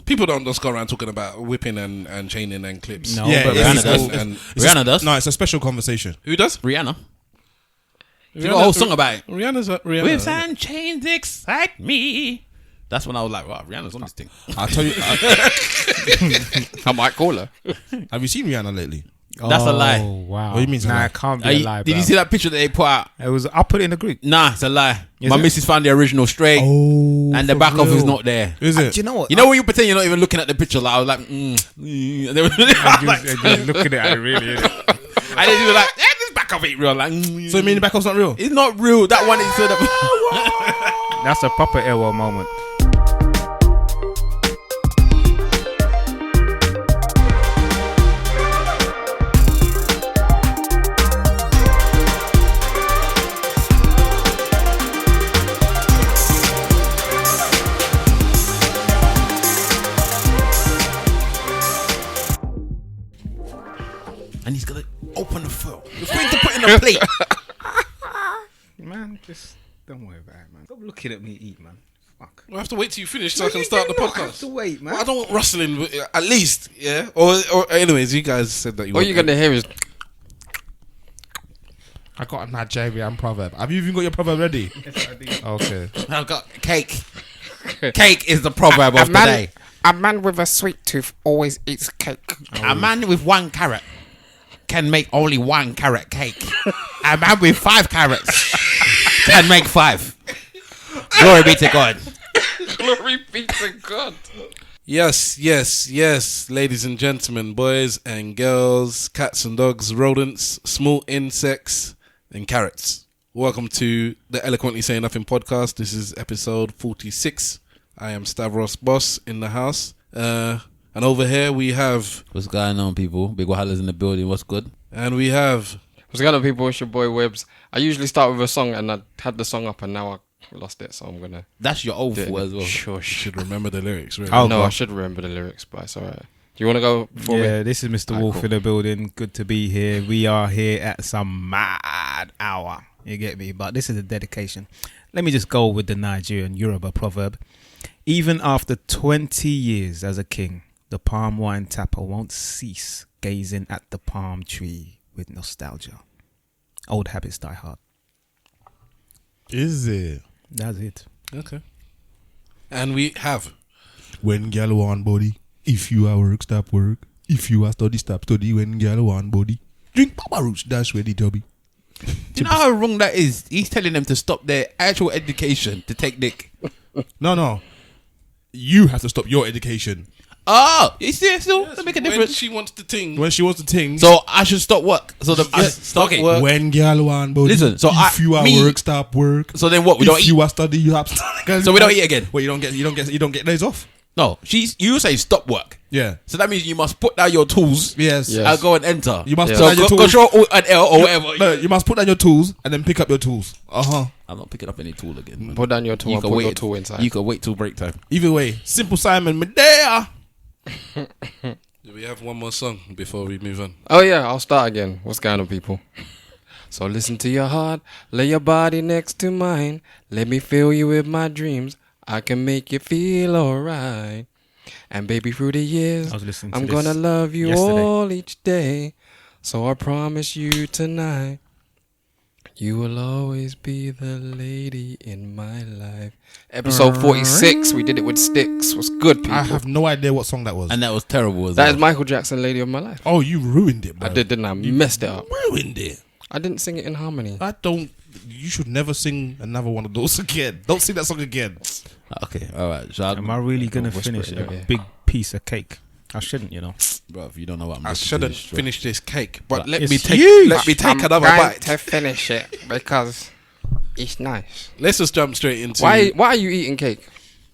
People don't just go around talking about whipping and chaining and clips. No, but Rihanna does. Rihanna does. No, it's a special conversation. Who does? Rihanna. She got a whole song about it. Rihanna. Whips and chains excite me. That's when I was like, wow, Rihanna's on this thing. I'll tell you. I might call her. Have you seen Rihanna lately? That's a lie. Oh wow! What do you mean? Nah, it can't be a lie. Did you see that picture that they put out? It was. I'll put it in the group. Nah, it's a lie. Is My it? missus found the original straight, Oh, and the back off is not there. Is it? Do you know what? You know when you pretend you're not even looking at the picture? Like I was like, and they were just looking at it, really. Innit? and then you were like, this back off ain't real. Like, So you mean the back off's not real? it's not real. That one is so that. That's a proper Elwell moment. And he's gonna open the foot. You're going to put in a plate. Man, just don't worry about it, man. Stop looking at me eat, man. Fuck. We'll have to wait till you finish so I can start the I have podcast. to wait, man. Well, I don't want rustling, at least, yeah? Or anyways, you guys said that you All you're going to hear is... I got a Nigerian proverb. Have you even got your proverb ready? Yes, I do. Okay. I've got cake. Cake is the proverb of the day. A man with a sweet tooth always eats cake. A man with 1 carrot can make only 1 carrot cake. A man with 5 carrots can make 5. Glory be to God. Glory be to God. Yes, ladies and gentlemen, boys and girls, cats and dogs, rodents, small insects, and carrots. Welcome to the Eloquently Saying Nothing podcast. This is episode 46. I am Stavros Boss in the house. And over here we have... What's going on, people? Big Wahala's in the building. What's good? And we have... What's going on, people? It's your boy Webbs. I usually start with a song and I had the song up and now I lost it, so I'm going to... That's your old fault as well. You should remember the lyrics, really. Oh, no, I should remember the lyrics, but it's alright. Do you want to go before me? Yeah, this is Mr. Wolf in the building. Good to be here. We are here at some mad hour. You get me? But this is a dedication. Let me just go with the Nigerian Yoruba proverb. Even after 20 years as a king, the palm wine tapper won't cease gazing at the palm tree with nostalgia. Old habits die hard. Is it? That's it. Okay. And we have... When gal want body, if you are work, stop work. If you are study, stop study. When gal want body, drink Papa Roots, that's where the tubby. Do you know how wrong that is? He's telling them to stop their actual education to take dick. No. You have to stop your education. Oh, you see, still that make a When difference. she wants to ting. When she wants to ting. So I should stop work. So the stop okay. work. When gal want body, Listen, so if you are work, stop work. So then what? We if don't eat. you are study, you have to. So we don't eat again. Well, you don't get days off. No, you say stop work. Yeah. So that means you must put down your tools. Yes. Yeah. And go and enter. You must So put down your tools. control Alt and L or whatever. No, you must put down your tools and then pick up your tools. I'm not picking up any tool again. Man. Put down your tool You and can put wait. your tool inside. You can wait till break time. Either way, Simple Simon, Medea. Do we have one more song before we move on? Oh yeah, I'll start again. What's going on, people? So listen to your heart, lay your body next to mine. Let me fill you with my dreams. I can make you feel alright. And baby, through the years, I was listening to I'm this gonna love you yesterday. all each day. So I promise you tonight, you will always be the lady in my life. Episode 46, we did it with Sticks. What's good, people? I have no idea what song that was. And that was terrible as That well. is Michael Jackson, Lady of My Life. Oh, you ruined it, bro. I did, didn't I? Messed it up. Ruined it. I didn't sing it in harmony. You should never sing another one of those again. Don't sing that song again. Okay, alright. So Am I really going to whisper finish it, a yeah. big piece of cake? I shouldn't, you know. bro, if you don't know what I'm I listening shouldn't to, finish this cake, but But let it's me take huge. another going bite. to finish it because it's nice. Let's just jump straight into... Why are you eating cake?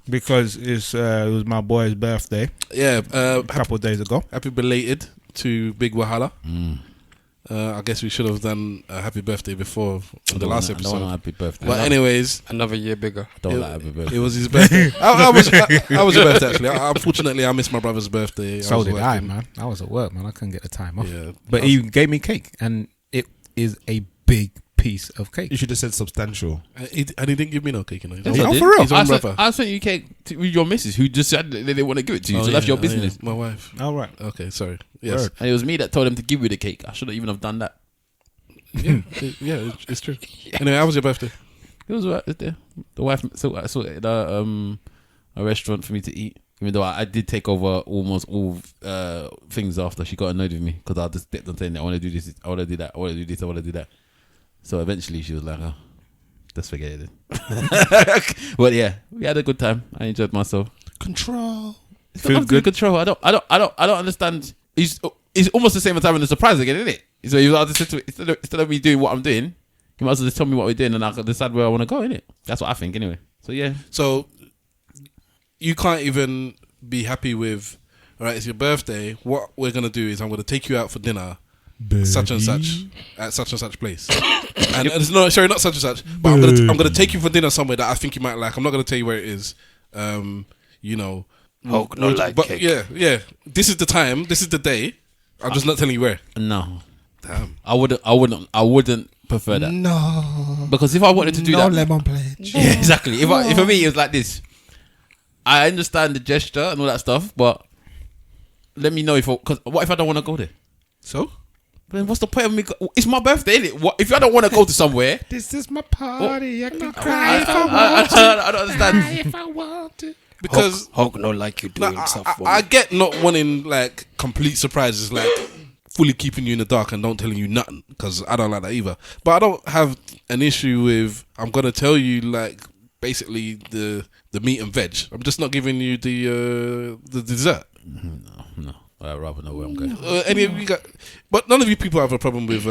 Because it was my boy's birthday Yeah, a couple of days ago. happy belated to Big Wahala. I guess we should have done a happy birthday before the last I don't episode. want happy birthday. But anyways, Another year bigger. I don't like happy birthday. it was his birthday. I was your birthday actually. Unfortunately, I missed my brother's birthday. So was did I, working. man. I was at work, man. I couldn't get the time off. Yeah, But he gave me cake, and it is a big piece of cake. You should have said substantial. And he didn't give me no cake, you know. His Yes, own- I did. for real? His own I sent, brother. I sent you cake with your missus who just said they didn't want to give it to you. Oh, so that's yeah, your business. yeah, my wife. All right. Okay, sorry. Yes. Word. And it was me that told them to give you the cake. I should have even have done that. Yeah, it's true. Anyway, how was your birthday? It was right there. The wife sorted a restaurant for me to eat. Even though I did take over almost all things after, she got annoyed with me because I just kept on saying I want to do this, I want to do that, I want to do this, I want to do that. So eventually she was like, "Oh, just forget it." But yeah, we had a good time. I enjoyed myself. Control. It's Feel not good? control. I don't understand. It's almost the same as having a surprise again, isn't it? So you instead of me doing what I'm doing, you might as well just tell me what we're doing and I can decide where I want to go, innit? That's what I think anyway. So yeah. So you can't even be happy with, all right, it's your birthday. What we're going to do is I'm going to take you out for dinner, such and such, at such and such place. And it's not, sorry, not such and such, but I'm gonna take you for dinner somewhere that I think you might like. I'm not going to tell you where it is. You know. Hulk, not like but cake. yeah. This is the time. This is the day. I'm just not telling you where. No. Damn. I wouldn't prefer that. No. Because if I wanted to do no that, lemon pledge. yeah, exactly. If for me it was like this, I understand the gesture and all that stuff, but let me know because what if I don't want to go there? So? Then what's the point of me? It's my birthday, innit? What if I don't want to go to somewhere? This is my party. I can I don't understand. if I want to. Because Hulk not like you doing I, stuff I, for I me. get not wanting like complete surprises, like fully keeping you in the dark and don't telling you nothing, because I don't like that either. But I don't have an issue with I'm gonna tell you like basically the meat and veg. I'm just not giving you the dessert. No, I'd rather know where I'm going. Any of you got? But none of you people have a problem with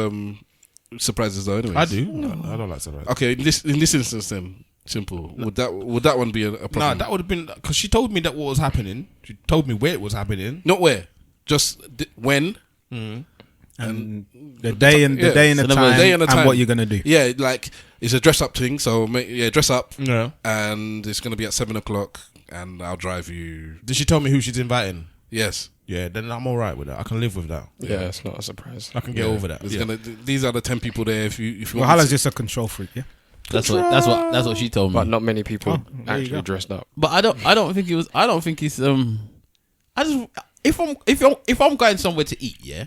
surprises, though. Anyways. I do. No, I don't like surprise. Okay, in this instance, then simple. Would that one be a No, problem? that would have been because she told me that what was happening. She told me where it was happening. Not where, just when. And the day and the Yeah, day and the so time, day and the time. what you're gonna do. Yeah, like it's a dress up thing. So dress up, Yeah. and it's gonna be at 7:00, and I'll drive you. Did she tell me who she's inviting? Yes, Yeah, then I'm all right with that. I can live with that. Yeah, it's not a surprise. I can get over that. There's Yeah. these are the 10 people there. If you Well, want Hala's to- just a control freak, yeah. That's what she told me. But not many people Oh, there you actually go. dressed up. But I don't think it was. I don't think it's. I just if I'm going somewhere to eat, yeah,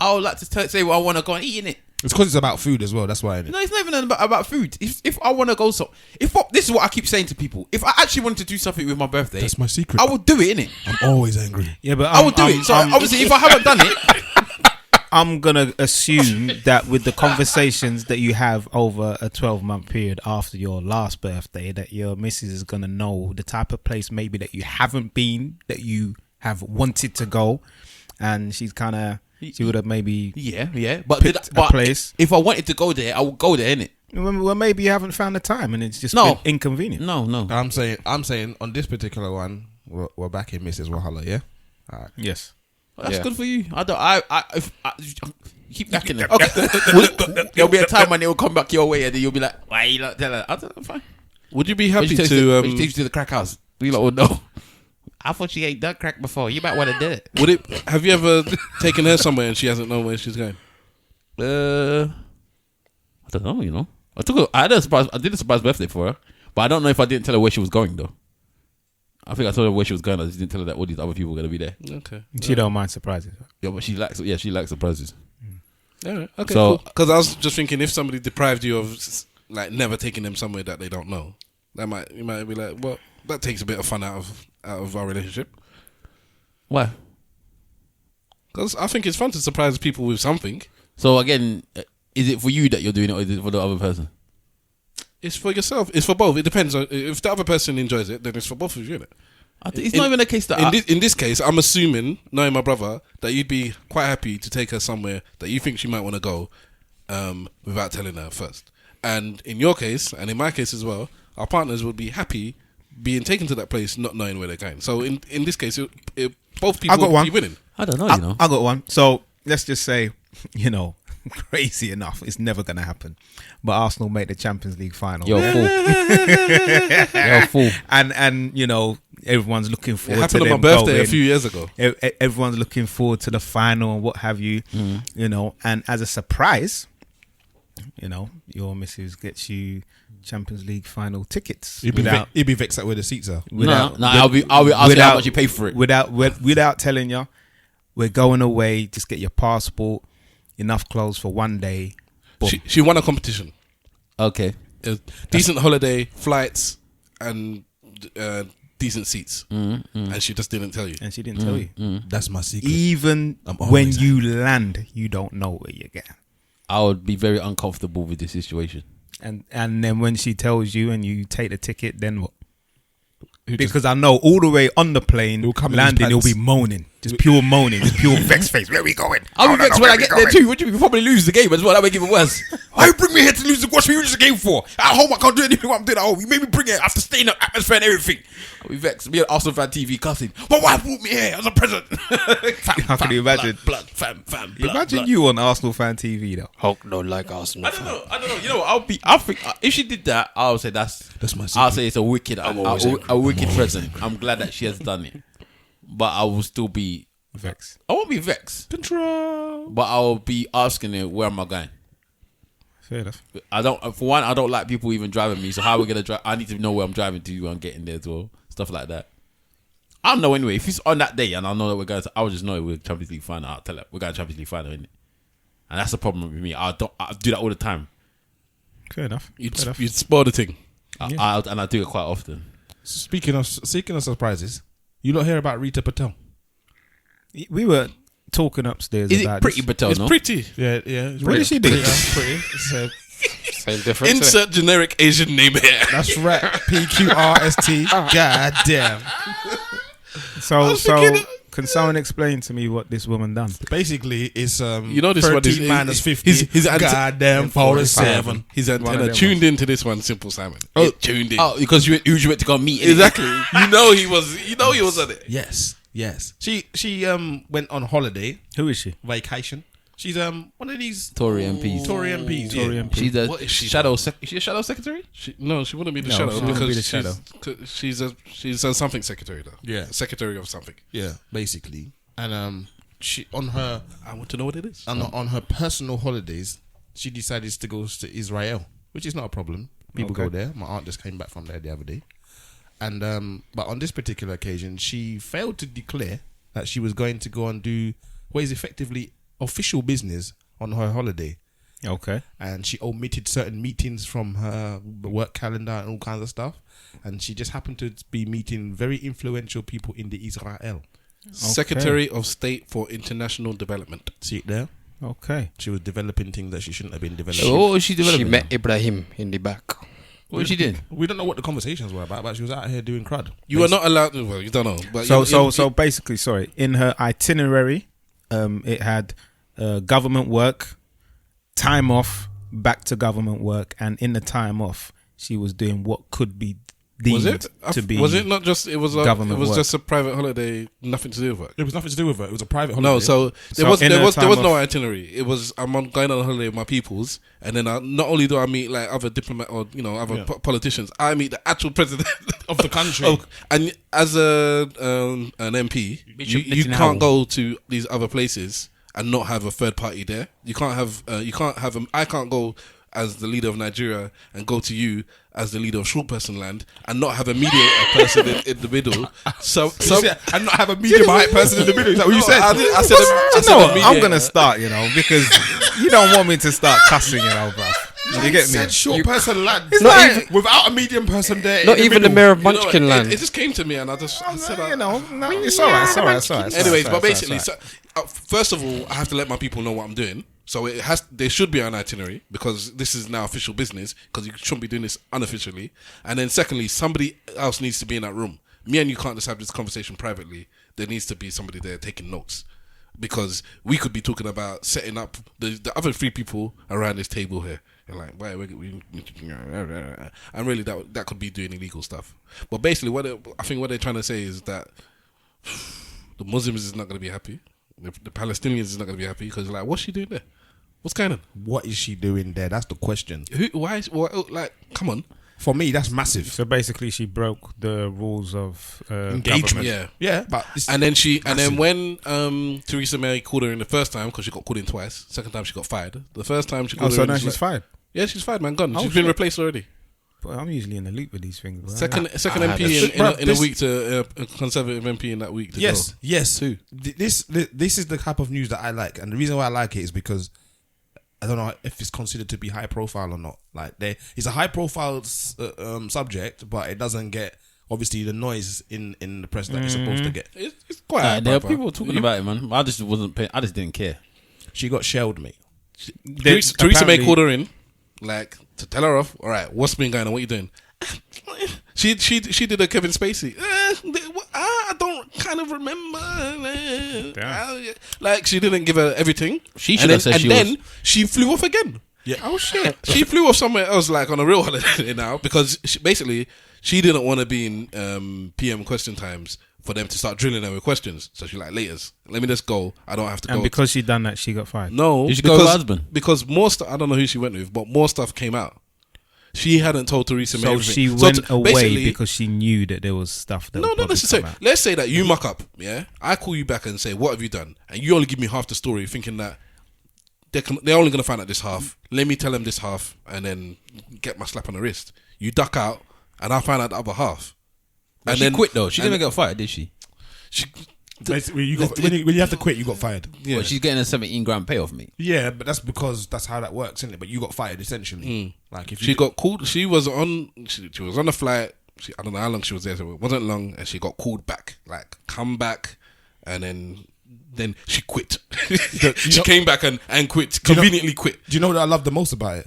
I would like to say what I want to go and eat in it. It's because it's about food as well. That's why. Innit? No, it's not even about food. If I want to go this is what I keep saying to people. If I actually wanted to do something with my birthday, That's my secret. I would do it, innit? I'm always angry. Yeah, but I would do it. So obviously, if I haven't done it, I'm gonna assume that with the conversations that you have over a 12-month period after your last birthday, that your missus is gonna know the type of place maybe that you haven't been, that you have wanted to go, and she would have maybe yeah. But picked a place. If I wanted to go there, I would go there, innit? Well, maybe you haven't found the time, and it's just No. been inconvenient. No. I'm saying on this particular one, we're back in Mrs. Wahala. Yeah. All right. Yes. Well, that's Yeah. good for you. If I keep backing them. Okay. There'll be a time when it will come back your way, and then you'll be like, "Why you not tell her?" I don't know. Fine. would you be When happy she takes to? you to the crack house, you lot will know. I thought she ain't done crack before. You might want to do it. Would it? Have you ever taken her somewhere and she hasn't known where she's going? I don't know. You know, I did a surprise birthday for her, but I don't know if I didn't tell her where she was going though. I think I told her where she was going. I just didn't tell her that all these other people were gonna be there. Okay. She don't mind surprises. Yeah, but she likes surprises. All right. Okay. So- Because I was just thinking, if somebody deprived you of like never taking them somewhere that they don't know, you might be like, well, that takes a bit of fun out of our relationship. Why? Because I think it's fun to surprise people with something. So again, is it for you that you're doing it, or is it for the other person? It's for yourself. It's for both. It depends on if the other person enjoys it, then it's for both of you, innit? It's not even a case that In this case, I'm assuming, knowing my brother, that you'd be quite happy to take her somewhere that you think she might want to go, without telling her first. And in your case, and in my case as well, our partners would be happy being taken to that place, not knowing where they're going. So in this case, both people I got would one. be winning. I don't know. You know, I got one. So let's just say, crazy enough, it's never going to happen. But Arsenal make the Champions League final. you're a fool. You're a fool. And everyone's looking It forward to happened on them my birthday a going. few years ago. Everyone's looking forward to the final and what have you, and as a surprise, you know, your missus gets you Champions League final tickets He'd be vexed at where the seats are. No, I'll see how much you pay for it. Without telling you, we're going away. Just get your passport, enough clothes for one day. She won a competition. Okay. Decent holiday, flights, and decent seats. And she just didn't tell you. And she didn't tell you. That's my secret. Even when you land, you don't know where you're going. I would be very uncomfortable with this situation. And then when she tells you and you take the ticket, then what? Because I know all the way on the plane, landing, he'll be moaning. Just pure moaning. Just pure vex face. Where are we going? I'll be vexed when I get there too. What do you mean? We probably lose the game as well. That make it even worse. Why you bring me here to lose the watch me the game for? At home I can't do anything what I'm doing at home. You made me bring it. I have to stay in the atmosphere and everything. I'll be vexed. Me and Arsenal fan TV cussing. But why brought me here as a present? How can you imagine? Blood, fam. Imagine blood. you on Arsenal fan TV though. Hulk don't like Arsenal. I don't know. You know, I think if she did that, I would say that's my secret. I'll say it's a wicked, a wicked always present. I'm glad that she has done it, but I will still be Vex. I won't be vexed, Control. but I'll be asking her where am I going. Fair enough. I don't like people even driving me. So how are we gonna drive? I need to know where I'm driving to when I'm getting there as well. Stuff like that. I don't know anyway. If it's on that day and I know that we're going to, I would just know we're Champions League final. I'll tell her we're going to Champions League final, innit? And that's the problem with me. I do that all the time. Fair enough. You'd spoil the thing. I do it quite often. Speaking of surprises, you don't hear about Rita Patel? We were talking upstairs Is about it Priti this. Patel? It's no? pretty. Yeah. What did she do? Pretty. Same difference. Insert generic Asian name here. That's right. PQRST. God damn. So can someone explain to me what this woman done? Basically, it's You know this one 13 is minus 50. his goddamn 47. His One of antenna them tuned into this one. Simple Simon. Oh, It tuned in. Oh, because you went to go meet. innit? Exactly. You know he was on it. Yes. She went on holiday, Who is she? vacation. She's one of these Tory MPs. Tory MPs. Tory yeah. MP. She's What is she? shadow. Is she a shadow secretary? She wouldn't be the No, shadow she wouldn't because be the shadow. she's a something secretary though. Yeah. Secretary of something. Yeah, basically. And she on her I want to know what it is. on her personal holidays, she decided to go to Israel, which is not a problem. People go there. My aunt just came back from there the other day. And but on this particular occasion, she failed to declare that she was going to go and do what is effectively official business on her holiday. Okay. And she omitted certain meetings from her work calendar and all kinds of stuff. And she just happened to be meeting very influential people in the Israel. Secretary of State for International Development. See it there? Okay. She was developing things that she shouldn't have been developing. So what was she She developing? met Ibrahim in the back. What was she doing? We don't know what the conversations were about, but she was out here doing crud. You are not allowed. Well, you don't know. But So basically, sorry, in her itinerary, it had government work, time off, back to government work, and in the time off, she was doing what could be deemed was it to be. Was it not just? It was government It was work. just a private holiday. Nothing to do with it. It was nothing to do with it. It was a private holiday. No, so there So was in her there was time no off- itinerary. It was going on a holiday with my peoples, and then not only do I meet like other diplomat or other Yeah. politicians, I meet the actual president of the country. and as an MP, Bishop you Netanyahu. can't go to these other places and not have a third party there. You can't have I can't go as the leader of Nigeria and go to you as the leader of short person land and not have a mediator person in the middle. So and not have a medium height person in the middle. Is that what you said? I said You know what? I'm mediator. gonna start, because you don't want me to start cussing, bruv. You get me? Said short person land. It's Not like- even, without a medium person there. Not in even the middle. mayor of You know, Munchkin Land. it just came to me and I said, No, it's alright. anyways, but basically, first of all, I have to let my people know what I'm doing. So there should be an itinerary because this is now official business because you shouldn't be doing this unofficially. And then secondly, somebody else needs to be in that room. Me and you can't just have this conversation privately. There needs to be somebody there taking notes because we could be talking about setting up the other three people around this table here. You're like, why? And really, that could be doing illegal stuff. But basically, I think what they're trying to say is that the Muslims is not going to be happy. The Palestinians is not going to be happy because like, what's she doing there? What's going on? What is she doing there? That's the question. Why? Like, come on. For me, that's massive. So basically, she broke the rules of Engagement. Yeah. Yeah, but And then when Theresa May called her in the first time, because she got called in twice. Second time she got fired. The first time she called her so in, now she's she's fired. Yeah, she's fired, man. Gone. Oh, She's been shit. replaced already. But I'm usually in the loop with these things. Bro. Second I MP in a week to a Conservative MP in that week. To yes, go. yes. Two. This is the type of news that I like, and the reason why I like it is because I don't know if it's considered to be high profile or not. Like, it's a high profile subject, but it doesn't get obviously the noise in the press that it's supposed to get. It's quite. There are brother. people talking about it, man. I just wasn't paying. I just didn't care. She got shelled, mate. Theresa May called her in, like, to tell her off. All right, what's been going on? What you doing? She did a Kevin Spacey. I don't kind of remember. Like, she didn't give her everything. She should have said she was. And then she flew off again. Yeah. Oh shit. She flew off somewhere else, like on a real holiday now, because she didn't want to be in PM question times for them to start drilling her with questions. So she's like, laters, let me just go. I don't have to go. And because she done that, she got fired. No, You should go with her husband. Because more stuff, I don't know who she went with, but more stuff came out. She hadn't told Theresa May So everything. she went away because she knew that there was stuff that No, would not probably necessarily. come out. Let's say that you muck up, yeah? I call you back and say, what have you done? And you only give me half the story, thinking that they're only going to find out this half. Let me tell them this half and then get my slap on the wrist. You duck out and I find out the other half. And she quit though. She didn't get fired, did she? Basically, when you have to quit, you got fired. Yeah. Well, she's getting a 17 grand payoff, mate. Yeah, but that's because that's how that works, isn't it? But you got fired essentially. Like if She got called. She was on a flight. I don't know how long she was there. So it wasn't long, and she got called back. Like, come back, and then she quit. She came back and quit. Conveniently quit. Do you know what I love the most about it?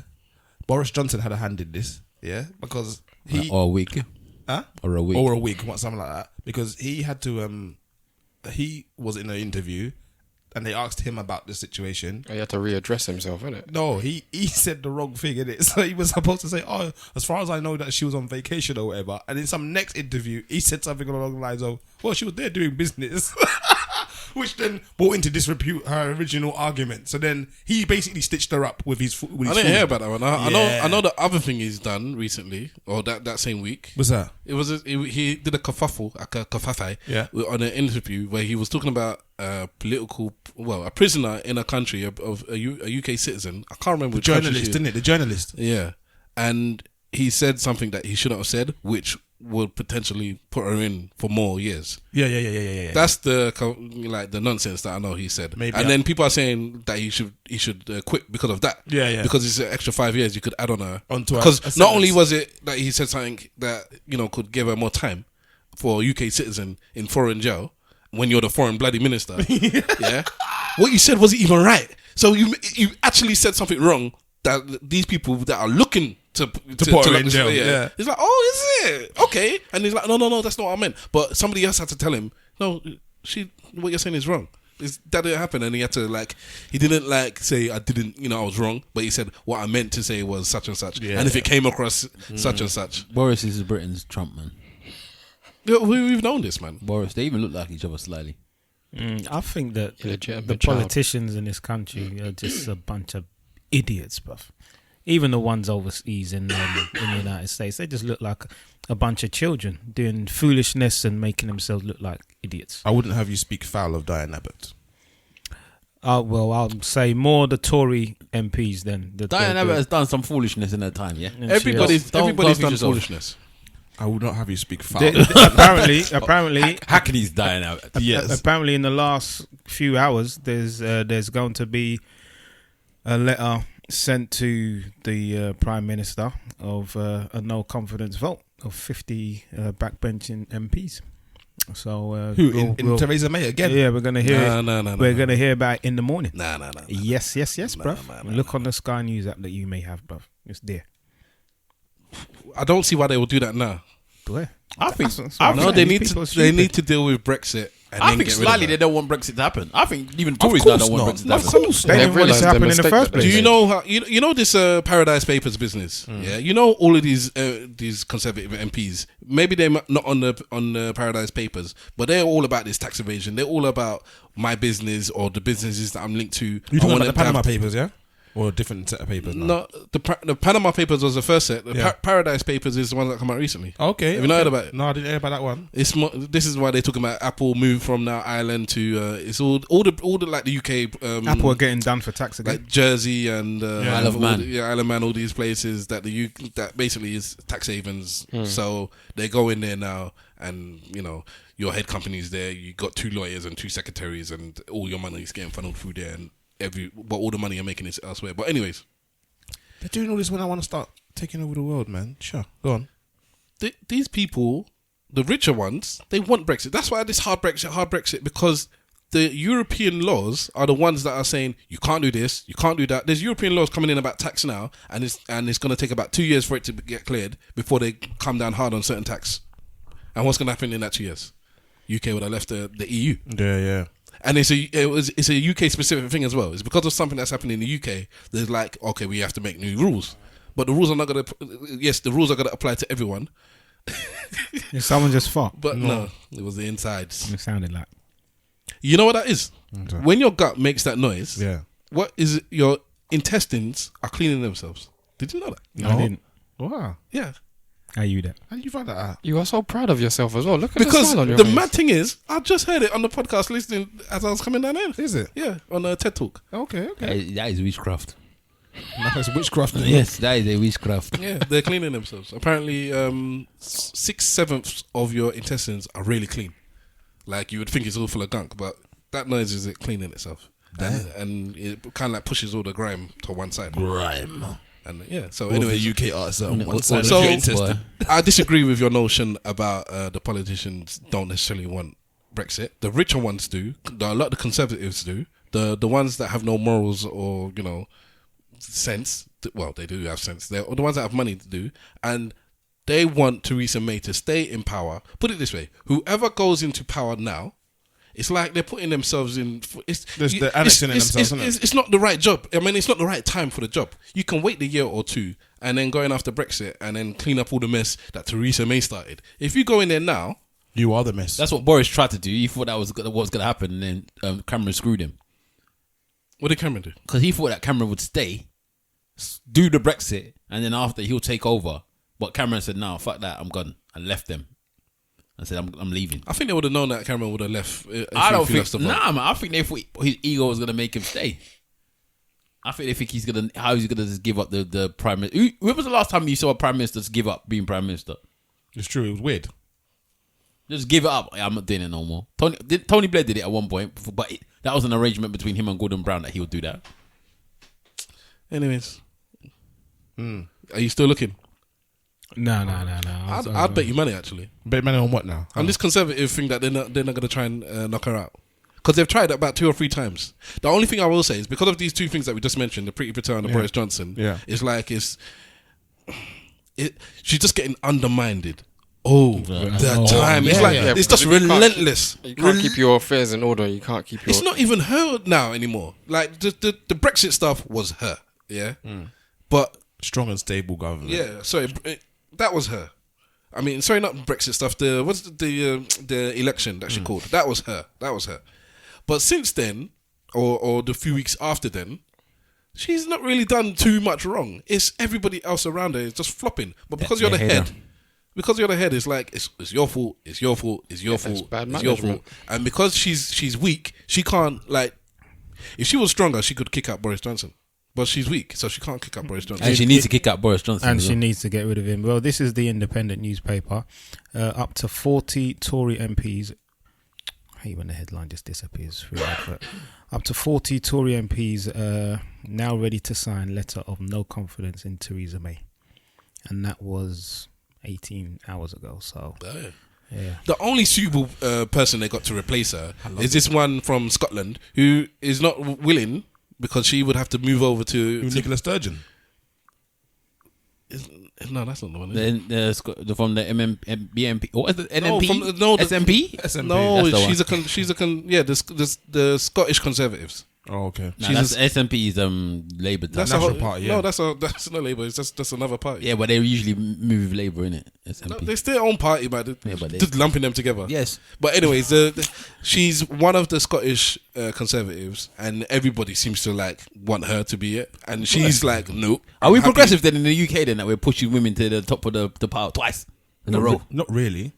Boris Johnson had a hand in this, yeah, because he Or a week. huh? Or a week. or a week, something like that, because he had to. He was in an interview, and they asked him about the situation. He had to readdress himself, innit? No, he said the wrong thing in it. So he was supposed to say, "Oh, as far as I know, that she was on vacation or whatever." And in some next interview, he said something along the lines of, "Well, she was there doing business," which then brought into disrepute her original argument. So then he basically stitched her up with his. With his I didn't hear food. about that one. I know the other thing he's done recently, or that same week. What's that? It was he did a kerfuffle, Yeah. on an interview where he was talking about a prisoner in a country of a UK citizen. I can't remember The which country journalist, she- didn't it? The journalist. Yeah, and he said something that he shouldn't have said, which would potentially put her in for more years. Yeah. That's the nonsense that I know he said. Maybe and then people are saying that he should quit because of that. Yeah. Because it's an extra 5 years you could add on her. Onto a Because sentence. not only was it that he said something that could give her more time for a UK citizen in foreign jail when you're the foreign bloody minister. Yeah, what you said wasn't even right. So you actually said something wrong that these people that are looking to put her in jail. Yeah. He's like, oh, is it? Okay. And he's like, no, that's not what I meant. But somebody else had to tell him, no, what you're saying is wrong. That didn't happen. And he had to he didn't say, I didn't, I was wrong. But he said, what I meant to say was such and such. Yeah. And if it came across such and such. Boris is Britain's Trump, man. Yeah, we've known this, man. Boris, they even look like each other slightly. I think that Illegitimate the child. politicians in this country are just a bunch of idiots, bruv. Even the ones overseas in the United States, they just look like a bunch of children doing foolishness and making themselves look like idiots. I wouldn't have you speak foul of Diane Abbott. Well, I'll say more the Tory MPs than the Diane Abbott has done some foolishness in her time, yeah? Yeah, Everybody's Don't done confuse yourself. foolishness. I would not have you speak foul. apparently, Hackney's Diane Abbott. Yes. apparently, in the last few hours, there's going to be a letter sent to the Prime Minister of a no confidence vote of 50 backbenching MPs. So Who in Theresa May again? Yeah, we're gonna hear. No. We're gonna hear about it in the morning. No. Yes, bruv. Look on the Sky News app that you may have, bruv. It's there. I don't see why they will do that now. Where? I think No, they need to deal with Brexit. And I then think get rid of slightly her. they don't want Brexit to happen. I think even Tories now don't want Brexit to happen. Of course, they didn't want it realised to their happen in the mistake first that they place. Do you know how you know this Paradise Papers business? Yeah, you know all of these Conservative MPs. Maybe they're not on the Paradise Papers, but they're all about this tax evasion. They're all about my business or the businesses that I'm linked to. You talking about the Panama Papers, yeah? Or a different set of papers now? No, the Panama Papers was the first set. The Yeah. Paradise Papers is the one that come out recently. Okay. Have you not heard about it? No, I didn't hear about that one. It's this is why they're talking about Apple move from now Ireland to it's all the like the UK Apple are getting done for tax again. like Jersey and Isle of Man. Isle of Man, all these places that that basically is tax havens. So they go in there now, and your head company's there. You got 2 lawyers and 2 secretaries, and all your money is getting funneled through there, and but all the money you're making is elsewhere. But anyways, They're doing all this when I want to start taking over the world, man. Sure, go on. these people, the richer ones, they want Brexit. That's why this hard Brexit, because the European laws are the ones that are saying you can't do this, you can't do that. There's European laws coming in about tax now, and it's going to take about 2 years for it to get cleared before they come down hard on certain tax. And what's going to happen in that 2 years? UK would have left the EU. Yeah. And it's a UK specific thing as well. It's because of something that's happened in the UK. There's like, okay, we have to make new rules, but the rules are not going to. Yes, the rules are going to apply to everyone. If someone just fought, But no, it was the insides. it sounded like. You know what that is? Okay. When your gut makes that noise, Yeah. what is it? Your intestines are cleaning themselves. Did you know that? No. I didn't. Wow. Yeah. How you that? How did you find that out? You are so proud of yourself as well. Look at Because the smile on your the face. mad thing is, I just heard it on the podcast listening as I was coming down here. Is it? Yeah, on a TED Talk. Okay. That is witchcraft. That's witchcraft. Yes, that is a witchcraft. Yeah, they're cleaning themselves. Apparently, 6/7 of your intestines are really clean. Like you would think it's all full of gunk, but that noise is it cleaning itself. And it kind of like pushes all the grime to one side. Grime. And yeah, so Anyway, anyway, UK artists on one All side so- of your intestine. I disagree with your notion about the politicians don't necessarily want Brexit. The richer ones do. A lot of the conservatives do. The ones that have no morals or sense. Well, they do have sense. They're the ones that have money to do, and they want Theresa May to stay in power. Put it this way: whoever goes into power now, it's like they're putting themselves in. They're annexing themselves, isn't it? It's not the right job. I mean, it's not the right time for the job. You can wait the year or two and then go in after Brexit and then clean up all the mess that Theresa May started. If you go in there now, You are the mess. That's what Boris tried to do. He thought that was what was going to happen, and then Cameron screwed him what did Cameron do? because he thought that Cameron would stay, do the Brexit, and then after he'll take over. But Cameron said, "No, fuck that, I'm gone," and left them. I said, "I'm leaving." I think they would have known that Cameron would have left. I don't think. lost the vote. Nah, man. I think they thought his ego was gonna make him stay. I think they think he's gonna. How he's gonna just give up the prime minister? When was the last time you saw a prime minister just give up being prime minister? It's true. It was weird. Just give it up. I'm not doing it no more. Tony Blair did it at one point, but that was an arrangement between him and Gordon Brown that he would do that. Anyways, are you still looking? No. I'd bet you money actually Bet money on what now? on this conservative thing that they're not going to try and knock her out. Because they've tried it about 2 or 3 times. The only thing I will say is because of these 2 things that we just mentioned, the Priti Patel and the Boris Johnson, it's like she's just getting undermined. Time. It's like it's just relentless. You can't keep your affairs in order. You can't keep your... It's not even her now anymore. Like the Brexit stuff was her, but Strong and stable government. that was her. I mean, sorry, not Brexit stuff. The election that she called? That was her. But since then, or the few weeks after then, she's not really done too much wrong. It's everybody else around her is just flopping. But because you're the head. Because you're the head, it's like it's your fault. It's your fault. It's your fault. bad It's your management. fault. And because she's weak, she can't like. If she was stronger, she could kick out Boris Johnson. But she's weak, so she can't kick out Boris Johnson. And she needs to kick out Boris Johnson. And as she well. needs to get rid of him. Well, this is the Independent newspaper. Up to 40 Tory MPs. I hate when the headline just disappears through advert. Up to 40 Tory MPs now ready to sign letter of no confidence in Theresa May. And that was 18 hours ago. So, yeah. The only suitable person they got to replace her is this one from Scotland who is not willing because she would have to move over to Nicola Sturgeon. No, that's not the one. From the BNP. What is it? NMP? No, SMP? SMP. No, That's the the Scottish Conservatives. Oh, okay. Nah, that's SNP's Labour. That's National a whole, Party, yeah. No, that's not Labour. It's just another party. Yeah, but they usually move with Labour, innit? SNP. No, they still their own party, but but just lumping them together. Yes. But anyways, she's one of the Scottish Conservatives, and everybody seems to like want her to be it, and she's like, no. Are we I'm happy. progressive then in the UK then that we're pushing women to the top of the pile twice in a row? Not really.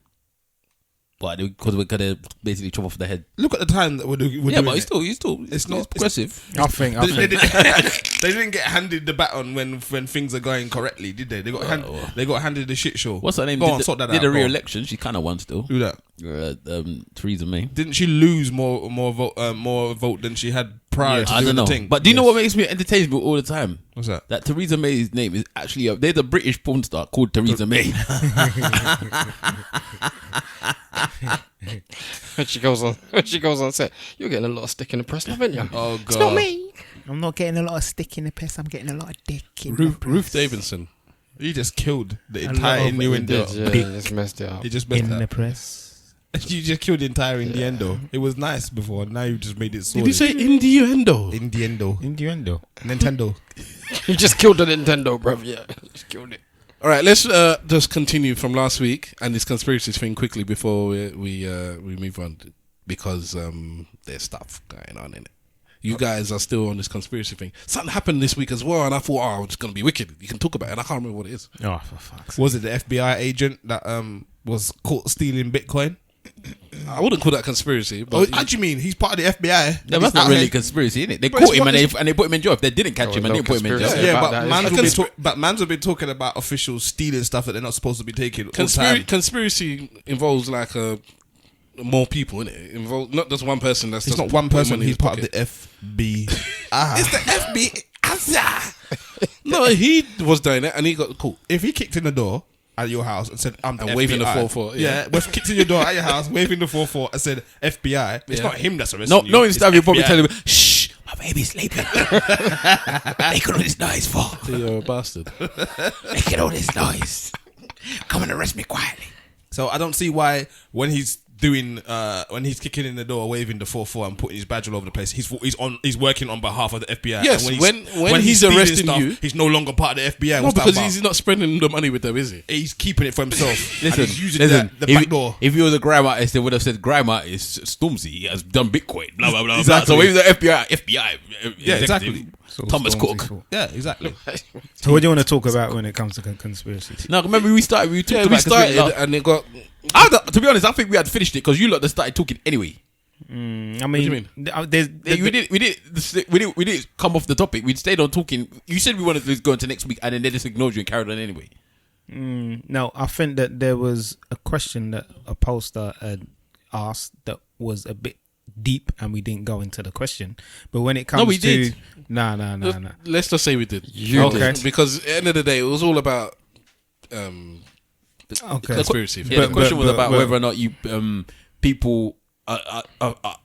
But because we're gonna basically chop off the head. Look at the time that we're doing But it. it's not progressive. I think. They didn't get handed the baton when things are going correctly, did they? They got handed the shit show. What's her name? Go on, sort that did out. a re-election. She kind of won still. Who that? Theresa May. Didn't she lose more vote than she had prior to I doing don't know. the thing? But do you know what makes me entertains me all the time? What's that? That Theresa May's name is actually there's a British porn star called Theresa May. When she goes on set, you're getting a lot of stick in the press, haven't you? Oh god, It's not me. I'm not getting a lot of stick in the piss. I'm getting a lot of dick in the Ruth Davidson. He just killed the A entire lot of innuendo. Yeah, you just messed it up. He just messed in the up. press. You just killed the entire innuendo. It was nice before. Now you just made it Did sordid. you say innuendo? Innuendo? Innuendo. Nintendo. You just killed the Nintendo, bruv. Yeah, just killed it. All right, let's just continue from last week and this conspiracy thing quickly before we move on, because there's stuff going on in it. You guys are still on this conspiracy thing. Something happened this week as well, and I thought, oh, it's going to be wicked. You can talk about it, and I can't remember what it is. Oh, for fuck's sake. Was it the FBI agent that was caught stealing Bitcoin? I wouldn't call that conspiracy, Oh, but how do you mean? He's part of the FBI. No, that's not really a conspiracy, innit? They But caught it's him what- and they put him in jail. If they didn't catch him and no they put him in jail. conspiracy. Yeah, about but that. man's have been talking about officials stealing stuff that they're not supposed to be taking all the time. conspiracy involves like more people, innit? It involves not just one person. That's He's just not one putting person. money in He's his part pocket. of the FBI. It's the FBI. No, he was doing it, and he got caught. If he kicked in the door at your house and said, "I'm the And FBI," waving the 4-4, yeah. was kicked in your door at your house, waving the 4-4 and said FBI. It's Yeah. not him that's arresting you. No, it's instead you're probably FBI. telling him, shh, my baby's sleeping. Making all this noise for. You're a bastard. Making all this noise. Come and arrest me quietly. So I don't see why when he's doing when he's kicking in the door, waving the 4-4 and putting his badge all over the place, he's working on behalf of the FBI. Yes, And when he's stealing arresting you- he's no longer part of the FBI. No, What's that because about? he's not spreading the money with them, is he? He's keeping it for himself. Listen, and he's using the back door. If he was a grime artist, they would have said grime artist Stormzy. He has done Bitcoin. Blah blah blah. Exactly. So he was the FBI. Yeah, executive, exactly. Thomas Stormzy Cook. thought. Yeah, exactly. So what do you want to talk about when it comes to conspiracies? No, remember we talked Yeah, about we conspiracy started, last- and it got. To be honest, I think we had finished it because you lot just started talking anyway. I mean, do you mean? We didn't come off the topic. We stayed on talking. You said we wanted to go into next week, and then they just ignored you and carried on anyway. No, I think that there was a question that a poster had asked that was a bit deep, and we didn't go into the question. But when it comes we to did. no. Let's just say we did. You Okay. did. Because at the end of the day, it was all about Okay. conspiracy. Yeah, the question was but- about but- whether or not you people are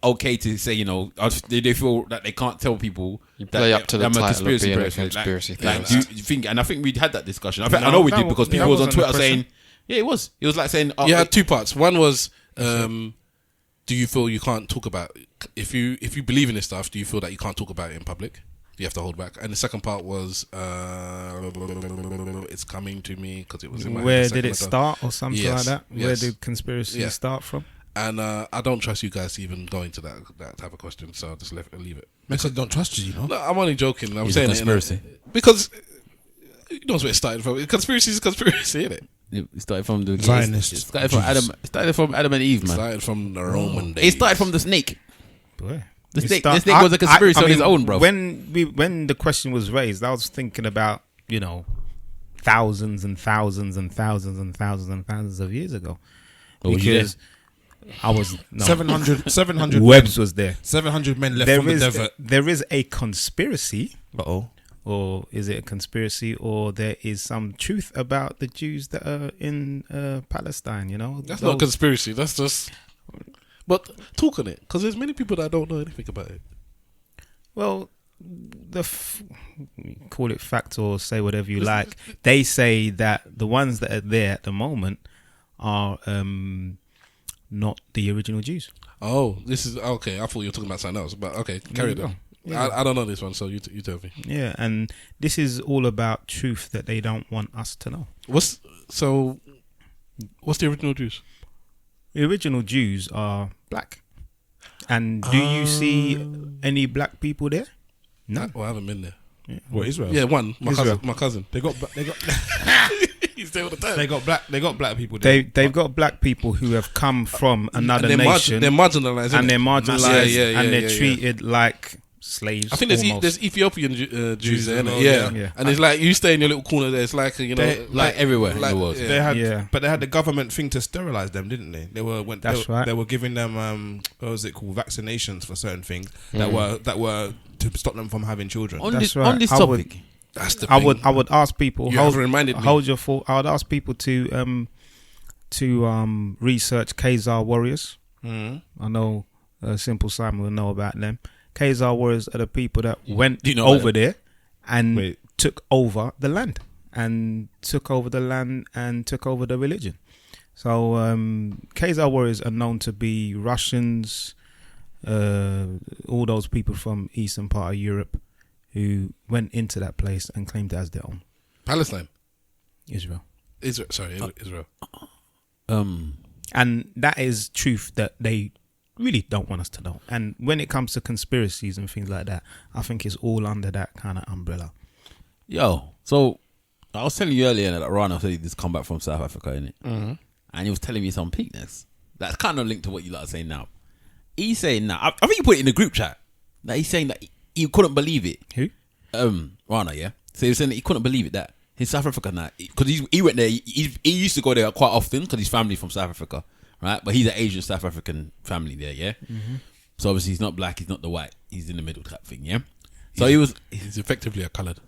okay to say, you know, they feel that they can't tell people You that play up to the I'm a title of being a theorist. conspiracy Like, theorist. do you think? And I think we had that discussion. I No, know we that did wa- because that people was on wasn't a Twitter question. saying, yeah, it was. It was like saying, You had two parts. One was, do you feel you can't talk about if you believe in this stuff? Do you feel that you can't talk about it in public? You have to hold back. And the second part was, it's coming to me because it was in my head Where the second did it I done. start or something Yes, like that? Where yes. did conspiracy Yeah. start from? And I don't trust you guys to even go into that type of question, so I'll just leave it. Because I don't trust you, you know. No, I'm only joking. I'm It's a saying conspiracy. because you know where it started from. Conspiracy is conspiracy, isn't it? It started from the Zionists. It started from Adam. It started from Adam and Eve, It man. started from the Roman days. It started from the snake. Boy. The It snake start- was a conspiracy on mean, his own, bro. When the question was raised, I was thinking about, you know, thousands and thousands and thousands and thousands and thousands of years ago. Oh, was you Because I was no. 700 Webbs was there. 700 men left There from the is desert. there is a conspiracy, Uh-oh. or is it a conspiracy, or there is some truth about the Jews that are in Palestine? You know, That's not conspiracy. That's just. But talk on it, because there's many people that don't know anything about it. Well, call it fact or say whatever you like. They say that the ones that are there at the moment are not the original Jews. Oh, this is okay. I thought you were talking about something else, but okay, carry There you on. I don't know this one, so you tell me. Yeah, and this is all about truth that they don't want us to know. What's the original Jews? The original Jews are black. And do you see any black people there? No. Well, I haven't been there. Yeah. What, Israel? Yeah, one. Israel. My cousin. They got He's there all the time. they got black people there. They've got black people who have come from another And nation. they're marginalised. and innit? they're marginalised Yeah, and they're yeah. treated like slaves. I think almost. there's Ethiopian Jews there, as innit? well, Yeah. yeah. And it's like you stay in your little corner there. It's like Like everywhere in the world. Yeah. But they had the government thing to sterilize them, didn't they? That's right. They were giving them what was it called, vaccinations for certain things that were to stop them from having children. On That's this right. on this I would- topic, That's the I thing. would ask people. You have reminded me. Hold your thought. I would ask people to research Khazar warriors. Mm. I know Simple Simon will know about them. Khazar warriors are the people that went Do you know about over there and Wait. took over the land and took over the religion. So Khazar warriors are known to be Russians, all those people from eastern part of Europe who went into that place and claimed it as their own. Palestine. Israel. Israel. And that is truth that they really don't want us to know. And when it comes to conspiracies and things like that, I think it's all under that kind of umbrella. yo. So I was telling you earlier that Rana said he just come back from South Africa, innit? Mm-hmm. And he was telling me some peakness. That's kind of linked to what you lot are saying now. He's saying now, I think you put it in the group chat, that he's saying that he couldn't believe it. Who? Rana, yeah. So he was saying that he couldn't believe it, that in South Africa now, because he went there, he used to go there quite often because his family's from South Africa, right? But he's an Asian South African family there, yeah. Mm-hmm. So obviously he's not black, he's not the white, he's in the middle type thing, yeah. So He's effectively a coloured.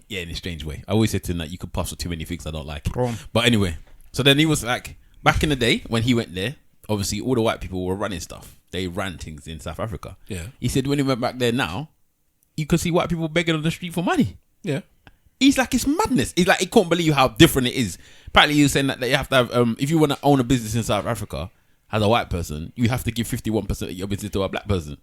yeah, in a strange way. I always said to him that you could pass for too many things I don't like. Wrong. But anyway, so then he was like, back in the day when he went there, obviously all the white people were running stuff. They ran things in South Africa. Yeah. He said when he went back there now, you could see white people begging on the street for money. Yeah. He's like, it's madness. He's like, he couldn't believe how different it is. Apparently he was saying that you have to have, if you want to own a business in South Africa as a white person, you have to give 51% of your business to a black person.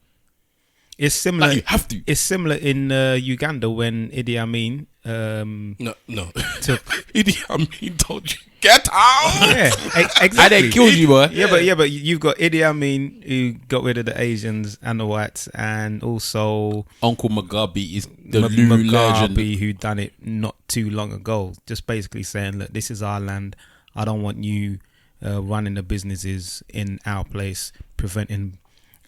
It's similar. Like, you have to. It's similar in Uganda when Idi Amin. No. Took, Idi Amin told you, get out. yeah, exactly. And they killed you, boy. Yeah, but you've got Idi Amin who got rid of the Asians and the whites, and also Uncle Mugabe is the new legend. Mugabe who done it not too long ago. Just basically saying, look, this is our land. I don't want you running the businesses in our place, preventing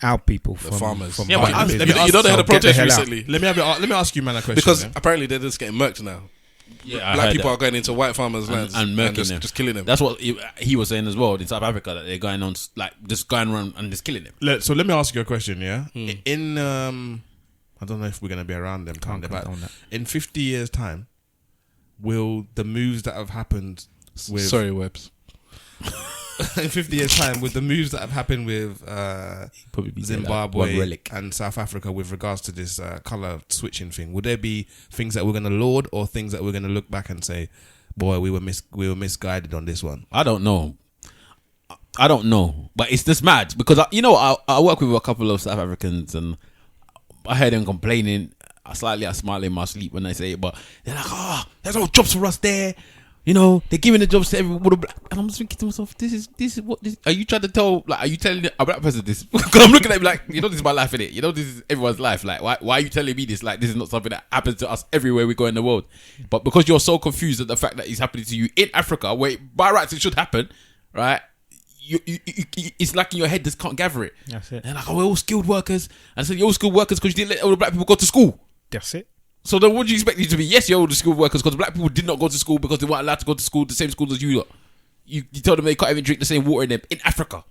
our people from farmers. From Yeah, running but the you business. know they had a So get the protest hell out. recently Let me ask you, man, a question. because yeah? apparently they're just getting murked now. Yeah, Black people are going into white farmers' lands and murking them. just killing them. That's what he was saying as well in South Africa, that they're going on, like, just going around and just killing them. So let me ask you a question, yeah? In I don't know if we're going to be around them, can't they? But condone that. in 50 years' time, will the moves that have happened with Sorry, Webbs. in 50 years' time, with the moves that have happened with Probably be one Zimbabwe relic. and South Africa with regards to this color switching thing, would there be things that we're going to laud or things that we're going to look back and say, boy, we were misguided on this one? I don't know, but it's just mad because I work with a couple of South Africans and I heard them complaining. I smile in my sleep when I say it, but they're like, there's no jobs for us there. They're giving the jobs to everyone. And I'm just thinking to myself, this is what this. Are you trying to tell? Like, are you telling a black person this? Because I'm looking at him like, this is my life, innit? This is everyone's life. Like, why are you telling me this? Like, this is not something that happens to us everywhere we go in the world. But because you're so confused at the fact that it's happening to you in Africa, where by rights it should happen, right? You it's like in your head just can't gather it. That's it. And like, we're all skilled workers. And I said, you're all skilled workers because you didn't let all the black people go to school. That's it. So then what do you expect you to be? Yes, you're all the skilled workers because black people did not go to school because they weren't allowed to go to school, the same schools as you lot. You told them they can't even drink the same water in Africa.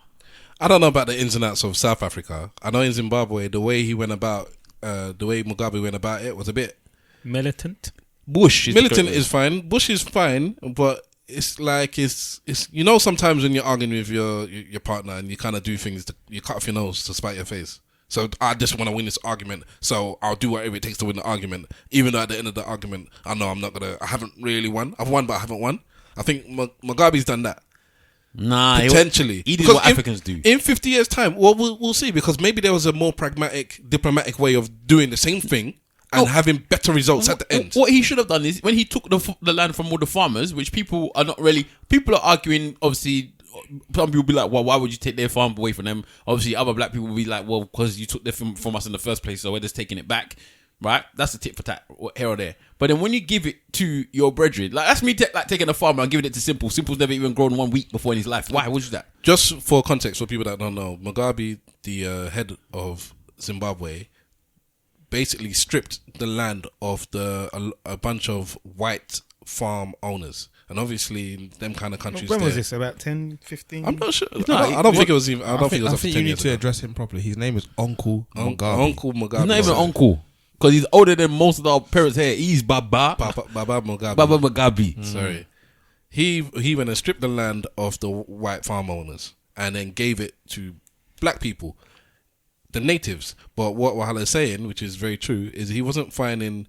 I don't know about the ins and outs of South Africa. I know in Zimbabwe, the way Mugabe went about it was a bit Militant. militant is fine. Bush is fine, but it's like it's sometimes when you're arguing with your partner and you kind of do things, you cut off your nose to spite your face. So I just want to win this argument, so I'll do whatever it takes to win the argument. Even though at the end of the argument, I know I haven't really won. I've won, but I haven't won. I think Mugabe's done that. Nah, potentially. he did Because what Africans do. In 50 years' time, well, we'll see, because maybe there was a more pragmatic, diplomatic way of doing the same thing and having better results at the end. What he should have done is when he took the land from all the farmers, which people are arguing, obviously. Some people be like, well, why would you take their farm away from them? Obviously, other black people will be like, well, because you took them from us in the first place, so we're just taking it back. Right? That's a tit for tat here or there. But then when you give it to your brethren, like that's me taking a farm and giving it to Simple. Simple's never even grown 1 week before in his life. Why would you do that? Just for context, for people that don't know, Mugabe, the head of Zimbabwe, basically stripped the land of a bunch of white farm owners. And obviously, them kind of countries. When was this? About 10, 15? I'm not sure. I don't think it was even. I think you need to address him properly. His name is Uncle Mugabe. Uncle Mugabe. He's not even uncle. Because he's older than most of our parents here. He's Baba Mugabe. Baba Mugabe. Sorry. He went and stripped the land of the white farm owners and then gave it to black people, the natives. But what Wahala is saying, which is very true, is he wasn't finding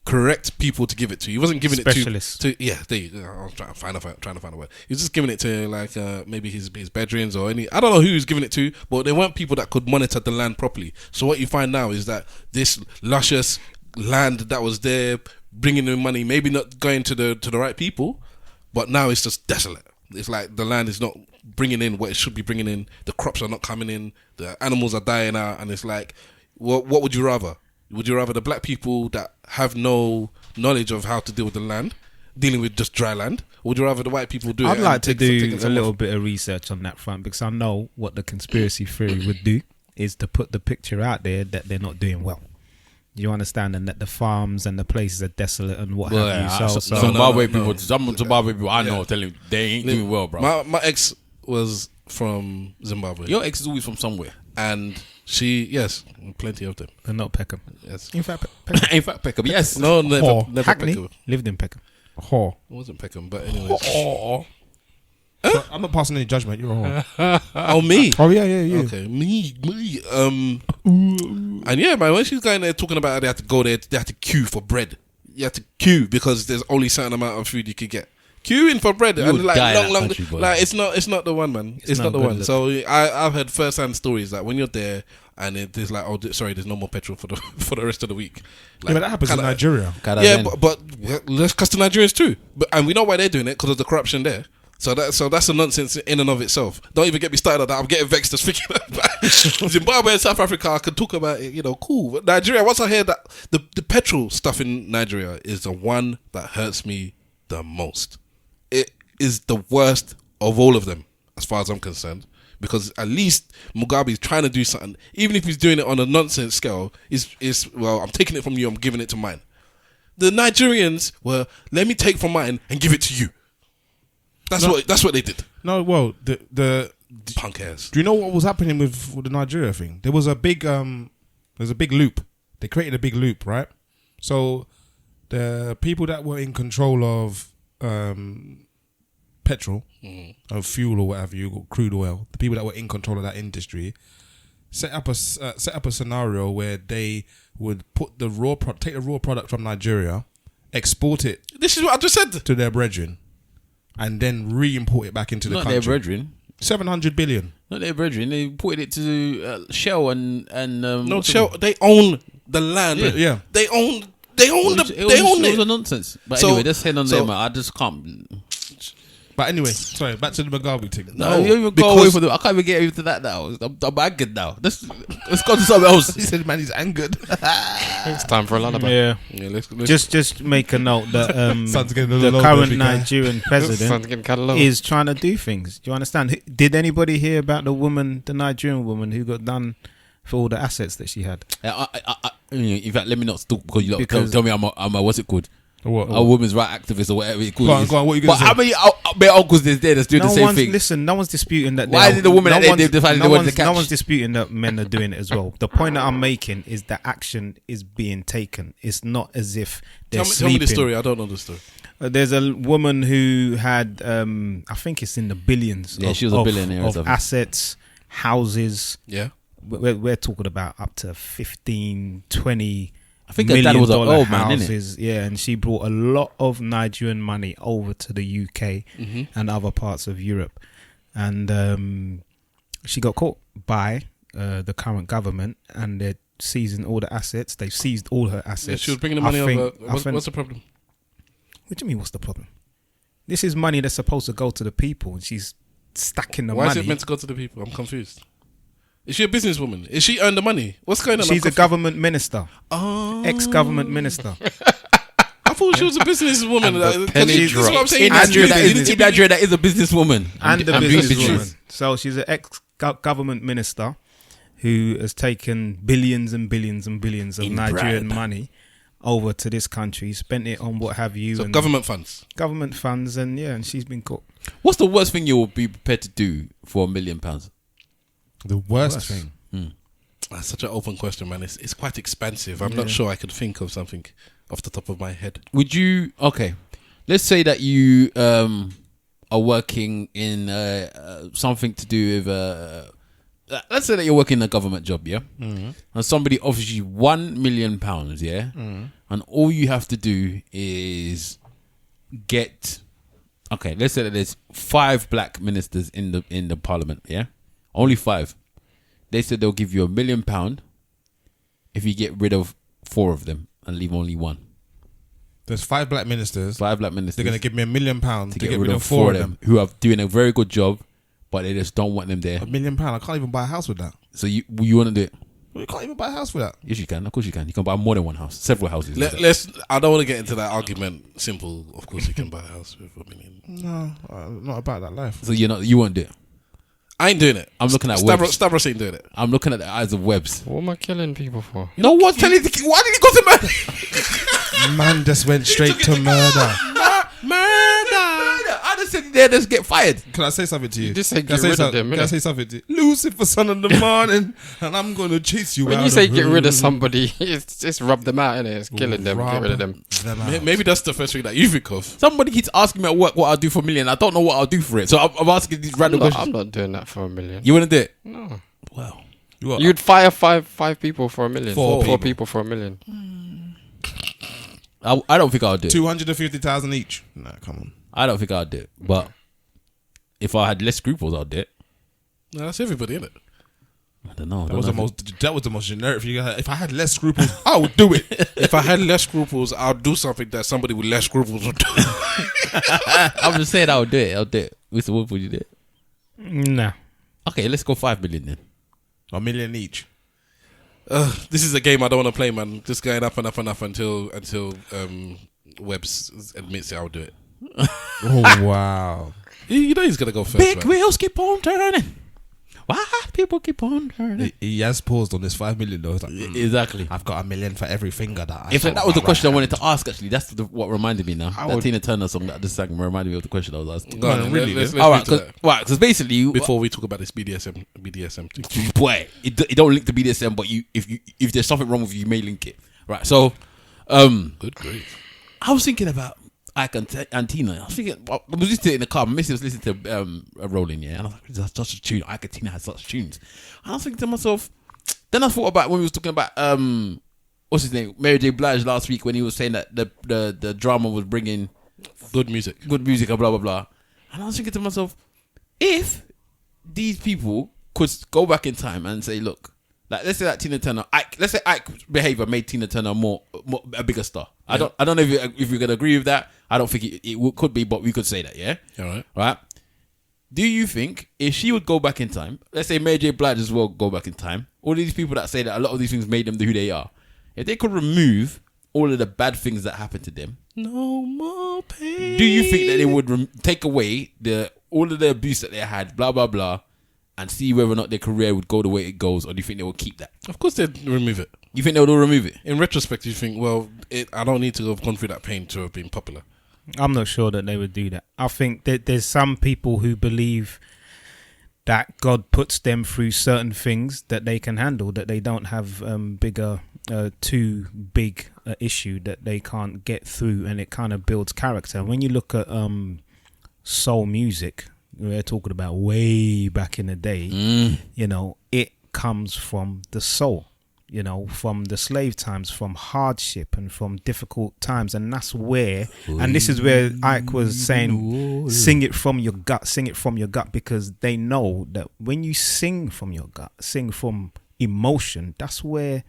correct people to give it to. He wasn't giving Specialists. it to there you go. I was trying to find a word. He was just giving it to like maybe his bedrooms or any. I don't know who he was giving it to, but there weren't people that could monitor the land properly. So what you find now is that this luscious land that was there, bringing in money, maybe not going to the right people, but now it's just desolate. It's like the land is not bringing in what it should be bringing in. The crops are not coming in. The animals are dying out, and it's like, what would you rather? Would you rather the black people that have no knowledge of how to deal with the land, dealing with just dry land, or would you rather the white people do it? I'd like to do a little bit of research on that front, because I know what the conspiracy theory would do is to put the picture out there that they're not doing well. You understand, and that the farms and the places are desolate and what have you. So Zimbabwe people, some Zimbabwe people I know, telling they ain't doing well, bro. My ex was from Zimbabwe. Your ex is always from somewhere, and she, yes, plenty of them. But not Peckham. Yes, In fact, Peckham, yes. no, never Hackney Peckham. lived in Peckham. It wasn't Peckham, but anyways. I'm not passing any judgment. You're a whore. Oh, me. Oh yeah, yeah. Okay, me. And yeah, man, when she's going there talking about how they had to go there, they had to queue for bread. You had to queue because there's only a certain amount of food you could get. Queuing for bread You and would like die in long, that country, boy. like it's not the one, man. It's not the good one. look. So I've heard first-hand stories that when you're there and there's like, sorry, there's no more petrol for the rest of the week. Like, Yeah, but that happens in Nigeria. yeah, but let's cuss to Nigerians too. And we know why they're doing it, because of the corruption there. So that's a nonsense in and of itself. Don't even get me started on that. I'm getting vexed just thinking about Zimbabwe and South Africa. I can talk about it, cool. But Nigeria, once I hear that the petrol stuff in Nigeria is the one that hurts me the most. It is the worst of all of them, as far as I'm concerned. Because at least Mugabe is trying to do something, even if he's doing it on a nonsense scale. Is well, I'm taking it from you, I'm giving it to mine. The Nigerians were, let me take from mine and give it to you. That's what they did. No, well, the Punk hairs. do you know what was happening with the Nigeria thing? There was a big loop. They created a big loop, right? So the people that were in control of petrol, of fuel or whatever you got, crude oil, the people that were in control of that industry set up a scenario where they would put take the raw product from Nigeria, export it. This is what I just said to their brethren, and then re-import it back into the country. Not their brethren. 700 billion. Not their brethren. They put it to Shell and no, Shell. They own the land. Yeah. They own it. It was a nonsense. But anyway, just head on there, man. I just can't. But anyway, sorry, back to the Mugabe thing. No, you even go away from it. I can't even get into that now. I'm angered now. Let's go to something else. He said, man, he's angered. It's time for a lullaby. Yeah. let's Just make a note that Sounds getting a the little current low, guy. Nigerian president is trying to do things. Do you understand? Did anybody hear about the Nigerian woman who got done for all the assets that she had? In fact, let me not talk because tell me I'm a what's it called? What? A woman's right activist or whatever it called. Go on, what you But gonna say? how many uncles there's there that's doing the same thing? Listen, no one's disputing that. Why did the woman that they decided they wanted to catch? No one's disputing that men are doing it as well. The point that I'm making is that action is being taken. It's not as if they're tell sleeping. me the story. I don't know the story. There's a woman who had, I think it's in the billions. Yeah, she was a billionaire or of something. assets, houses. Yeah. We're talking about up to 15, 20 I think her dad was an $1 million old man, innit? houses. Yeah, and she brought a lot of Nigerian money over to the UK and other parts of Europe. And she got caught by the current government, and they're seizing all the assets. They've seized all her assets. Yeah, she was bringing the money over. What's the problem? What do you mean, what's the problem? This is money that's supposed to go to the people, and she's stacking the Why money. is it meant to go to the people? I'm confused. Is she a businesswoman? Is she earned the money? What's going on? She's a government minister. Oh. Ex-government minister. I thought she was a businesswoman. penny This is what I'm saying. In Nigeria, that is a businesswoman. And a I'm doing businesswoman. So she's an ex-government minister who has taken billions and billions and billions of In Nigerian bribe. money over to this country, spent it on what have you. So and government funds. government funds, and and she's been caught. What's the worst thing you will be prepared to do for £1 million? The worst thing. That's such an open question, man. It's quite expansive. I'm not sure I could think of something off the top of my head. Would you? Okay, let's say that you are working in something to do with. Let's say that you're working in a government job, yeah, and somebody offers you £1 million, yeah, and all you have to do is get. Okay, let's say that there's 5 black ministers in the parliament, yeah, only 5. They said they'll give you £1 million if you get rid of 4 of them and leave only 1. There's 5 black ministers. 5 black ministers. They're going to give me £1 million to get rid of 4 of them who are doing a very good job, but they just don't want them there. £1 million. I can't even buy a house with that. So you want to do it? You can't even buy a house with that. Yes, you can. Of course, you can. You can buy more than one house, several houses. I don't want to get into that argument. Simple. Of course, you can buy a house with £1 million. No, not about that life. So you won't do it. I ain't doing it. I'm looking at Stavros ain't doing it. I'm looking at the eyes of Webbs. What am I killing people for? No one's telling you. Why did he go to murder? Man just went straight to murder. I just said there, just get fired. Can I say something to you? You just say Can I get say rid of something? them, Can I innit? say something to you? Lucifer, son of the morning, and I'm going to chase you When out you say of get rid of heaven. somebody, it's just rub them out, innit? It's killing them. Get rid of them. out. Maybe that's the first thing that you think of. Somebody keeps asking me at work what I'll do for $1 million. I don't know what I'll do for it. So I'm asking these random questions. I'm not doing that for $1 million. You want to do it? No. Well, You'd fire five people for $1 million. 4 people for $1 million. I don't think I'll do it. 250,000 each. Nah, come on. I don't think I'll do it. But if I had less scruples, I'll do it. No, that's everybody, isn't it? I don't know. That was the most generic thing. If I had less scruples, I would do it. If I had less scruples, I'll do something that somebody with less scruples would do. I'm just saying I'll do it. Mr. Wolf, would you do it? Nah. Okay, let's go 5 million then. $1 million each. This is a game I don't want to play, man. Just going up and up and up until Webbs admits it. I'll do it. Oh, wow. You know he's gonna go first. Big man. wheels keep on turning. Why people keep on turning? He has paused on this $5 million though. It's like, Exactly. I've got $1 million for every finger that I In fact, hold that was the in my question I right wanted to ask. Actually, that's what reminded me now. That Tina Turner song that just sang reminded me of the question I was asking. Go on, really, let's All right, move to that. because basically, Before we talk about this BDSM thing. boy, it don't link to BDSM, but if there's something wrong with you, you may link it. Right. So, Good grief. I was thinking about Ike and Tina. I was thinking, I was listening in the car. Missy was listening to Rolling, yeah, and I was like, that's such a tune. Ike and Tina had such tunes. And I was thinking to myself. Then I thought about when we was talking about what's his name, Mary J. Blige last week when he was saying that the drama was bringing Good music. and blah blah blah. And I was thinking to myself, if these people could go back in time and say, look, like let's say that Tina Turner, let's say Ike's behavior made Tina Turner more a bigger star. Yeah. I don't know if you can agree with that. I don't think it could be, but we could say that, yeah. All Right. Do you think if she would go back in time, let's say Mary J. Blige as well go back in time, all these people that say that a lot of these things made them who they are, if they could remove all of the bad things that happened to them, No more pain. do you think that they would take away all of the abuse that they had, blah, blah, blah, and see whether or not their career would go the way it goes, or do you think they will keep that? Of course they'd remove it. You think they would all remove it? In retrospect, you think, well, I don't need to have gone through that pain to have been popular. I'm not sure that they would do that. I think that there's some people who believe that God puts them through certain things that they can handle, that they don't have too big issue that they can't get through, and it kind of builds character. When you look at soul music, we're talking about way back in the day, you know, it comes from the soul. you know, from the slave times, from hardship and from difficult times. And that's where, and this is where Ike was saying, sing it from your gut, because they know that when you sing from your gut, sing from emotion, that's where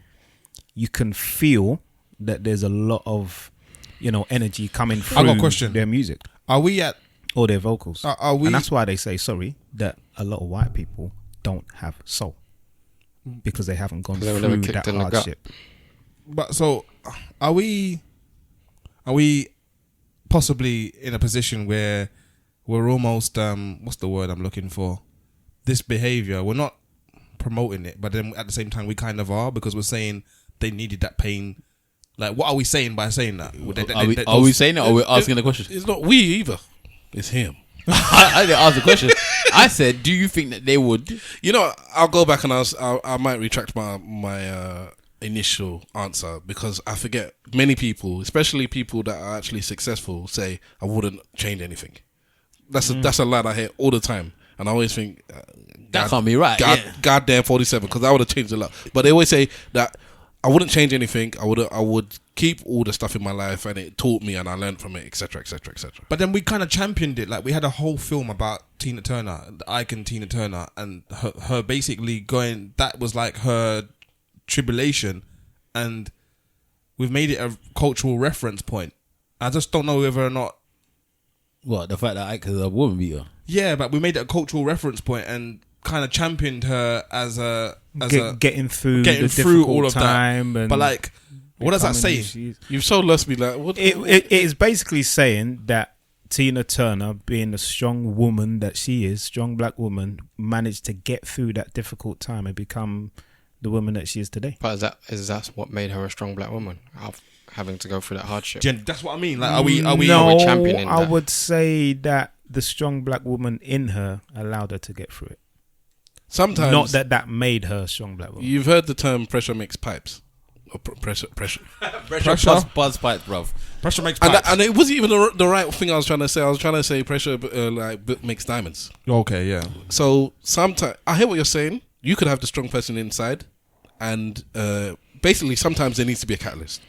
you can feel that there's a lot of, you know, energy coming through I got a question. their music. Are we at? Or their vocals. Are we? And that's why they say, sorry, that a lot of white people don't have soul. Because they haven't gone They were through never kicked that in the gut. hardship. But so, are we possibly in a position where we're almost what's the word I'm looking for? This behavior, we're not promoting it, but then at the same time we kind of are, because we're saying they needed that pain. Like, what are we saying by saying that? Are we saying it, or are we asking the question? It's not we either. It's him. I didn't ask the question. I said, do you think that they would? You know, I'll go back and I might retract my initial answer, because I forget many people, especially people that are actually successful, say I wouldn't change anything. That's a line I hear all the time, and I always think That can't be right. Goddamn 47, because I would have changed a lot. But they always say that I wouldn't change anything. I would keep all the stuff in my life, and it taught me, and I learned from it, etc., etc., etc. But then we kind of championed it. Like, we had a whole film about Tina Turner, the icon Tina Turner, and her basically going. That was like her tribulation, and we've made it a cultural reference point. I just don't know whether or not. What, the fact that Ike is a woman beater? Yeah, but we made it a cultural reference point and kind of championed her as getting through all of time. that. But like, what does that say? You've so lost me. Like, what? It is basically saying that Tina Turner, being the strong woman that she is, strong black woman, managed to get through that difficult time and become the woman that she is today. But is that what made her a strong black woman? Having to go through that hardship. That's what I mean. Like, are we championing I that? would say that the strong black woman in her allowed her to get through it. Sometimes, not that made her a strong black woman. You've heard the term "pressure makes pipes," or pressure. Pressure buzz pipes, bruv. Pressure makes pipes. And it wasn't even the right thing I was trying to say. I was trying to say pressure makes diamonds. Okay, yeah. So sometimes I hear what you're saying. You could have the strong person inside, and basically sometimes there needs to be a catalyst.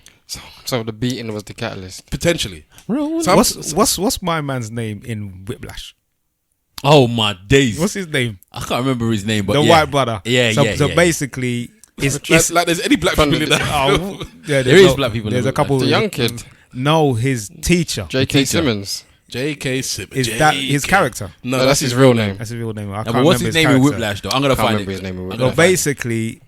So the beating was the catalyst. Potentially. What's my man's name in Whiplash? Oh my days! What's his name? I can't remember his name, but the white brother. So basically, it's like there's any black people in that. There is black people. There's a couple. The young kid. No, his teacher. J.K. Simmons. J.K. Simmons. Is that his character? No, that's his real name. That's his real name. I can't but what's his name in character. Whiplash though? I'm gonna find his name in Whiplash. So basically,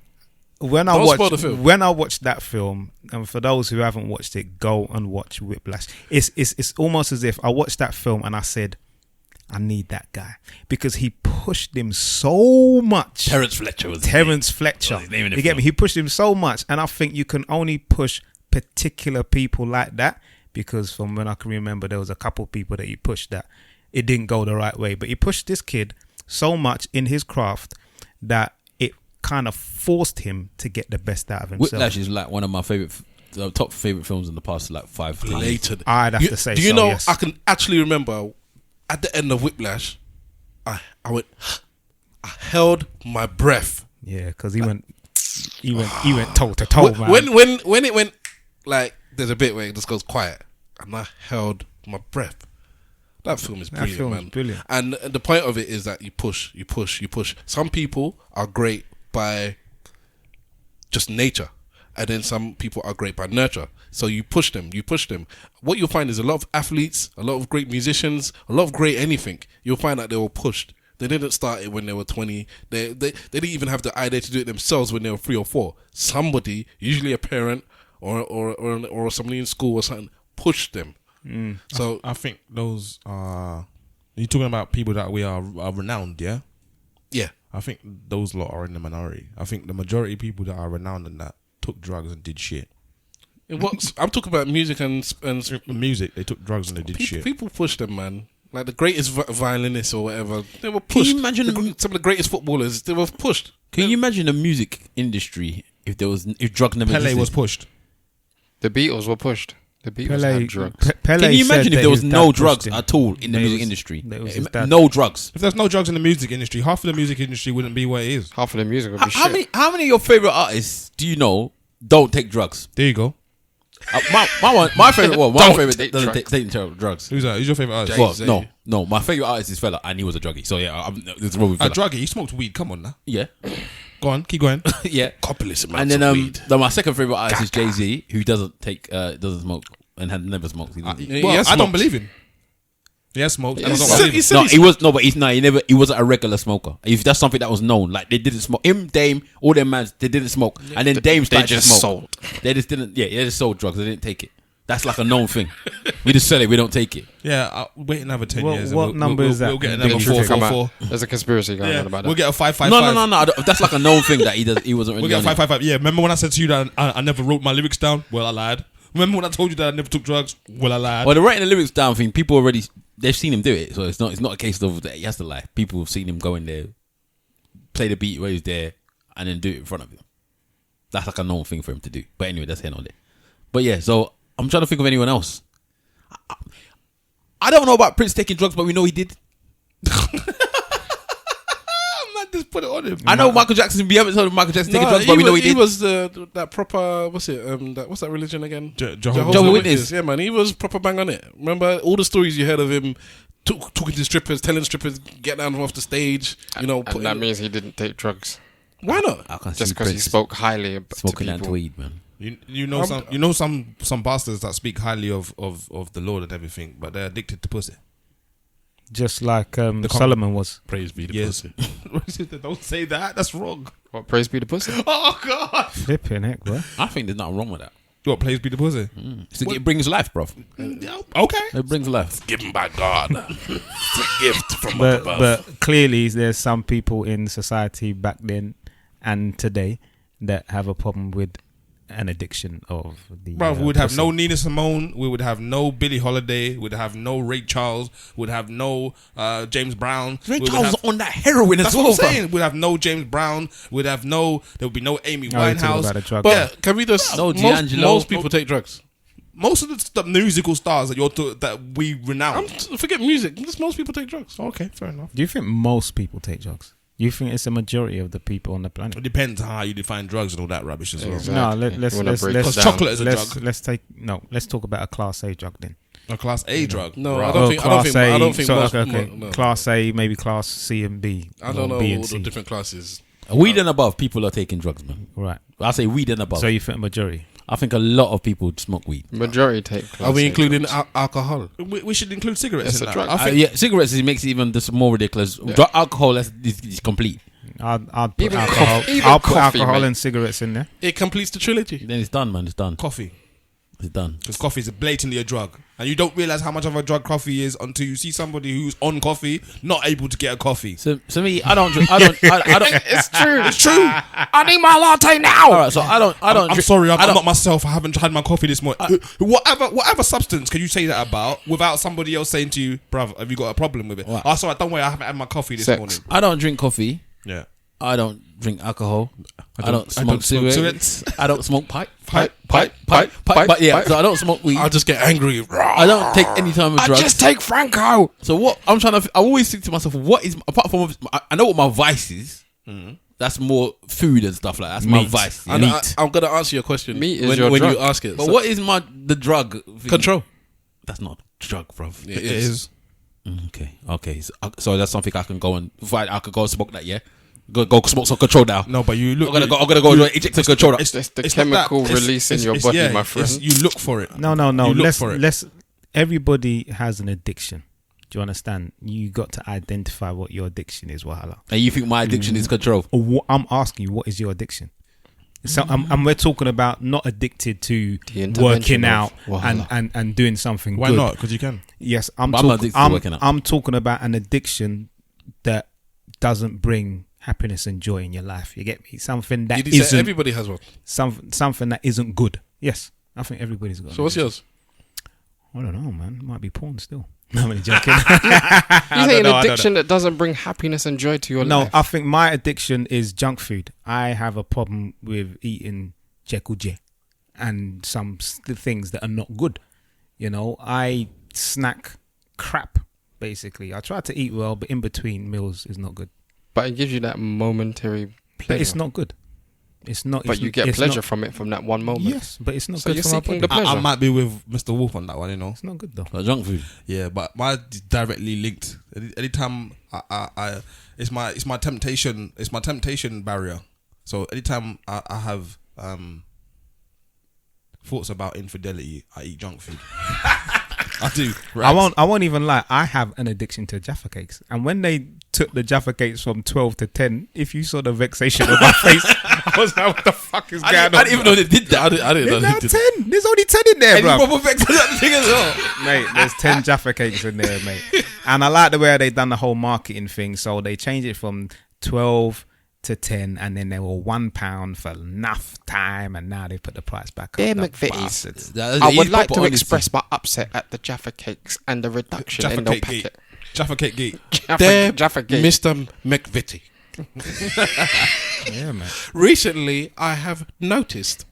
when I watched that film, and for those who haven't watched it, go and watch Whiplash. It's almost as if I watched that film and I said, I need that guy, because he pushed him so much. Terrence Fletcher. You get me? He pushed him so much, and I think you can only push particular people like that, because from when I can remember, there was a couple people that he pushed that it didn't go the right way, but he pushed this kid so much in his craft that it kind of forced him to get the best out of himself. Whiplash is like one of my top favorite films in the past like 5 years. Related. I'd have to say. Do you know? Yes. I can actually remember at the end of Whiplash, I held my breath. Yeah, because he went toe to toe, man. When it went, like, there's a bit where it just goes quiet, and I held my breath. That film is brilliant, man. Brilliant. And the point of it is that you push. Some people are great by just nature, and then some people are great by nurture. So you push them. What you'll find is a lot of athletes, a lot of great musicians, a lot of great anything. You'll find that they were pushed. They didn't start it when they were 20. They didn't even have the idea to do it themselves when they were 3 or 4. Somebody, usually a parent or somebody in school or something, pushed them. So I think those are. You're talking about people that we are renowned, yeah? Yeah. I think those lot are in the minority. I think the majority of people that are renowned in that took drugs and did shit. I'm talking about music and music. They took drugs and they did shit. People push them, man. Like the greatest violinists or whatever, they were pushed. Can you imagine some of the greatest footballers? They were pushed. Can you imagine the music industry if drugs never Pele existed? was pushed. The Beatles were pushed. The Beatles had drugs. Pele Can you said imagine if that there was his no dad drugs pushed him. at all in the That music was- industry? that was his dad. No drugs. If there's no drugs in the music industry, half of the music industry wouldn't be what it is. Half of the music would be shit. How many of your favorite artists do you know don't take drugs? There you go. My favorite one. My favorite take doesn't drugs. take drugs. Who's that? Who's your favorite artist? Well, Jay-Z. no. My favorite artist is Fella, and he was a druggie. So yeah, there's wrong with A Fella. druggie. He smoked weed. Come on now. Yeah, Go on. Keep going. yeah. Copious amounts And then of weed. my second favorite artist is Jay-Z, who doesn't smoke and had never smoked. He doesn't- He Well, has I don't smoked. believe him. He has smoked. and I don't said- believe he him. said No, he's- he was no, but he wasn't a regular smoker. If that's something that was known, like they didn't smoke. Him, Dame, all them mans, they didn't smoke, and then Dame They started just to smoke. sold. They just didn't. Yeah, they just sold drugs. They didn't take it. That's like a known thing. We just sell it. We don't take it. Yeah, wait another 10 What- years. what and number is that? We'll get Big another Truth Come 444. out. There's a conspiracy going on about that. We'll get a 555. No. That's like a known thing that he wasn't really. We'll get a on it. 555. Yeah, remember when I said to you that I never wrote my lyrics down? Well, I lied. Remember when I told you that I never took drugs? Well, I lied. Well, the writing the lyrics down thing, people already they've seen him do it, so it's not a case of that he has to lie. People have seen him go in there, play the beat where he's there, and then do it in front of him. That's like a known thing for him to do. But anyway, that's here on it. But yeah, so I'm trying to think of anyone else. I don't know about Prince taking drugs, but we know he did. Man, just put it on him. I know Michael Jackson. We haven't heard of Michael Jackson taking drugs, but we know he did. He was that proper. What's it? What's that religion again? Jehovah's Witness. Yeah, man. He was proper bang on it. Remember all the stories you heard of him talking to strippers, telling strippers get down off the stage. You know, And that means he didn't take drugs. why not? I can Just see because he Prince spoke highly to smoking that people. weed, man. You know some bastards that speak highly of the Lord and everything, but they're addicted to pussy. Just like Solomon was. Praise be the Yes. pussy. Don't say that. That's wrong. What, praise be the pussy? Oh God. Flipping heck, bro. I think there's nothing wrong with that. What? Praise be the pussy. It brings life, bro. Okay. It brings life. Given by God, it's a gift from But above. but clearly, there's some people in society back then and today that have a problem with an addiction of the. Bro, we would have pussy. no Nina Simone. We would have no Billie Holiday. We would have no Ray Charles. We would have no James Brown. Ray We would Charles have- on that heroin as That's well, what I'm bro. saying. We'd have no James Brown. We'd have no. There would be no Amy Oh, you're talking Winehouse. about a drug. but can we just? No, most, D'Angelo. most people take drugs. Most of the musical stars that we renown. Forget music. Just most people take drugs. Okay, fair enough. Do you think most people take drugs? You think it's a majority of the people on the planet? It depends on how you define drugs and all that rubbish as well. Exactly. No, You let's wanna break it Because down. chocolate is a let's drug. let's talk about a class A drug then. A class A drug. No, Right. I don't think. I don't think. So, most, okay, no. class A, maybe class C and B. I don't know B all and the C. different classes. Weed and above, people are taking drugs, man. Right. I say weed and above. So you think a majority? I think a lot of people smoke weed. Majority take. Are we class A including drugs. alcohol? We should include cigarettes It's in a that. drug. I think Yeah, cigarettes it makes it even just more ridiculous. Alcohol is complete. I'd put Even alcohol. coffee- even I'll put coffee, alcohol mate. and cigarettes in there. It completes the trilogy. Then it's done, man. It's done. coffee. It's done. Because coffee is blatantly a drug. And you don't realize how much of a drug coffee is until you see somebody who's on coffee, not able to get a coffee. So me, I don't drink. I don't. It's true. It's true. I need my latte now. All right, so I don't. I'm drink- sorry, I'm I don't- not myself. I haven't had my coffee this morning. Whatever substance can you say that about without somebody else saying to you, bruv, have you got a problem with it? What? Oh, sorry, don't worry, I haven't had my coffee this Sex. morning. I don't drink coffee. Yeah. I don't drink alcohol. I don't I smoke don't smoke cigarettes. I don't smoke pipe. Pipe. But yeah, so I don't smoke weed. I'll just get angry. I don't take any type of I drugs. just take Franco. So what I'm trying to, I always think to myself, what is apart from I know what my vice is. That's more food and stuff like that. That's my Meat. vice. And Yeah. I'm gonna answer your question Meat is when your you drug. ask it. But So- what is the drug thing? control? That's not drug, bro. Yeah, It is. Okay. So that's something I can go and fight. I could go and smoke that. Yeah. Go smoke some control now. No, but you look. I'm gonna go inject some control now. It's the not chemical that. It's- release in it's- your it's- body, yeah, my it's- friend. You look for it. No. You look Let's for it. let's. Everybody has an addiction. Do you understand? You got to identify what your addiction is, Wahala. And you think my addiction is control? Or I'm asking you, what is your addiction? So, and we're talking about not addicted to The intervention working of out Wahala. and doing something Why good. not? Because you can. Yes, But I'm not addicted to working out. I'm talking about an addiction that doesn't bring happiness and joy in your life. You get me? Something that Did you say isn't everybody has one? something that isn't good. Yes, I think everybody's got. So what's yours? I don't know, man. Might be porn still. No, I'm only joking. You think an don't know. addiction that doesn't bring happiness and joy to your No, life? I think my addiction is junk food. I have a problem with eating jekuje and some things that are not good. You know, I snack crap, basically. I try to eat well, but in between meals is not good. But it gives you that momentary pleasure. But it's not good. It's not. But it's, you get it's pleasure not, from it from that one moment. Yes, but it's not So good you're for my seeking body. the pleasure. I might be with Mr. Wolf on that one, you know. It's not good though. Like junk food. Yeah, but my directly linked. Anytime I it's my temptation. It's my temptation barrier. So anytime I have thoughts about infidelity, I eat junk food. I do. Right? I won't even lie. I have an addiction to Jaffa cakes, and when they took the Jaffa cakes from 12 to 10, if you saw the vexation on my face, I was like, "What the fuck is going on?" I didn't even know they did that. I didn't know There's now they did that. 10. There's only 10 in there, And bro. you proper vexed at that thing as well. Mate, there's 10 Jaffa cakes in there, mate. And I like the way they done the whole marketing thing. So they changed it from 12 to 10, and then they were £1 for enough time, and now they put the price back up. Dear The McVitie's, bastards. I would like to express my upset at the Jaffa cakes and the reduction Jaffa in their cake gate. packet. Jaffa cake gate. Jaffa cake. Mr. McVitie. Yeah, man. Recently, I have noticed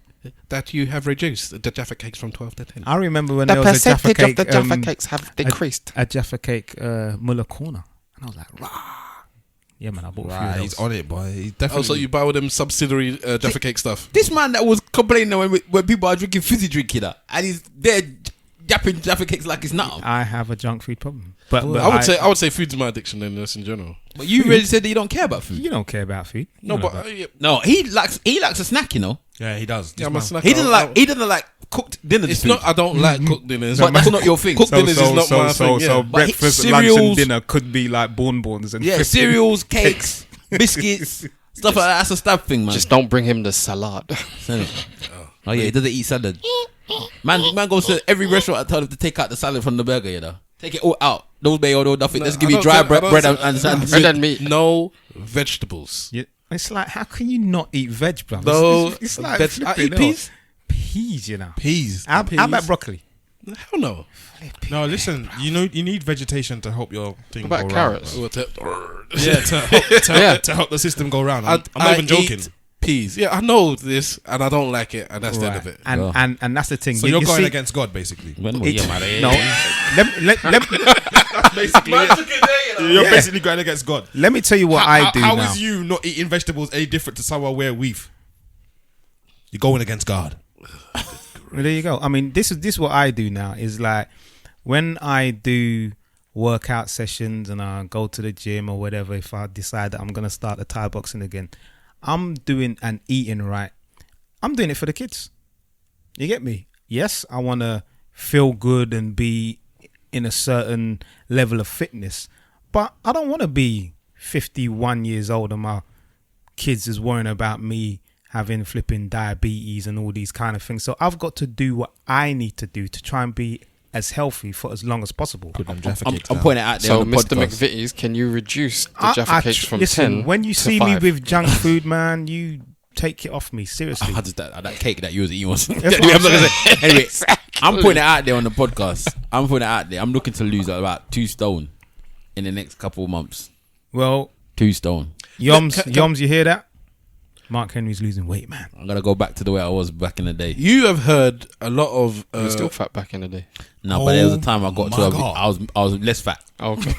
that you have reduced the Jaffa cakes from 12 to 10. I remember when The there was a Jaffa percentage cake, of the Jaffa cakes have decreased. a Jaffa cake Muller corner, and I was like, rah. Yeah, man, I bought a few Right, of he's those. on it, boy. He's definitely. Also, you buy all them subsidiary Jaffa cake stuff. This man that was complaining when people are drinking fizzy drink, and he's there yapping Jaffa cakes like it's nothing. I have a junk food problem, but I would say food's my addiction then, just in general. But you really said that you don't care about food. you don't care about food. You No, know but that. No, he likes a snack, you know. Yeah, he does. yeah, I'm a snacker. He doesn't like cooked dinners. It's not. I don't like cooked dinners, but that's not your thing. Cooked dinners is not my thing. Yeah. So But breakfast, lunch, and cereals- dinner could be like bonbons and Yeah, cereals, cakes, biscuits, stuff like that. That's a stab thing, man. Just don't bring him the salad. Oh yeah, he doesn't eat salad. Man goes to every restaurant and tell them to take out the salad from the burger, you know. Take it all out. No mayo, no nothing. No, Let's give I you don't dry care- I don't bread say- and sandwich. Bread and meat. No vegetables. Yeah, it's like, how can you not eat veg, bro? No, it's like I flipping eat hell. peas. Peas, you know. Peas. How about broccoli? Hell no. No, listen. You need vegetation to help your thing What go about round. carrots? Yeah, to help the system go round. I'm not even joking. Eat peas. Yeah, I know this, and I don't like it, and that's the end of it. And that's the thing. So You- you're you going see- against God, basically. No, You're basically going against God. let me tell you what I do How now. is you not eating vegetables any different to someone wear weave? You're going against God. Well, there you go. I mean, this is what I do now. Is like when I do workout sessions and I go to the gym or whatever. If I decide that I'm gonna start the Thai boxing again, I'm doing and eating right. I'm doing it for the kids. You get me? Yes, I want to feel good and be in a certain level of fitness, but I don't want to be 51 years old and my kids is worrying about me having flipping diabetes and all these kind of things. So I've got to do what I need to do to try and be as healthy for as long as possible. I'm pointing it out there So, on the Mr. podcast. McVitie's, can you reduce the Jaffa cakes from listen, 10 when you to see 5? me with junk food, man, you take it off me, seriously. How does that cake that you was eating was? That's Anyway, what I'm not I'm gonna say. Anyway, I'm putting it out there on the podcast. I'm putting it out there. I'm looking to lose about 2 stone in the next couple of months. Well, 2 stone. Yoms, you hear that? Mark Henry's losing weight, man. I'm gonna go back to the way I was back in the day. You have heard a lot of. You were still fat back in the day. No, but there was a time I got to. my God. I was less fat. Okay.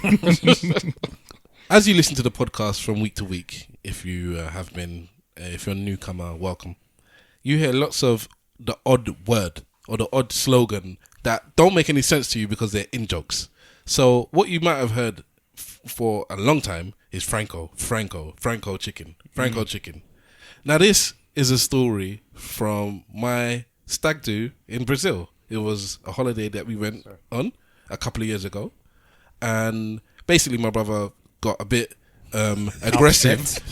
As you listen to the podcast from week to week, if you have been, if you're a newcomer, welcome. You hear lots of the odd word or the odd slogan that don't make any sense to you because they're in jokes. So what you might have heard for a long time is Franco chicken. Now this is a story from my stag do in Brazil. It was a holiday that we went on a couple of years ago, and basically my brother got a bit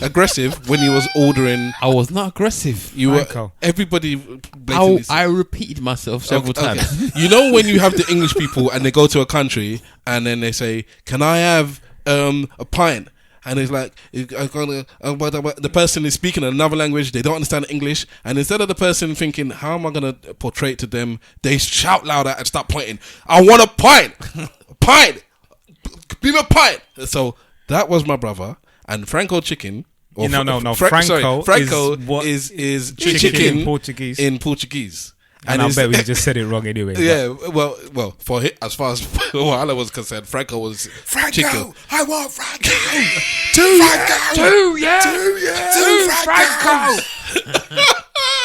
aggressive when he was ordering. I was not aggressive. You were Franco. everybody. blatantly- I repeated myself several times. You know when you have the English people and they go to a country and then they say, "Can I have a pint?" And it's like the person is speaking another language, they don't understand English, and instead of the person thinking, "How am I gonna portray it to them?" they shout louder and start pointing. "I want a pint, a pint, give me a pint." So that was my brother, and Franco chicken. No. Franco Franco is is what is chicken chicken in Portuguese. in Portuguese. And I it's- bet we just said it wrong anyway. Yeah, well, for him, as far as Wahala was concerned, Franco was chicken. I want Franco. Franco.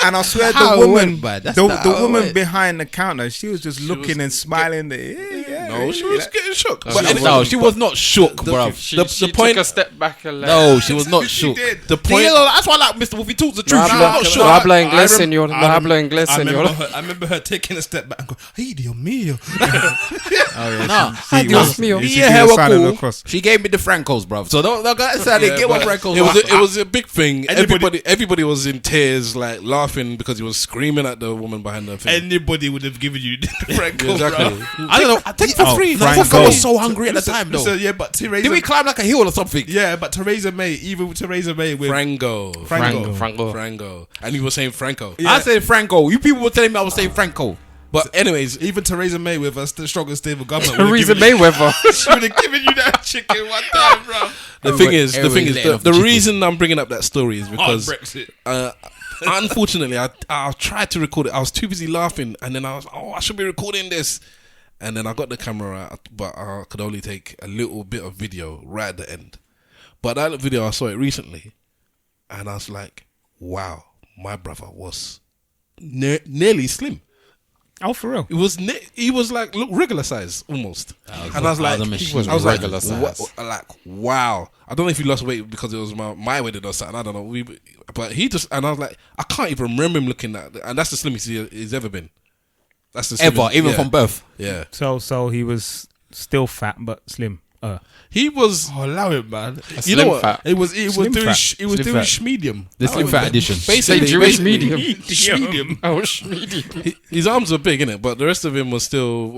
And I swear How the it woman, went, bud. That's the not how it woman went. behind the counter, she was just looking and smiling. No, she was getting shook. But no, she was not shook, bruv. She The point- took a step back and like, No, she was not shook. The point. That's why I like Mr. Wolf. He talks the truth. No She's not shook. habla inglés, señor. No habla inglés, I señor. remember her taking a step back and going, "Hey, Dios mío." Nah, Ay, Dios mío. She me did and a her were sign of the cool. cross. She gave me the Francos, bruv. So don't say they get what Francos. It was a big thing. Everybody was in tears, like laughing because he was screaming at the woman behind the thing. Anybody would have given you Franco, Exactly. bro. I don't know. I take it for Oh, free. Franco. I was so hungry at the time, though. So, yeah, but Theresa. Did we climb like a hill or something? Yeah, but Theresa May, even with Theresa May with Franco. Franco. And he was saying Franco. Yeah. I said Franco. You people were telling me I was saying Franco. But anyways, even Theresa May with a strong and stable government. Theresa would have given Mayweather. you- She would have given you that chicken one time, bro. the thing is, letting off the the chicken. reason I'm bringing up that story is Oh, because Brexit. unfortunately, I tried to record it. I was too busy laughing, and then I was, I should be recording this. And then I got the camera out, but I could only take a little bit of video right at the end. But that video, I saw it recently, and I was like, wow, my brother was nearly slim. Oh, for real? It was he was like regular size almost, and I was like, he was regular size. wow. I don't know if he lost weight because it was my wedding or something. I don't know. But he just, and I was like, I can't even remember him looking at, and that's the slimmest he's ever been. That's the slimmest, Even yeah. from birth. Yeah, So he was still fat but slim. he was. Oh, allow it, man. You know what? Fat. It was Slim doing fat. Slim fat. medium. The slim fat edition. Say Jewish medium. Medium. Oh, medium. His arms were big, innit? But the rest of him was still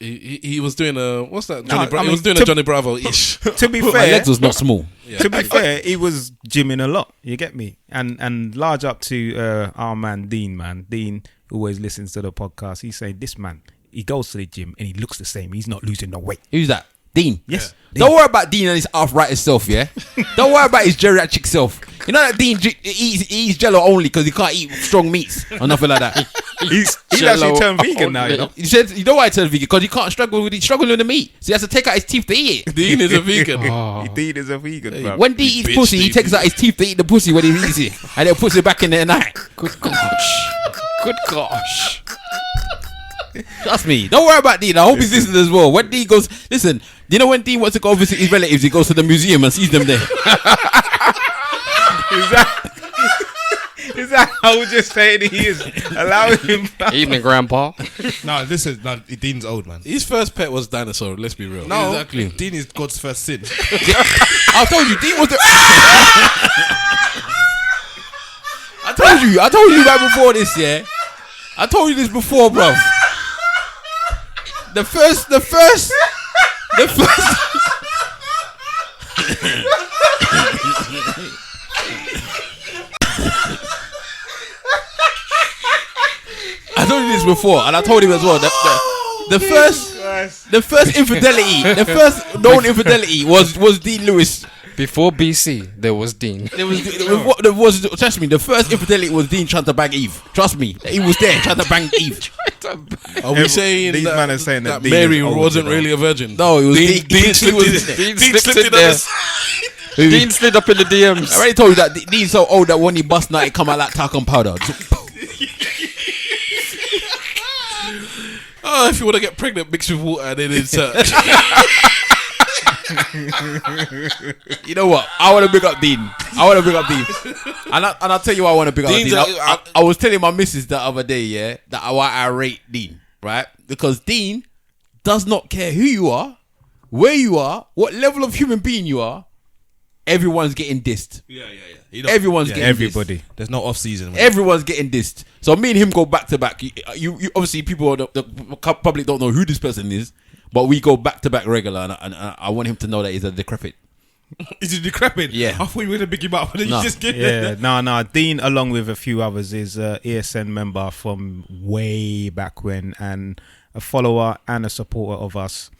he was doing a what's that? He was doing a Johnny Bravo ish. To be My fair, legs was not small. to be fair, he was gymming a lot. You get me? And large up to our man Dean. Man, Dean always listens to the podcast. He's saying this man, he goes to the gym and he looks the same. He's not losing no weight. Who's that? Dean. Yes. Don't worry about Dean and his arthritis self, yeah? Don't worry about his geriatric self. You know that Dean eats jello only because he can't eat strong meats or nothing like that. He's Jello actually turned vegan now. You know? He said, you know why he turned vegan? Because he can't struggle with the meat. So he has to take out his teeth to eat it. Dean is a vegan. Dean is a vegan, bro. When Dean eats bitch, pussy, he Dean. takes out his teeth to eat the pussy when he eats it. And then puts it back in there at night. Good gosh. Good gosh. Trust me. Don't worry about Dean. I hope he's listening as well. When Dean goes, listen, you know when Dean wants to go visit his relatives, he goes to the museum and sees them there. Is that how we just saying he is? Allow him. Evening, Grandpa. No, Dean's old, man. His first pet was dinosaur. Let's be real. No, Exactly. Dean is God's first sin. I told you, Dean was the. I told you that before this, yeah. I told you this before, bro. The first. I told you this before, and I told him as well. The first infidelity, the first known infidelity was Dean Lewis. Before BC, there was Dean. There was trust me, the first infidelity was Dean trying to bang Eve. Trust me, he was there trying to bang Eve. Are we saying These that, men are saying that Dean Mary is old, wasn't you know? really a virgin? No, it was Dean. Dean slipped in. Dean Dean slipped slipped in in on there. this. Dean slid up in the DMs. I already told you that Dean's so old that when he bust nut, it come out like talcum powder. Oh, if you want to get pregnant, mix with water and then insert. You know what? I want to big up Dean. And I'll tell you why I want to big up Dean's Dean. I was telling my missus the other day, yeah, that I rate Dean, right? Because Dean does not care who you are, where you are, what level of human being you are. Everyone's getting dissed. Everyone's getting Everybody. dissed. There's no off season. Everyone's getting dissed. So me and him go back to back. You obviously people, the public don't know who this person is, but we go back to back regular, and I want him to know that he's a decrepit. Is he decrepit? Yeah. I thought you were going to pick him up, but then No. you just get Yeah, no. Dean, along with a few others, is a ESN member from way back when, and a follower and a supporter of us.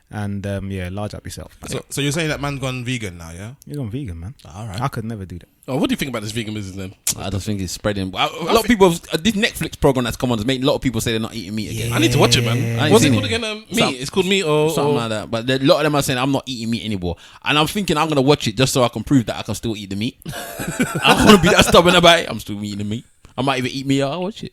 And large up yourself. So you're saying that man's gone vegan now, yeah? You're gone vegan, man. All right. I could never do that. Oh, what do you think about this vegan business then? I just think it's spreading. A lot of people, this Netflix program that's come on has made a lot of people say they're not eating meat again. I need to watch it, man. What's it called again? Meat. It's called meat or something like that. But a lot of them are saying I'm not eating meat anymore, and I'm thinking I'm gonna watch it just so I can prove that I can still eat the meat. I want to be that stubborn about it. I'm still eating the meat. I might even eat meat. I'll watch it.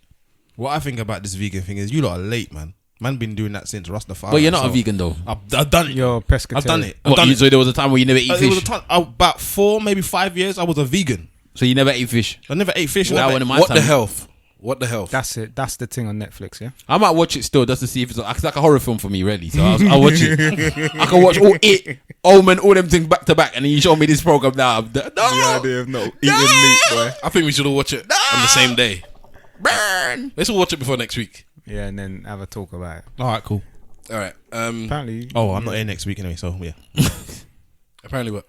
What I think about this vegan thing is you lot are late, man. Man been doing that since Rastafari. But you're not a vegan though. I've done it. You're a pescatarian. I've done it. So there was a time where you never eat There was fish. a time, about 4, maybe 5 years, I was a vegan. So you never ate fish. I never ate fish. Well, Never- what the health? What the health? That's it. That's the thing on Netflix, yeah? I might watch it still just to see if it's like a horror film for me, really. So I'll watch it. I can watch all it, Omen, all them things back to back, and then you show me this program now. No, The idea of not eating meat, boy. I think we should all watch it on the same day. burn. Let's all watch it before next week. Yeah, and then have a talk about it. All right, cool. All right. Apparently, I'm not here next week anyway, so yeah. Apparently what?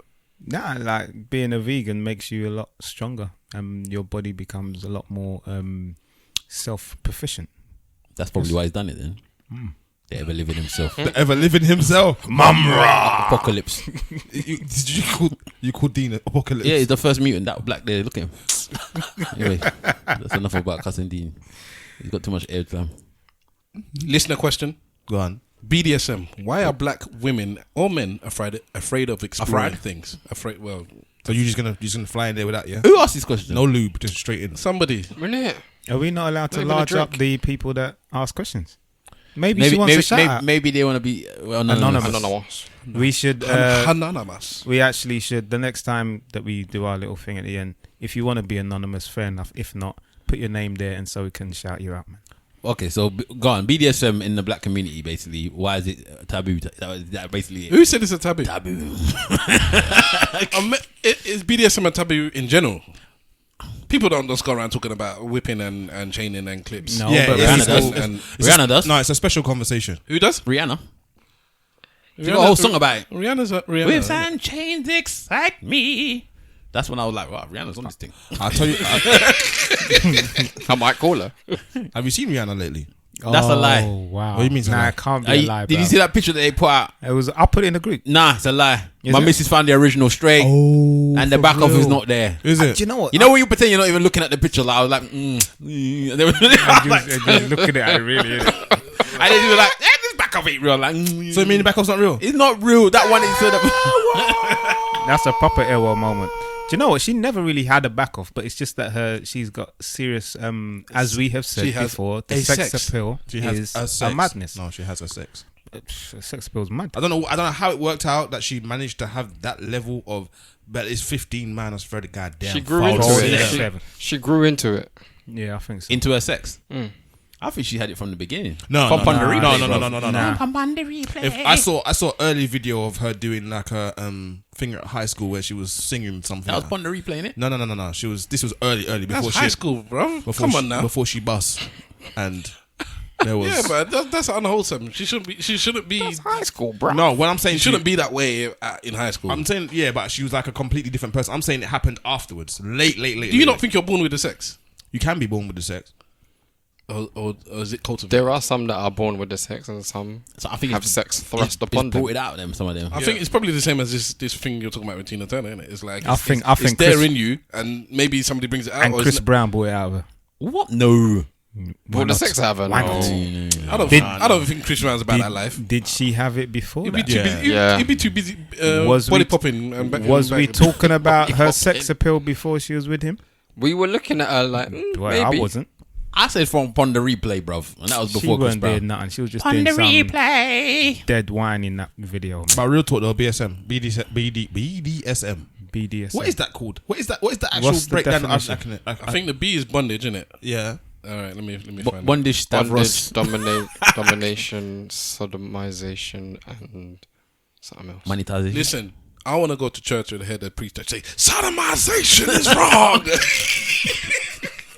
nah, like being a vegan makes you a lot stronger, and your body becomes a lot more self-proficient. That's probably why he's done it then. The ever living himself. The ever living himself, Mumra. Apocalypse. You called Dean Apocalypse? Yeah, he's the first mutant. That black there. Look at him. Anyway, that's enough about cousin Dean. He's got too much airtime. Listener question. Go on. BDSM. Why are black women or men afraid of exploring things? Afraid. Well, So you're just gonna fly in there with that, yeah? Who asked this question? No lube, just straight in. somebody. Renee. Are we not allowed to Not even a large up drink. the people that ask questions? Maybe she wants a shout out. maybe they want to be Anonymous. Anonymous. We should. Anonymous. We actually should. The next time that we do our little thing at the end, if you want to be anonymous, fair enough. If not, put your name there, and so we can shout you out, man. Okay, so go on. BDSM in the black community, basically. Why is it taboo? That basically it. Who said it's a taboo? Taboo. Is BDSM a taboo in general? People don't just go around talking about whipping and chaining and clips. No, Yeah, but it's- Rihanna does. And Rihanna does. No, it's a special conversation. who does? Rihanna. She got a whole song about it. Rihanna's Rihanna. Whips and chains excite me. That's when I was like, wow, Rihanna's on this thing. I'll tell you. I might call her. Have you seen Rihanna lately? That's a lie. Oh wow! What do you mean it's a Nah, lie? it can't be a lie. Did you bro. see that picture that they put out? It was. I put it in the group. Nah, it's a lie. Is My it? missus found the original straight, Oh, and the back of is not there. Is it? Do you know what? You know when you pretend you're not even looking at the picture, like I was like, and they were just looking at it, really. and then you were like, this back of it real, like, So you mean the back off's not real? it's not real. That one is so that. That's a proper Elwell moment. Do you know what? She never really had a back off, but it's just that she's got serious, as we have said She has before, the a sex sex. appeal She has is a a sex. madness. No, she has a sex. Sex appeal is mad. I don't know how it worked out that she managed to have that level of. But it's 15 man. I swear to goddamn. She grew foul into shit. it. Yeah. She- 7. She grew into it. Yeah, I think so. Into her sex. Mm. I think she had it from the beginning. No, Pump no, on the no, replay, no, bro. no, no, no, no. Nah. Pump on the replay. If I saw early video of her doing like a thing at high school where she was singing something. That was like on the replay, innit? No. This was early before That's she high school, bro. before Come she, on now. before she bust, and there was Yeah, but that's unwholesome. She shouldn't be. High school, bro. no. When I'm saying She shouldn't be that way in high school. I'm saying but she was like a completely different person. I'm saying it happened afterwards, late. Do you not think you're born with the sex, you can be born with the sex? or is it cultivated? There are some that are born with the sex, and some So I think have sex thrust upon brought them. it out of them. Some of them. I think it's probably the same as this thing you're talking about with Tina Turner, isn't it? It's like I think it's there Chris- in you, and maybe somebody brings it out. And or Chris it's Brown brought it out of her. What? No. Will the sex have her? Why No. not? I don't think Chris Brown's about that life. Did she have it before He'd be that? too busy. Yeah. He'd be too busy. Was Body we- popping. And back, Was and we back. talking about her sex appeal before she was with him? We were looking at her like, Well, maybe. I wasn't. I said from upon the replay, bruv, and that was She before Chris wasn't Brown. doing nothing. She was just doing some dead wine in that video. Man. But real talk though, BDSM. BDSM. What is that called? What is the actual What's the breakdown? definition? I think the B is bondage, isn't it? Yeah. All right, let me find it. Bondage, Stavros, Bondage, domination, sodomization, and something else. monetization. Listen, I want to go to church with the head of the priest and say sodomization is wrong.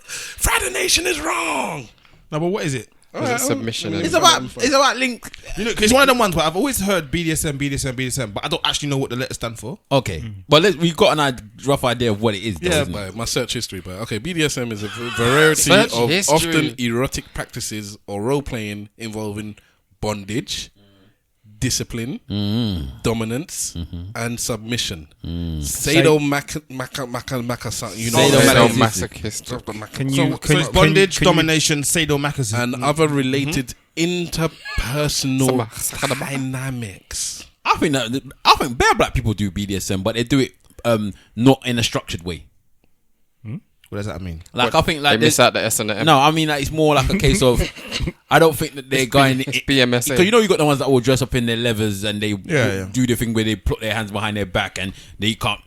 Fraternation is wrong. No, but what is it? Was it submission? It's and about link. You know, 'cause it's one of them ones where I've always heard BDSM, but I don't actually know what the letters stand for. Okay, but we've got rough idea of what it is. Though, Yeah, isn't it? By my search history, but okay, BDSM is a variety Search of history. often erotic practices or role playing involving bondage, discipline, dominance, and submission. Sadomasochist. So it's bondage, domination, sadomasochism, and other related interpersonal dynamics. I think bare black people do BDSM, but they do it not in a structured way. What does that mean? Like I think like they miss out the S and the M. No, I mean like it's more like a case of I don't think that they're going BMSA. because you got the ones that will dress up in their leathers and they Yeah. do the thing where they put their hands behind their back and they can't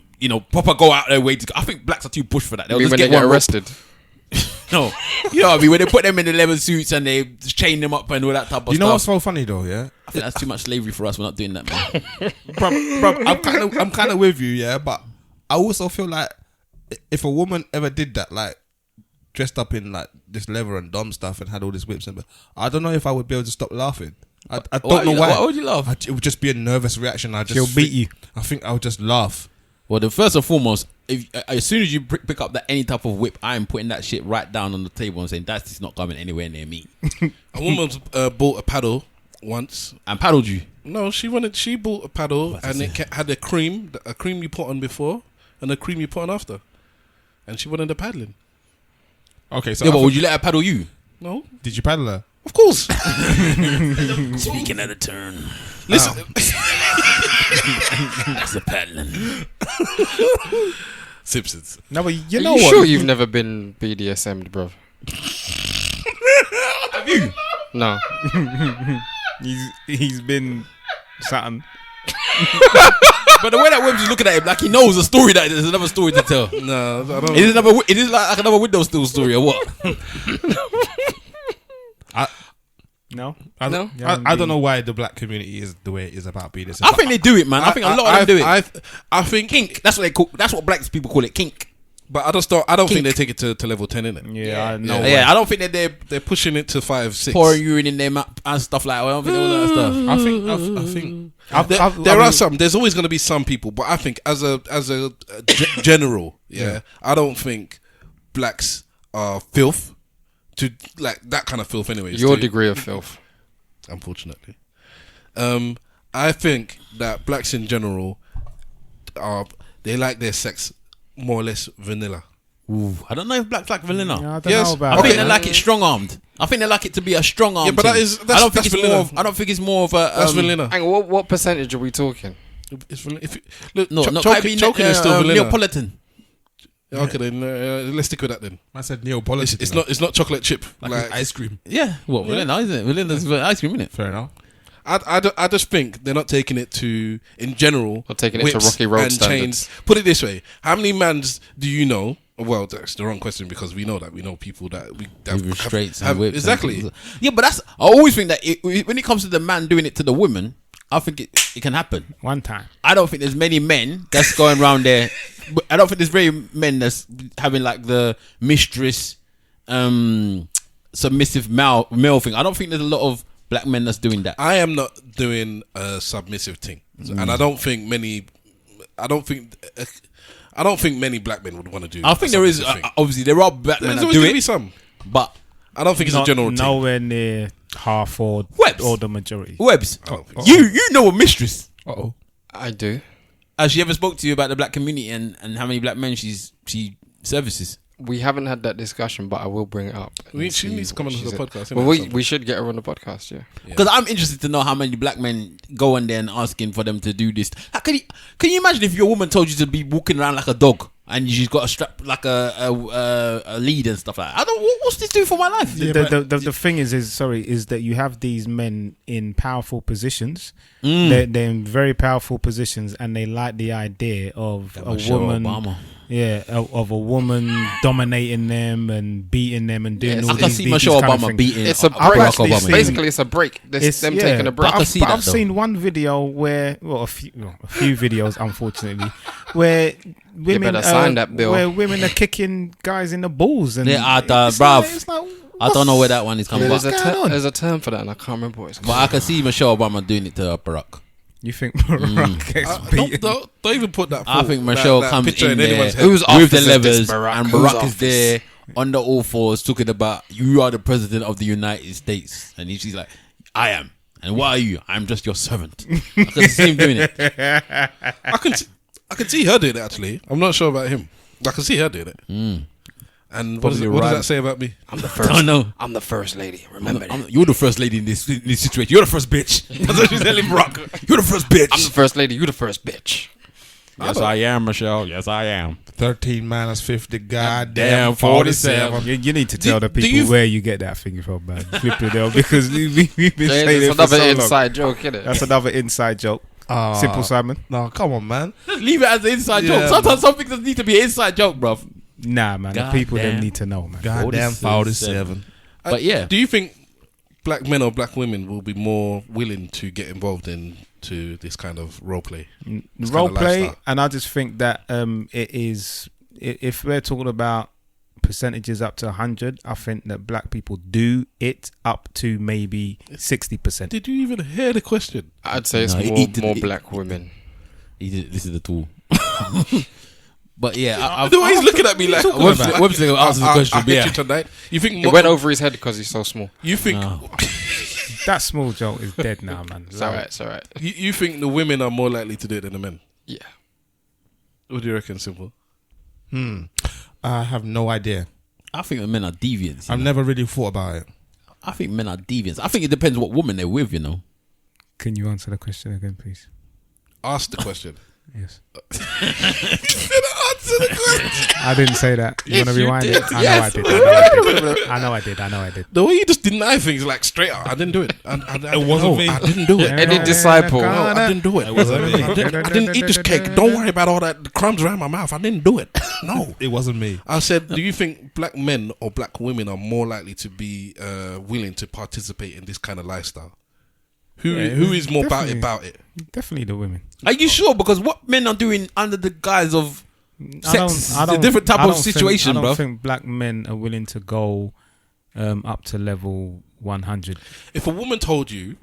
proper go out their way to. I think blacks are too push for that. They'll Maybe just when they get get one arrested. No, you know what I mean? When they put them in the leather suits and they chain them up and all that type of You know stuff. what's so funny though? Yeah, I think that's too much slavery for us. We're not doing that, man. bruv, I'm kind of with you, yeah, but I also feel like if a woman ever did that, like dressed up in like this leather and dumb stuff and had all this whips and I don't know if I would be able to stop laughing. I don't know why. Why would you laugh? It would just be a nervous reaction. She'll beat you. I think I would just laugh. Well, the first and foremost, as soon as you pick up any type of whip, I'm putting that shit right down on the table and saying that's just not coming anywhere near me. A woman bought a paddle once. And paddled you? No, she bought a paddle and it had a cream you put on before and a cream you put on after, and she wanted the paddling. Okay, so Yeah, but would you let her paddle you? No, did you paddle her? of course. Speaking out of turn. Listen, That's the paddling. Simpsons. No, but you Are know you what? sure you've never been BDSM'd, bro? Have you? No. He's been something. But the way that Webb's looking at him, like he knows a story that there's another story to tell. No, I don't. It is like another window still story or what? No, I don't know why the black community is the way it is about BDSM. I think they do it, man. I think a lot of them do it. I think Kink. That's what they call. That's what black people call it. Kink. but I don't think Kink. they take it to level 10, innit? Yeah, I know. Yeah, I don't think that They're pushing it to 5, 6. pouring urine in their mouth and stuff like that. I don't think all that stuff. I think There are some. There's always going to be some people, but I think as a general, I don't think blacks are filth to like that kind of filth. Anyways, Your degree of filth. unfortunately, I think that blacks in general they like their sex more or less vanilla. Ooh, I don't know if blacks like vanilla. Yeah, I don't Yes. know about I think that. they like it strong armed. I think they like it to be a strong arm. Yeah, but thing. I don't think that's it's vanilla. more. I don't think it's more of a. That's vanilla. Hang on, what percentage are we talking? It's vanilla. Look, No, not choking is still vanilla. Neapolitan. Okay, then let's stick with that then. I said Neapolitan. It's not chocolate chip like ice cream. Yeah, what vanilla isn't it? Vanilla's ice cream, isn't it? Fair enough. I just think they're not taking it to, in general, Or taking it to whips Rocky Road and standards. chains. Put it this way: how many mans do you know? Well, that's the wrong question because we know people that With restraints and whips. exactly. And yeah, but that's. I always think that when it comes to the man doing it to the woman, I think it can happen. One time. I don't think there's many men that's going around there. I don't think there's very men that's having like the mistress, submissive male thing. I don't think there's a lot of black men that's doing that. I am not doing a submissive thing, and I don't think many black men would want to do. I think there is obviously there are black men There's that always do going to it, be some. but I don't think it's a general thing. Nowhere near half or Webs. the majority. Webbs, I don't think you know a mistress. Uh-oh. I do. Has she ever spoke to you about the black community and how many black men she services? We haven't had that discussion, but I will bring it up. and She see needs to come what onto she the said. podcast. Well, innit? we should get her on the podcast, yeah. Because I'm interested to know how many black men go on there and asking for them to do this. How can you imagine if your woman told you to be walking around like a dog and she's got a strap like a lead and stuff like that? What's this doing for my life? The thing is that you have these men in powerful positions. They're in very powerful positions, and they like the idea of a woman. Obama. Yeah, of a woman dominating them and beating them and doing all I these. can see these Michelle kind of Obama things. beating. It's a I've break. actually seen- Basically, it's a break. It's them taking a break. I can see that, I've though. seen one video where, a few videos, unfortunately, where women better sign that bill. where women are kicking guys in the balls and Yeah, it's bruv. like, I don't know where that one is coming What's from. going on? There's a term for that, and I can't remember what it's But called. I can see Michelle Obama doing it to Barack. You think Barack gets beaten? don't even put that. I think Michelle that comes picture in there anyone's head. Who's with office the is levers, this, Barack? and Whose Barack is office? there on the all fours talking about you are the president of the United States, and she's like, I am. And why are you? I'm just your servant. I can see him doing it. I can see her doing it. Actually, I'm not sure about him. I can see her doing it. And what does that say about me? I'm the first. I know. I'm the first lady. Remember that. You're the first lady in this situation. You're the first bitch. That's what she's telling Brock. You're the first bitch. I'm the first lady. You the first bitch. Yes, I am, Michelle. Yes, I am. 13 minus 50, goddamn Damn, 47. You need to tell the people where you get that thing from, man. Flip it out, because we've been saying It's it for another so long. inside joke, isn't it? That's another inside joke. Simple Simon. No, come on, man. Just leave it as an inside Yeah, joke. Sometimes some things need to be an inside joke, bruv. Nah, man. The people them need to know, man. Goddamn 47. But yeah. Do you think black men or black women will be more willing to get involved into this kind of role play? Role play, and I just think that it is. If we're talking about percentages up to 100, I think that black people do it up to maybe 60%. Did you even hear the question? I'd say it's more black women. This is the tool. But yeah, The way he's looking at me like Webster answers the question. I hit Yeah. you tonight. You think It went over his head because he's so small. You think That small joke is dead now, man. It's alright. It's alright. you think the women are more likely to do it than the men? Yeah. What do you reckon, Simple? I have no idea. I think the men are deviants. you I've know. never really thought about it. I think men are deviants. I think it depends what woman they're with, you know. Can you answer the question again, please? Ask the question. Yes. Answer the question. I didn't say that. You want to rewind it? I know Yes. I did. The way you just deny things like straight up, I didn't do it. It wasn't me. I didn't do it. Any disciple. No, I didn't do it. I didn't eat this cake. Don't worry about all that crumbs around my mouth. I didn't do it. No. It wasn't me. I said, do you think black men or black women are more likely to be willing to participate in this kind of lifestyle? Who is more about it? Definitely the women. Are you sure? Because what men are doing under the guise of sex, I the different type of situation, I bro. don't think black men are willing to go up to level 100. If a woman told you,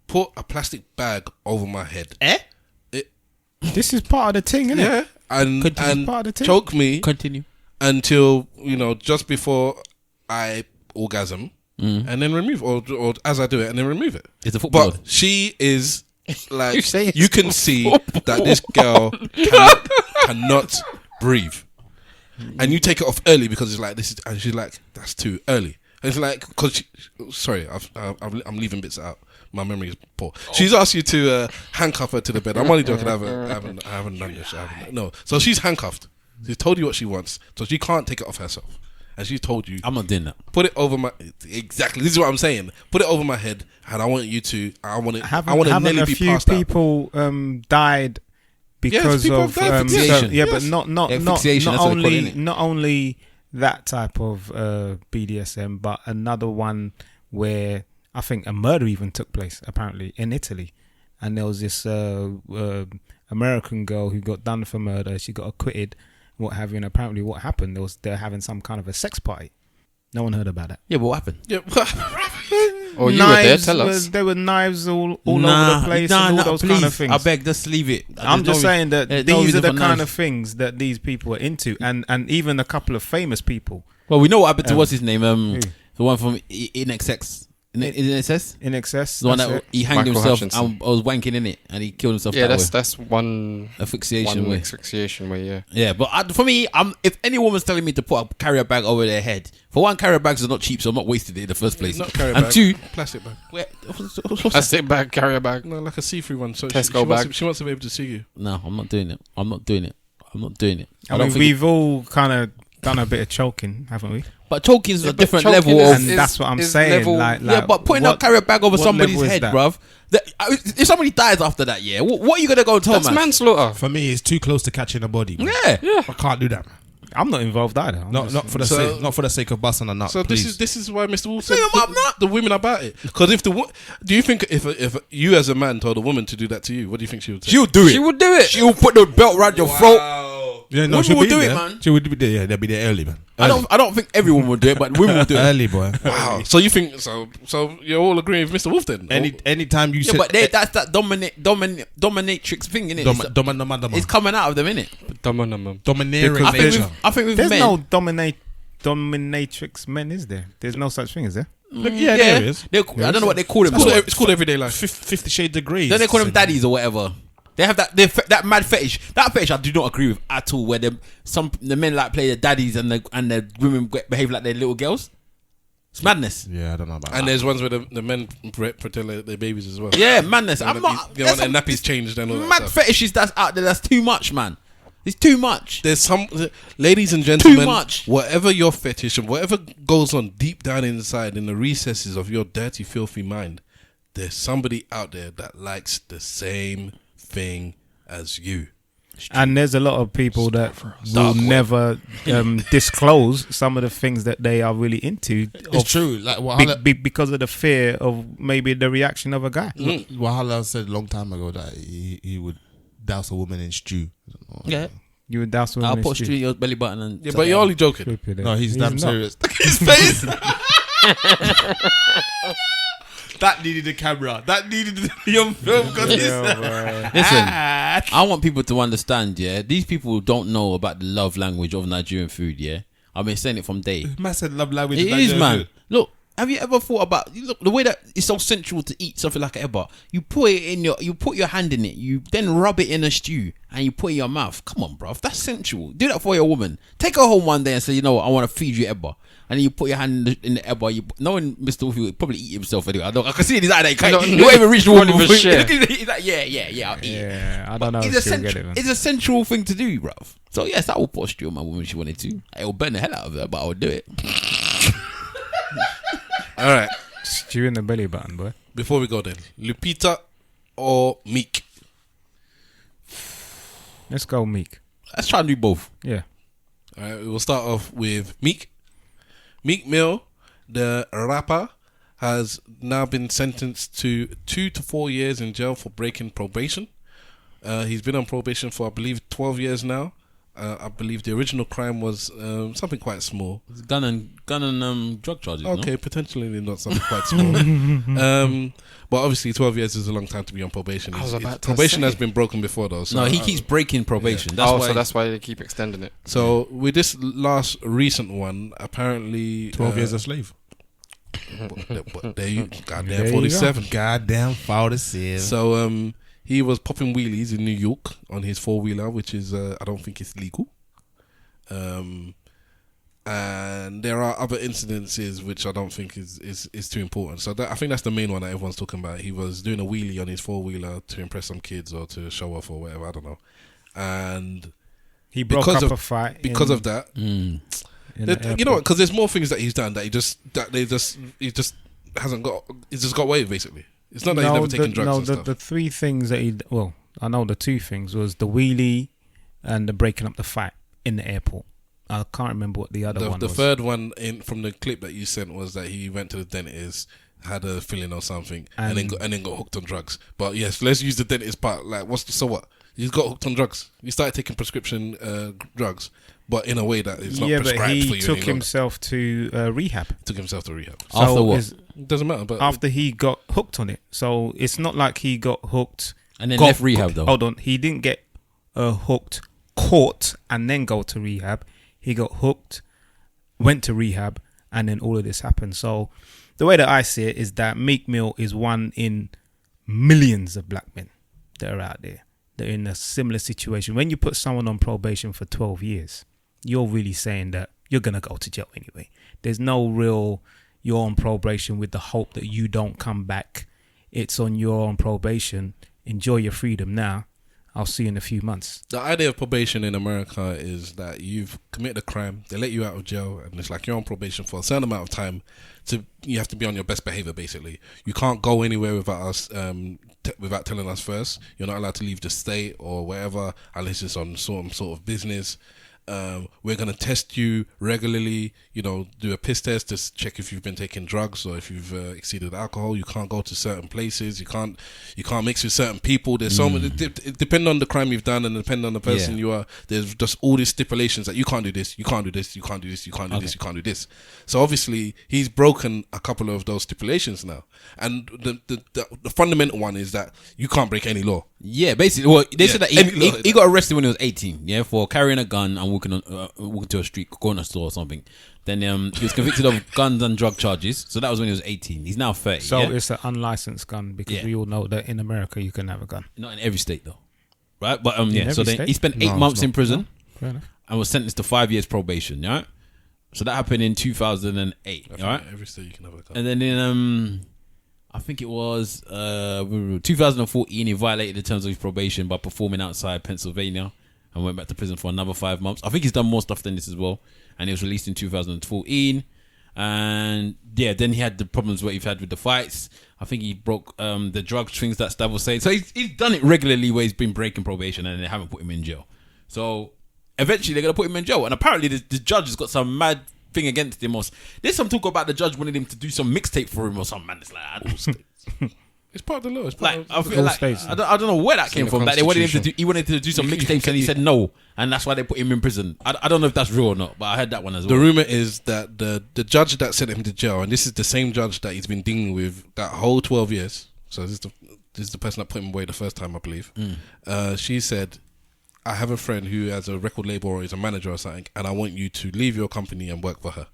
put a plastic bag over my head, This is part of the thing, isn't it? yeah, and part of the thing. choke me Continue. until just before I orgasm, and then remove, or as I do it, and then remove it. It's a football. But she is like, You say you can see that this girl cannot breathe, and you take it off early because it's like this is, and she's like, that's too early. And it's like, because sorry, I'm leaving bits out. My memory is poor. She's asked you to handcuff her to the bed. I'm only joking. I haven't done this. No. So she's handcuffed. She's told you what she wants, so she can't take it off herself. And she told you, I'm not doing that. put it over my. Exactly. This is what I'm saying. Put it over my head, and I want you to. I want to Haven't nearly a be few passed out. people died because people of have died. Asphyxiation. yeah, Yes. but not Asphyxiation, that's what they call it, innit? not only that type of BDSM, but another one where I think a murder even took place apparently in Italy, and there was this American girl who got done for murder. She got acquitted, what have you, and apparently what happened was they're having some kind of a sex party. No one heard about that. Yeah, but what happened? Yeah. Oh, you were there. Tell us. There were knives all over the place and all those please, kind of things. I beg, just leave it. I'm just saying that there's no these are reason the for kind knives. of things that these people are into, and even a couple of famous people. Well, we know what happened to what's his name? The one from INXX. INXS? In excess, The one that's that it. he hanged Michael himself Hutchinson. and was wanking in it, and he killed himself. Yeah, that way. that's one asphyxiation way. asphyxiation way. Yeah. Yeah, but for me, if any woman's telling me to put a carrier bag over their head, for one, carrier bags are not cheap, so I'm not wasting it in the first place. Not carry And bag, two, plastic bag. what's I that? sit bag, carrier bag. No, like a see-through one. So Tesco bag. She wants to be able to see you. No, I'm not doing it. I'm not doing it. I mean, we've all kind of done a bit of choking, haven't we? But choking is a different choking level is- of. And that's what I'm is saying. level- Yeah, but putting a carrier bag over what somebody's level is head, that? bruv. If somebody dies after that, yeah, what are you gonna go and tell That's man? manslaughter. For me, it's too close to catching a body. Man. Yeah. I can't do that. I'm not involved either. I'm Not just- for the So- sake, not for the sake of busting a nut. So please. this is why Mr. Wolf said No, I'm not. the women about it. Because if do you think if you as a man told a woman to do that to you, what do you think she would say? She'll do it. She would do it. She'll put the belt around your throat. Yeah, Women she'll will be do it, there. man. She would be there. Yeah, they'll be there early, man. I don't think everyone will do it, but women will do it. Early, boy. Wow. So you think so you're all agreeing with Mr. Wolf then? Anytime you Yeah, said, but that's that dominatrix thing, innit? It's coming out of them, innit? domineering I think nature. with There's men, no dominatrix men, is there? There's no such thing, is there? Yeah, there is. I don't know what they call them. It's called everyday life. 50 Shades of Grey. Then they call them daddies or whatever. They have that mad fetish. That fetish I do not agree with at all. Where the men like play the daddies and the women behave like they're little girls. It's madness. Yeah, I don't know about that. And there's ones where the men pretend like they're babies as well. Yeah, madness. They want their nappies changed and all that mad stuff. fetishes that's out there. That's too much, man. It's too much. There's some, ladies and gentlemen, Too much. whatever your fetish and whatever goes on deep down inside in the recesses of your dirty, filthy mind, there's somebody out there that likes the same thing as you. And there's a lot of people that will never disclose some of the things that they are really into. It's true. Like Wahala, because of the fear of maybe the reaction of a guy. Wahala said a long time ago that he would douse a woman in stew. Yeah. You would douse I'll put straight in your belly button and. Yeah, but you're only joking. No, he's damn not. serious. His face. That needed a camera. That needed to be on film. Listen, I want people to understand, yeah, these people don't know about the love language of Nigerian food, yeah. I've been saying it from day. Man said love language. It is, man. Look, have you ever thought about the way that it's so sensual to eat something like an eba? You put your hand in it, you then rub it in a stew, and you put it in your mouth. Come on, bruv, that's sensual. Do that for your woman. Take her home one day and say, you know what, I want to feed you eba. And then you put your hand in the eba. Knowing Mr. Wolfie would probably eat himself anyway. I can see in his eye that he can't. You won't even reach the one Not even share. He's like, yeah, I'll eat. Yeah, I don't know. It's a sensual thing to do, bruv. So yes, I will put a stew on my woman if she wanted to. It will burn the hell out of her, but I would do it. All right. Stew in the belly button, boy. Before we go then, Lupita or Meek? Let's go Meek. Let's try and do both. Yeah. All right, we will start off with Meek. Meek Mill, the rapper, has now been sentenced to 2 to 4 years in jail for breaking probation. He's been on probation for, I believe, 12 years now. I believe the original crime was something quite small. It's gun and drug charges. Okay, no? potentially not something quite small. But obviously 12 years is a long time to be on probation. Probation has been broken before though. So no, he keeps breaking probation. Yeah. So that's why they keep extending it. So with this last recent one, apparently 12 years a slave. But there you goddamn There you 47. Goddamn 47. So he was popping wheelies in New York on his 4-wheeler, which is I don't think it's legal. And there are other incidences which I don't think is too important. So I think that's the main one that everyone's talking about. He was doing a wheelie on his 4-wheeler to impress some kids or to show off or whatever. I don't know. And he broke up a fight because of that. You know what? Because there's more things that he's done that he just hasn't got. He's just got away with, basically. It's not that he's never taken drugs and stuff. The three things that I know the two things was the wheelie and the breaking up the fight in the airport. I can't remember what the other one was. The third one from the clip that you sent was that he went to the dentist, had a filling or something, and then got hooked on drugs. But yes, let's use the dentist part. Like, so what? He's got hooked on drugs. He started taking prescription drugs, but in a way that is not prescribed for you. He took himself to rehab. Took himself to rehab. So after what? It doesn't matter. But after he got hooked on it. So it's not like he got hooked and then left rehab though. Hold on, he didn't get hooked, caught, and then go to rehab. He got hooked, went to rehab, and then all of this happened. So the way that I see it is that Meek Mill is one in millions of black men that are out there. They're in a similar situation. When you put someone on probation for 12 years, you're really saying that you're going to go to jail anyway. There's no real, you're on probation with the hope that you don't come back. It's on you're on probation. Enjoy your freedom now. I'll see you in a few months. The idea of probation in America is that you've committed a crime, they let you out of jail, and it's like you're on probation for a certain amount of time. You have to be on your best behavior, basically. You can't go anywhere without us, without telling us first. You're not allowed to leave the state or wherever unless it's on some sort of business. We're going to test you regularly, do a piss test to check if you've been taking drugs or if you've exceeded alcohol. You can't go to certain places. You can't mix with certain people. There's so many, depending on the crime you've done and depending on the person you are, there's just all these stipulations that you can't do this, you can't do this, you can't do this, you can't do this, you can't do this. So obviously he's broken a couple of those stipulations now. And the fundamental one is that you can't break any law. Yeah, basically. Well, they said that he got arrested when he was 18, for carrying a gun and walking to a street, going to a store or something. Then he was convicted of guns and drug charges. So that was when he was 18. He's now 30. So yeah? it's an unlicensed gun because we all know that in America you can have a gun. Not in every state though, right? But So every then state? he spent 8 months in prison Fair enough. and was sentenced to 5 years probation. Right? So that happened in 2008. All right. Every state you can have a gun. And then in I think it was 2014, he violated the terms of his probation by performing outside Pennsylvania and went back to prison for another 5 months. I think he's done more stuff than this as well. And he was released in 2014. And then he had the problems what he's had with the fights. I think he broke the drug things that Stav was saying. So he's done it regularly where he's been breaking probation and they haven't put him in jail. So eventually they're going to put him in jail. And apparently the judge has got some mad thing against him. There's some talk about the judge wanted him to do some mixtape for him or something, man. It's like, It's part of the law. It's part like, of I feel like I don't know where that came from. That they wanted him to do. He wanted to do some mixtapes and he said no, and that's why they put him in prison. I don't know if that's real or not, but I heard that one as well. The rumor is that the judge that sent him to jail, and this is the same judge that he's been dealing with that whole 12 years. So this is the person that put him away the first time, I believe. She said, "I have a friend who has a record label or is a manager or something, and I want you to leave your company and work for her."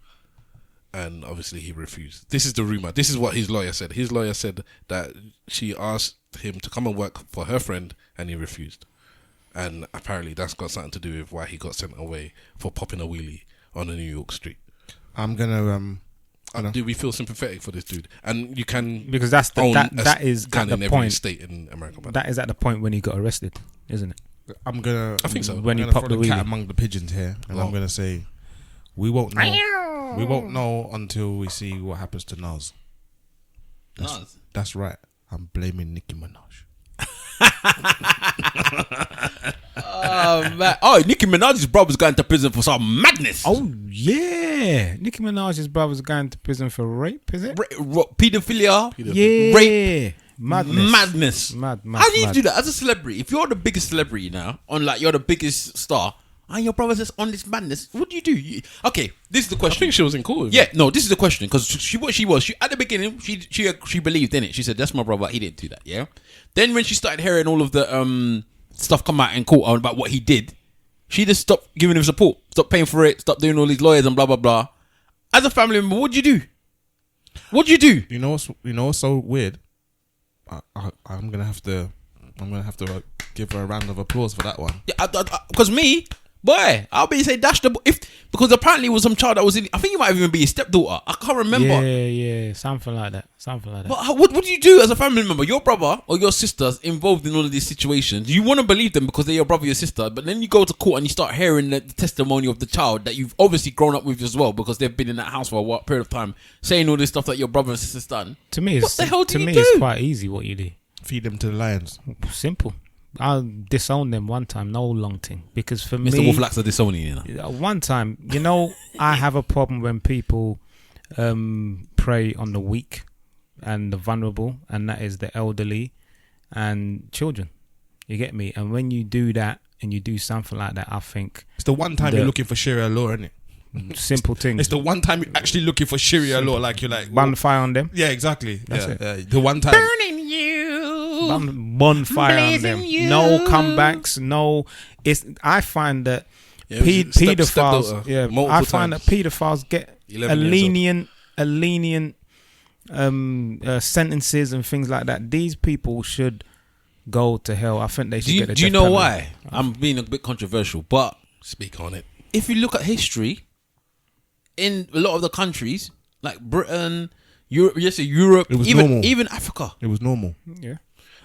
And obviously he refused. This is the rumor. This is what his lawyer said. His lawyer said that she asked him to come and work for her friend and he refused. And apparently that's got something to do with why he got sent away for popping a wheelie on a New York street. I'm gonna do we feel sympathetic for this dude? And you can, because that's own that is gun at in the every point. state in America. That is at the point when he got arrested, isn't it? I think so. When he I'm gonna popped throw the the cat wheelie. among the pigeons here, and I'm gonna say we won't know. We won't know until we see what happens to Nas. That's right. I'm blaming Nicki Minaj. Nicki Minaj's brother's going to prison for some madness. Oh yeah, Nicki Minaj's brother's going to prison for rape. Is it? Pedophilia. Yeah, rape. Madness. Mad. How do you do that as a celebrity? If you're the biggest celebrity now, you're the biggest star, and your brother's just on this madness, what do you do? Okay, this is the question. I think she was in court with Yeah, him. no, this is the question because she at the beginning she believed in it. She said that's my brother. He didn't do that. Yeah. Then when she started hearing all of the stuff come out in court about what he did, she just stopped giving him support, stopped paying for it, stopped doing all these lawyers and blah blah blah. As a family member, what do you do? What do you do? You know what's so weird? I'm gonna have to give her a round of applause for that one. Yeah, because me, boy, I'll be say dash the because apparently it was some child that was in. I think it might even be his stepdaughter. I can't remember. Yeah, something like that. But what do you do as a family member? Your brother or your sister's involved in all of these situations. You want to believe them because they're your brother or your sister, but then you go to court and you start hearing the testimony of the child that you've obviously grown up with as well because they've been in that house for a period of time, saying all this stuff that your brother and sister's done. To me, what the hell do you do? It's quite easy what you do. Feed them to the lions. Simple. I'll disown them one time, no long thing. Because for Mr. me, Wolf likes to disown you, one time, I have a problem when people prey on the weak and the vulnerable, and that is the elderly and children. You get me? And when you do that and you do something like that, I think it's the one time you're looking for Sharia law, isn't it? Simple things. It's the one time you're actually looking for Sharia law, like you're like bonfire on them. Yeah, exactly. That's it. The one time burning you. Bonfire on them. You. No comebacks. No. I find that pedophiles. I find that pedophiles get a lenient sentences and things like that. These people should go to hell. I think they should get a death Do you know penalty. why? I'm being a bit controversial, but Speak on it. if you look at history, in a lot of the countries like Britain, Europe, It was normal. even Africa, it was normal. Yeah.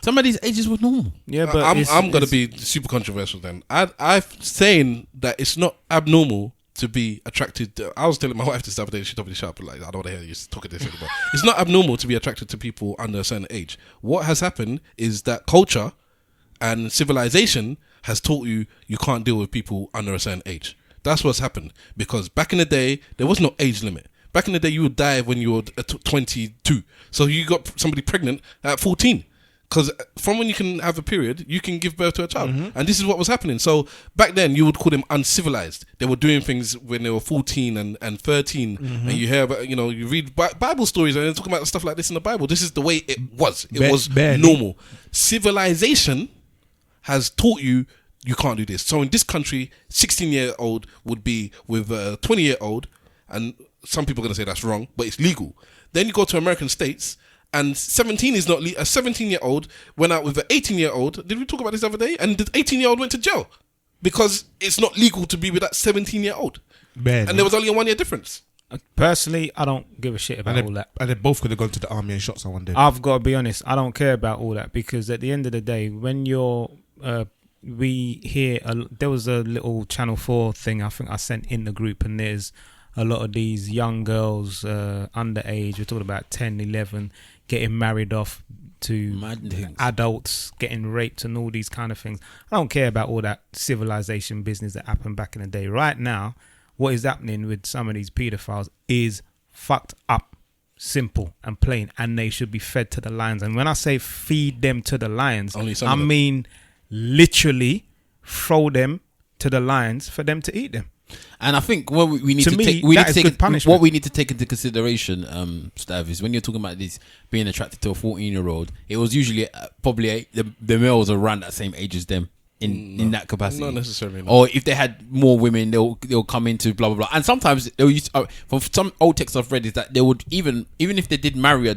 some of these ages were normal. Yeah, but I'm going to be super controversial then. I'm saying that it's not abnormal to be attracted to, I was telling my wife this the other day, she told me to shut up, like, I don't want to hear you talking this anymore. It's not abnormal to be attracted to people under a certain age. What has happened is that culture and civilization has taught you can't deal with people under a certain age. That's what's happened. Because back in the day, there was no age limit. Back in the day, you would die when you were 22. So you got somebody pregnant at 14. Because from when you can have a period, you can give birth to a child. Mm-hmm. And this is what was happening. So back then, you would call them uncivilized. They were doing things when they were 14 and 13. Mm-hmm. And you hear about, you read Bible stories and they're talking about stuff like this in the Bible. This is the way it was. It was normal. Civilization has taught you you can't do this. So in this country, 16-year-old would be with a 20-year-old, and some people are going to say that's wrong, but it's legal. Then you go to American states, and 17 is not a 17-year-old went out with an 18-year-old. Did we talk about this the other day? And the 18-year-old went to jail because it's not legal to be with that 17-year-old. And there was only a 1 year difference. Personally, I don't give a shit about all that. And they both could have gone to the army and shot someone dead. I've got to be honest. I don't care about all that because at the end of the day, when you're, we hear, there was a little Channel 4 thing I think I sent in the group, and there's a lot of these young girls underage, we're talking about 10, 11, getting married off to adults, getting raped and all these kind of things. I don't care about all that civilization business that happened back in the day. Right now, what is happening with some of these pedophiles is fucked up, simple and plain, and they should be fed to the lions. And when I say feed them to the lions, I mean literally throw them to the lions for them to eat them. And I think what we need to take, what we need to take into consideration, Stav, is when you're talking about this being attracted to a 14-year-old, it was usually probably the males around that same age as them in that capacity. Not necessarily. No. Or if they had more women, they'll come into blah blah blah. And sometimes they'll use from some old texts I've read is that they would even if they did marry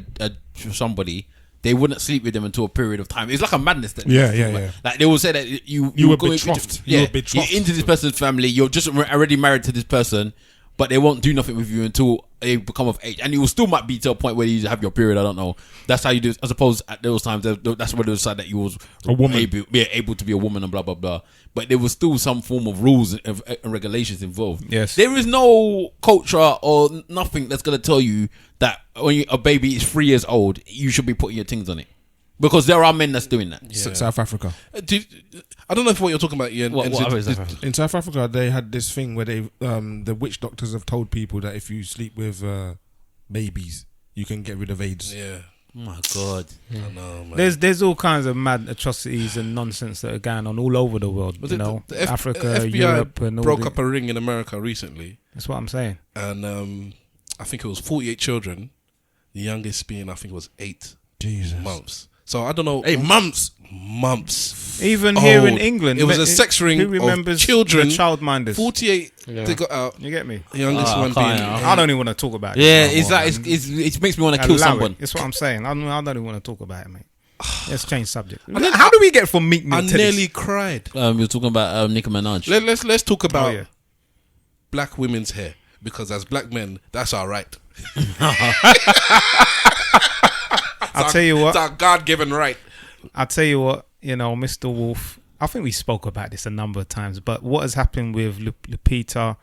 somebody, they wouldn't sleep with them until a period of time. It's like a madness. Yeah. Like they will say that you were go betrothed. You're into this person's family. You're just already married to this person, but they won't do nothing with you until they become of age. And you will still might be to a point where you have your period. I don't know. That's how you do it. I suppose at those times, that's where they decide that you was a woman, able to be a woman and blah blah blah. But there was still some form of rules and regulations involved. Yes, there is no culture or nothing that's gonna tell you that when a baby is 3 years old, you should be putting your things on it. Because there are men that's doing that. Yeah. South Africa. I don't know if what you're talking about, Ian. In South Africa, they had this thing where they, the witch doctors have told people that if you sleep with babies, you can get rid of AIDS. Yeah. Oh my God. I know, man. There's all kinds of mad atrocities and nonsense that are going on all over the world. But Africa, FBI Europe, and all broke up a ring in America recently. That's what I'm saying. And I think it was 48 children. The youngest being, I think, was 8 months. So I don't know. 8 months. Even here in England, it was a sex ring. Who remembers of children? The childminders. 48. Yeah. They got out. You get me? The youngest one being. I don't even want to talk about it. Yeah, it's like it makes me want to kill someone. That's what I'm saying. I don't even want to talk about it, mate. Let's change subject. How do we get from Meek Mill? I nearly cried. You're talking about Nicki Minaj. Let's talk about black women's hair, because as black men, that's our right. I'll tell you what. It's our God-given right. I'll tell you what, Mr. Wolf, I think we spoke about this a number of times, but what has happened with Lupita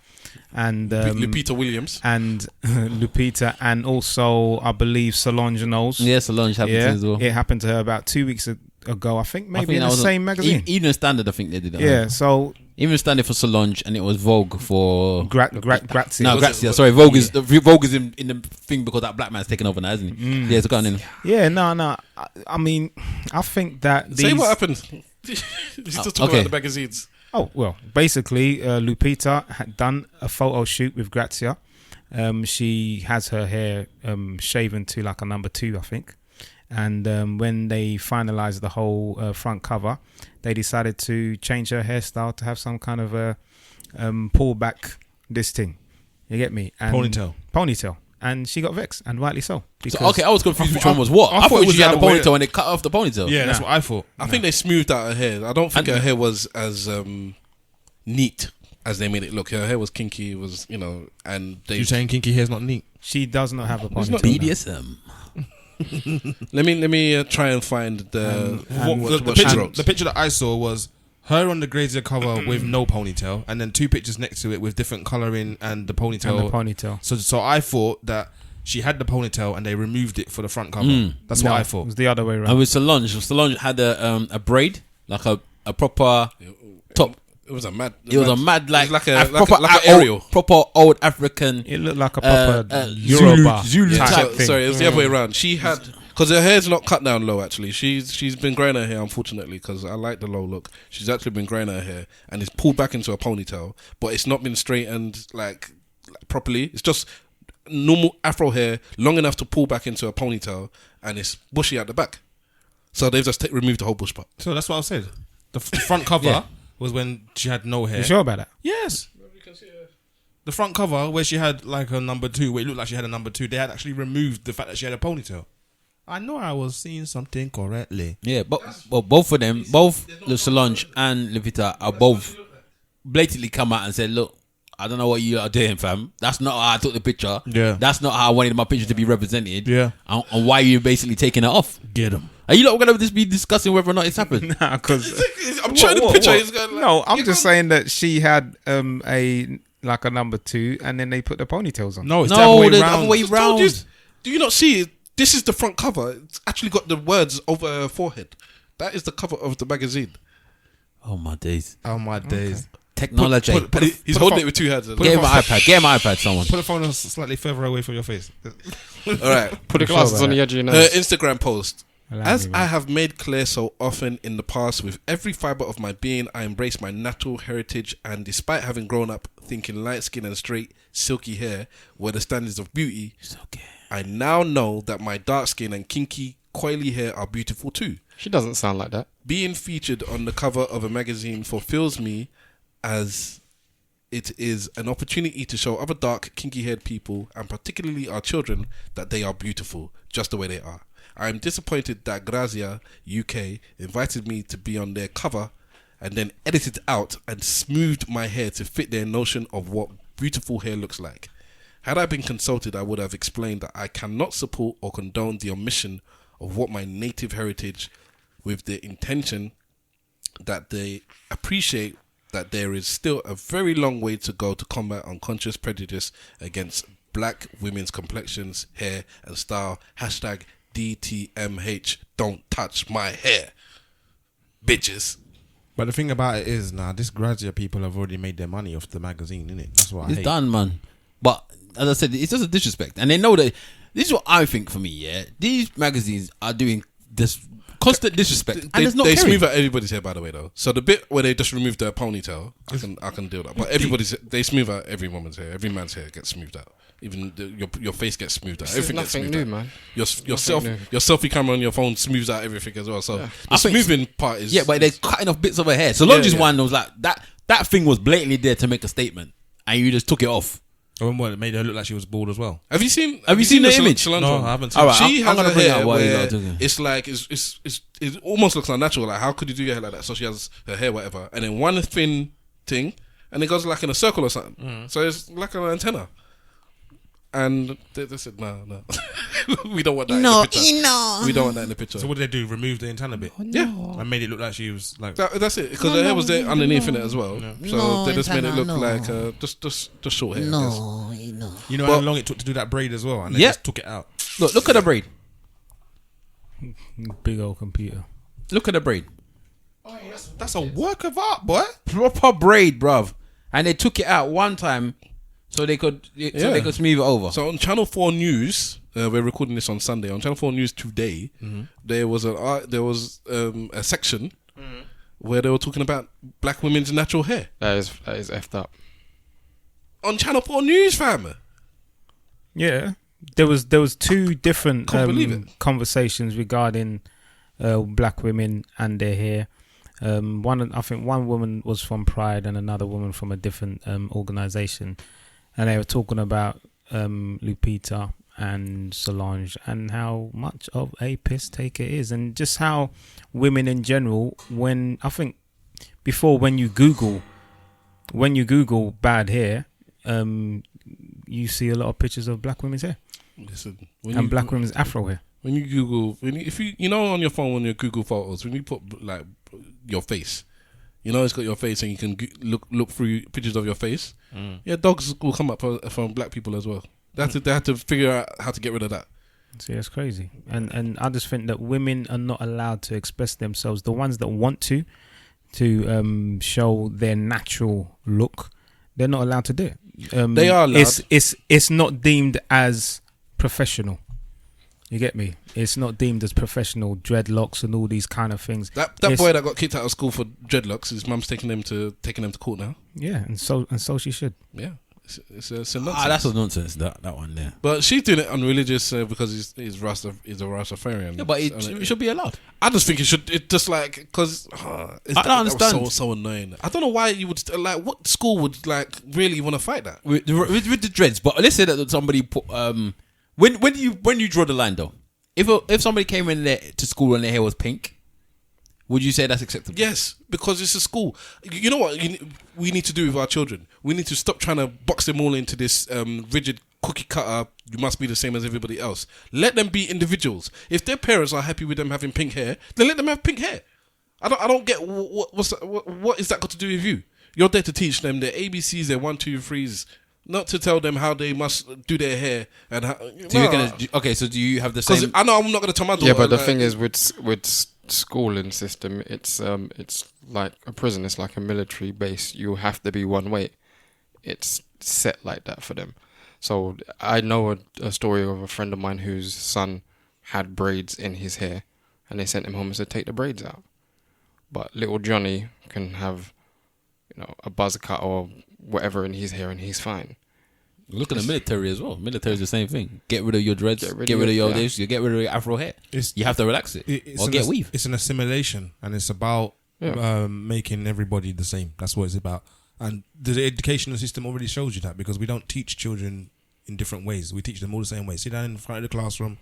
and... Lupita Williams. And Lupita, and also, I believe, Solange Knowles. Yeah, Solange happened to as well. It happened to her about 2 weeks ago, I think, maybe in the same magazine. Even Standard, I think they did it. Yeah, so... Even Standard for Solange, and it was Vogue for Grazia. No, Grazia. Sorry, Vogue is in the thing because that black man's taken over now, hasn't he? Yeah, it's gone in. Yeah, no. I mean, I think that say what happened. He's still talking about the magazines. Oh well, basically, Lupita had done a photo shoot with Grazia. She has her hair shaven to like a number 2, I think. And when they finalised the whole front cover, they decided to change her hairstyle to have some kind of a pull back this thing. You get me? And ponytail. And she got vexed, and rightly so. I was confused which one was what. I thought she had a ponytail and they cut off the ponytail. Yeah, that's what I thought. I think they smoothed out her hair. I don't think her hair was as neat as they made it look. Her hair was kinky. It was, and they... You're saying kinky hair's not neat? She does not have a ponytail. It's not BDSM. Let me try and find the picture that I saw was her on the Grazia cover with no ponytail, and then 2 pictures next to it with different colouring and the ponytail. So I thought that she had the ponytail and they removed it for the front cover. That's what I thought. It was the other way around. And with Solange had a braid, like a proper top. It was a mad like Ariel, proper old African. It looked like a proper Yoruba Zulu type thing. Sorry, it was the other way around. She had, because her hair's not cut down low. Actually, she's been growing her hair, unfortunately, because I like the low look. She's actually been growing her hair, and it's pulled back into a ponytail, but it's not been straightened like properly. It's just normal Afro hair, long enough to pull back into a ponytail, and it's bushy at the back. So they've just removed the whole bush part. So that's what I said. The front cover. was when she had no hair. You sure about that? Yes. The front cover where she had like a number 2, where it looked like she had a number 2, they had actually removed the fact that she had a ponytail. I know I was seeing something correctly. Yeah, but both of them, both Solange and Levita are both blatantly come out and said, look, I don't know what you are doing, fam. That's not how I took the picture. Yeah. That's not how I wanted my picture to be represented. Yeah. And why are you basically taking it off? Get them. Are you not going to just be discussing whether or not it's happened? Nah, because I'm showing the picture. He's going like, no, I'm just saying that she had a number 2, and then they put the ponytails on. No, it's No, the the other other way way round. round. Do you not see it? This is the front cover. It's actually got the words over her forehead. That is the cover of the magazine. Oh, my days. Oh my days. Technology. He's holding it with 2 hands. Get him an iPad. Get him an iPad, someone. Put the phone slightly further away from your face. All right. Put the glasses on the edge of your Her nose. Instagram post. Allow As me, I man. have made clear so often in the past, with every fibre of my being, I embrace my natural heritage, and despite having grown up thinking light skin and straight, silky hair were the standards of beauty, I now know that my dark skin and kinky, coily hair are beautiful too. She doesn't sound like that. Being featured on the cover of a magazine fulfills me, as it is an opportunity to show other dark, kinky-haired people, and particularly our children, that they are beautiful, just the way they are. I am disappointed that Grazia UK invited me to be on their cover and then edited out and smoothed my hair to fit their notion of what beautiful hair looks like. Had I been consulted, I would have explained that I cannot support or condone the omission of what my native heritage, with the intention that they appreciate that there is still a very long way to go to combat unconscious prejudice against black women's complexions, hair and style. Hashtag DTMH, don't touch my hair. Bitches. But the thing about it is, this Grazia people have already made their money off the magazine, innit? That's what I It's hate. done, man. But as I said, it's just a disrespect. And they know that. This is what I think for me, yeah. These magazines are doing this constant disrespect. And there's not They caring. smooth out everybody's hair, by the way, though. So the bit where they just remove their ponytail, I can deal with that. But they smooth out every woman's hair. Every man's hair gets smoothed out. Even your face gets smoothed out. This is Everything gets nothing smoothed new, out. man. Your selfie camera on your phone smooths out everything as well. So the I think- smoothing part is... Yeah, but they're cutting off bits of her hair. So long as yeah. one was like, that thing was blatantly there to make a statement. And you just took it off. And what, it made her look like she was bald as well. Have you seen the image? Solange No, one? I haven't seen All it. right, She I'm has gonna a bring hair out what you where lot are talking. it's like it almost looks unnatural. Like, how could you do your hair like that? So she has her hair, whatever, and then one thin thing, and it goes like in a circle or something. So it's like an antenna. And they said, no, we don't want that in the picture. We don't want that in the picture. So what did they do? Remove the antenna bit? Yeah, And made it look like she was like... that's it. Because her hair was there underneath in it as well. So they just made it look like just short hair. I guess. You know how long it took to do that braid as well? And they Yeah. just took it out. Look at the braid. Big old computer. Look at the braid. That's a work of art, boy. Proper braid, bruv. And they took it out one time so they could smooth it over. So on Channel 4 News, we're recording this on Sunday. On Channel 4 News today, there was a section where they were talking about black women's natural hair That is effed up. on Channel 4 News, fam. Yeah, there was 2 different Can't believe it. conversations regarding black women and their hair. I think one woman was from Pride and another woman from a different organisation, and they were talking about Lupita and Solange and how much of a piss take it is, and just how women in general, when I think before when you Google bad hair, you see a lot of pictures of black women's hair Listen, and black women's afro hair. When you Google, if you know on your phone when you Google photos, when you put like your face, it's got your face and you can look through pictures of your face. Yeah, dogs will come up from black people as well. They had to figure out how to get rid of that. See, that's crazy. And I just think that women are not allowed to express themselves. The ones that want to show their natural look, they're not allowed to do it. They are allowed. It's not deemed as professional. You get me? It's not deemed as professional, dreadlocks and all these kind of things. That boy that got kicked out of school for dreadlocks, his mum's taking him to court now. Yeah, and so she should. Yeah, It's a nonsense. That's a nonsense. That one there. But she's doing it unreligious because he's a Rastafarian. Yeah, but it should be allowed. I just think it should. It just like because I don't understand. So annoying. I don't know why you would like. What school would like really want to fight that with the dreads? But let's say that somebody put when you draw the line though, if somebody came in there to school and their hair was pink, would you say that's acceptable? Yes, because it's a school. You know what we need to do with our children? We need to stop trying to box them all into this rigid cookie cutter. You must be the same as everybody else. Let them be individuals. If their parents are happy with them having pink hair, then let them have pink hair. I don't get what is that got to do with you? You're there to teach them their ABCs, their 1, 2, 3s, not to tell them how they must do their hair and how. So do you have the same? I know I'm not going to tell my daughter. Yeah, but the thing is with schooling system, it's like a prison. It's like a military base. You have to be one way. It's set like that for them. So I know a story of a friend of mine whose son had braids in his hair, and they sent him home and said, take the braids out. But little Johnny can have, a buzz cut or whatever in his hair, and he's fine. Look at the military as well. Military is the same thing. Get rid of your dreads. Get rid of your this. You get rid of your afro hair. You have to relax it or get weave. It's an assimilation, and it's about making everybody the same. That's what it's about. And the educational system already shows you that, because we don't teach children in different ways. We teach them all the same way. Sit down in front of the classroom,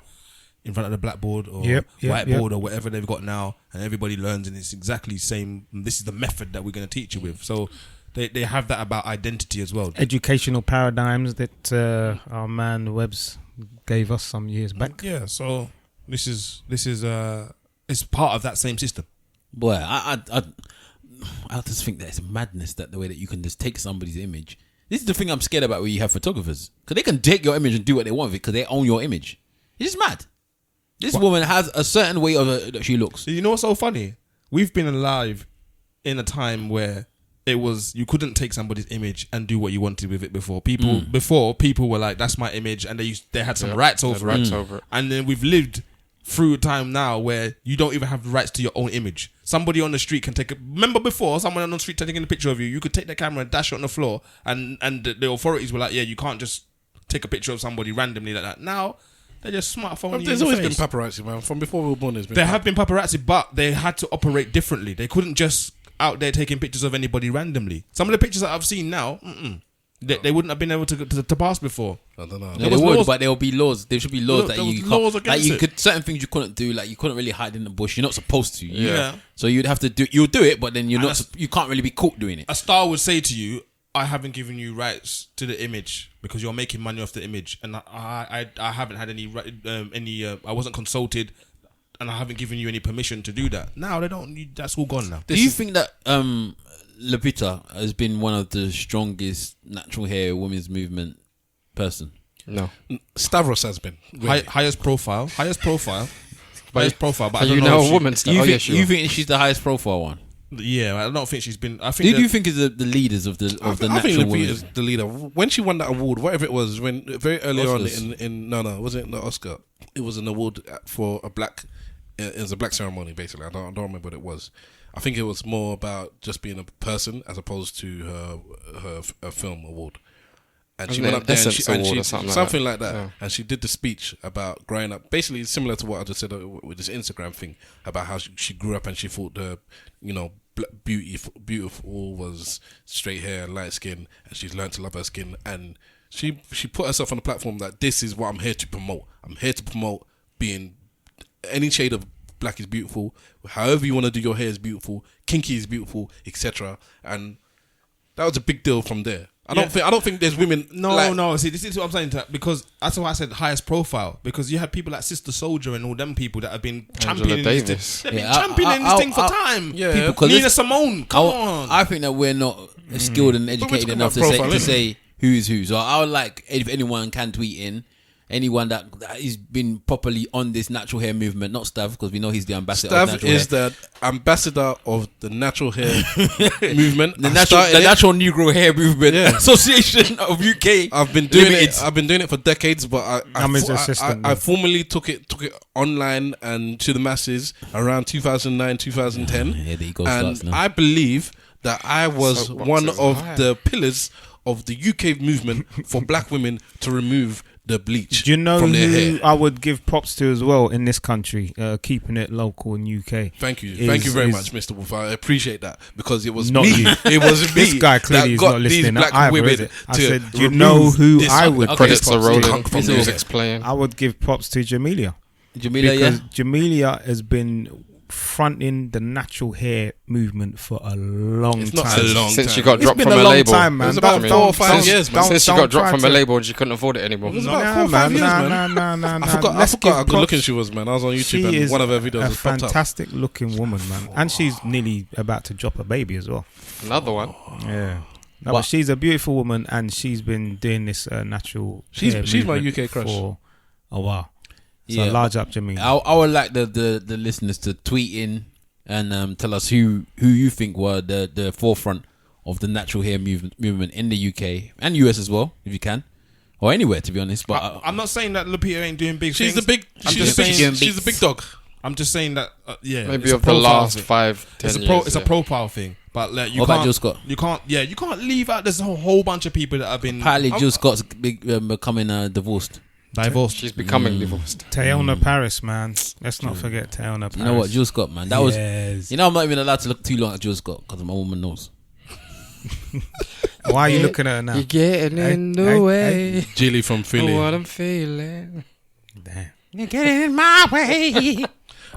in front of the blackboard or whiteboard or whatever they've got now, and everybody learns, and it's exactly the same. This is the method that we're going to teach you with. So they have that about identity as well. Educational paradigms that our man Webbs gave us some years back. Yeah, so this is it's part of that same system. Boy, I just think that it's madness that the way that you can just take somebody's image. This is the thing I'm scared about when you have photographers, because they can take your image and do what they want with it because they own your image. It's just mad. This woman has a certain way of that she looks. You know what's so funny? We've been alive in a time where it was you couldn't take somebody's image and do what you wanted with it before. People were like, that's my image, and they had some rights over it. And then we've lived through a time now where you don't even have the rights to your own image. Somebody on the street can remember before, someone on the street taking a picture of you, you could take the camera and dash it on the floor, and the authorities were like, yeah, you can't just take a picture of somebody randomly like that. Now they're just smartphone. There's always been paparazzi, man. From before we were born, there have been paparazzi, but they had to operate differently. They couldn't just out there taking pictures of anybody randomly. Some of the pictures that I've seen now, they wouldn't have been able to pass before. I don't know. They would, but there will be laws. There should be laws that you laws can't. Like you could certain things you couldn't do. Like you couldn't really hide in the bush. You're not supposed to. Yeah. So you'd have to do. You'll do it, but then you're not. You can't really be caught doing it. A star would say to you, "I haven't given you rights to the image because you're making money off the image, and I haven't had any I wasn't consulted, and I haven't given you any permission to do that." Now they don't. That's all gone now. Do you think that Lupita has been one of the strongest natural hair women's movement person? No. Stavros has been highest profile. But I you don't know if a woman. You think she's the highest profile one? Yeah, I don't think she's been. I think. Who do you think is the leaders of the natural women? I think Lupita is the leader. When she won that award, whatever it was, when very early Oscars. on was it the Oscar? It was an award for a black. It was a black ceremony, basically. I don't remember what it was. I think it was more about just being a person as opposed to her film award. And she went up there and she something like that. Yeah. And she did the speech about growing up. Basically, similar to what I just said with this Instagram thing about how she grew up and she thought the, beautiful was straight hair, light skin, and she's learned to love her skin. And she put herself on the platform that this is what I'm here to promote. I'm here to promote being any shade of black is beautiful. However you want to do your hair is beautiful. Kinky is beautiful, etc. And that was a big deal from there. I don't think there's women. No. See, this is what I'm saying. Because that's why I said highest profile. Because you have people like Sister Soldier and all them people that have been championing this thing. They've been championing this thing for time. Yeah, Nina Simone. Come on. I think that we're not skilled and educated enough to say who's who. So I would like if anyone can tweet in. Anyone that has been properly on this natural hair movement, not Stav, because we know he's the ambassador. Stav is the ambassador of the natural hair movement. The natural Negro hair movement association of UK. I've been doing it. I've been doing it for decades, but I'm his assistant. I formally took it online and to the masses around 2009, 2010. Yeah, the ego and starts now. I believe that I was one of the pillars of the UK movement for black women to remove the bleach Do you know from their who hair. I would give props to as well in this country, keeping it local in UK? Thank you is- very is- much, Mr. Wolf. I appreciate that because it was Not me. you. It was me. This guy clearly that is got not these listening black either, women is it? I to said, do you remove know who this I would okay, Credits are this rolling. skunk from their Music's hair. playing. I would give props to Jamelia. Jamila, Because yeah. Jamelia has been fronting the natural hair movement for a long It's not time. a long Since time. she got It's dropped been from a her long label. time, man. It was about Don't- 4 or don't- 5 don't- years, man. Since she don't got dropped try from her to- label and she couldn't afford it anymore. It was Nah, about 4 or 5 years, man. Nah. I forgot Let's how give good props. looking she was, man. I was on YouTube She and is one of her videos a was popped up. fantastic looking woman, man, and she's nearly about to drop a baby as well. Another one. Yeah. No, What? but she's a beautiful woman, and she's been doing this natural. She's hair my movement UK crush. for a while. So Yeah. large up, Jamila. I would like the listeners to tweet in and tell us who you think were the forefront of the natural hair movement in the UK and US as well, if you can, or anywhere, to be honest. But I'm not saying that Lupita ain't doing big She's things. the big. I'm She's just the big. saying- She's the big dog. I'm just saying that, Maybe it's a of the profile last thing. 5-10 It's a years. it's a profile thing, but like you What about can't. Jill Scott? You can't. Yeah, you can't leave out. There's a whole bunch of people that have been apparently Jill Scott's becoming divorced. divorced. She's becoming divorced. Tayona Paris, man. Let's not forget Tayona Paris. You know what, Jill Scott, man. That was. Yes. You know, I'm not even allowed to look too long at Jill Scott because my woman knows. Why are you looking at her now? You're getting in the hey, way Jilly from of Philly. what I'm feeling. Damn. You're getting in my way.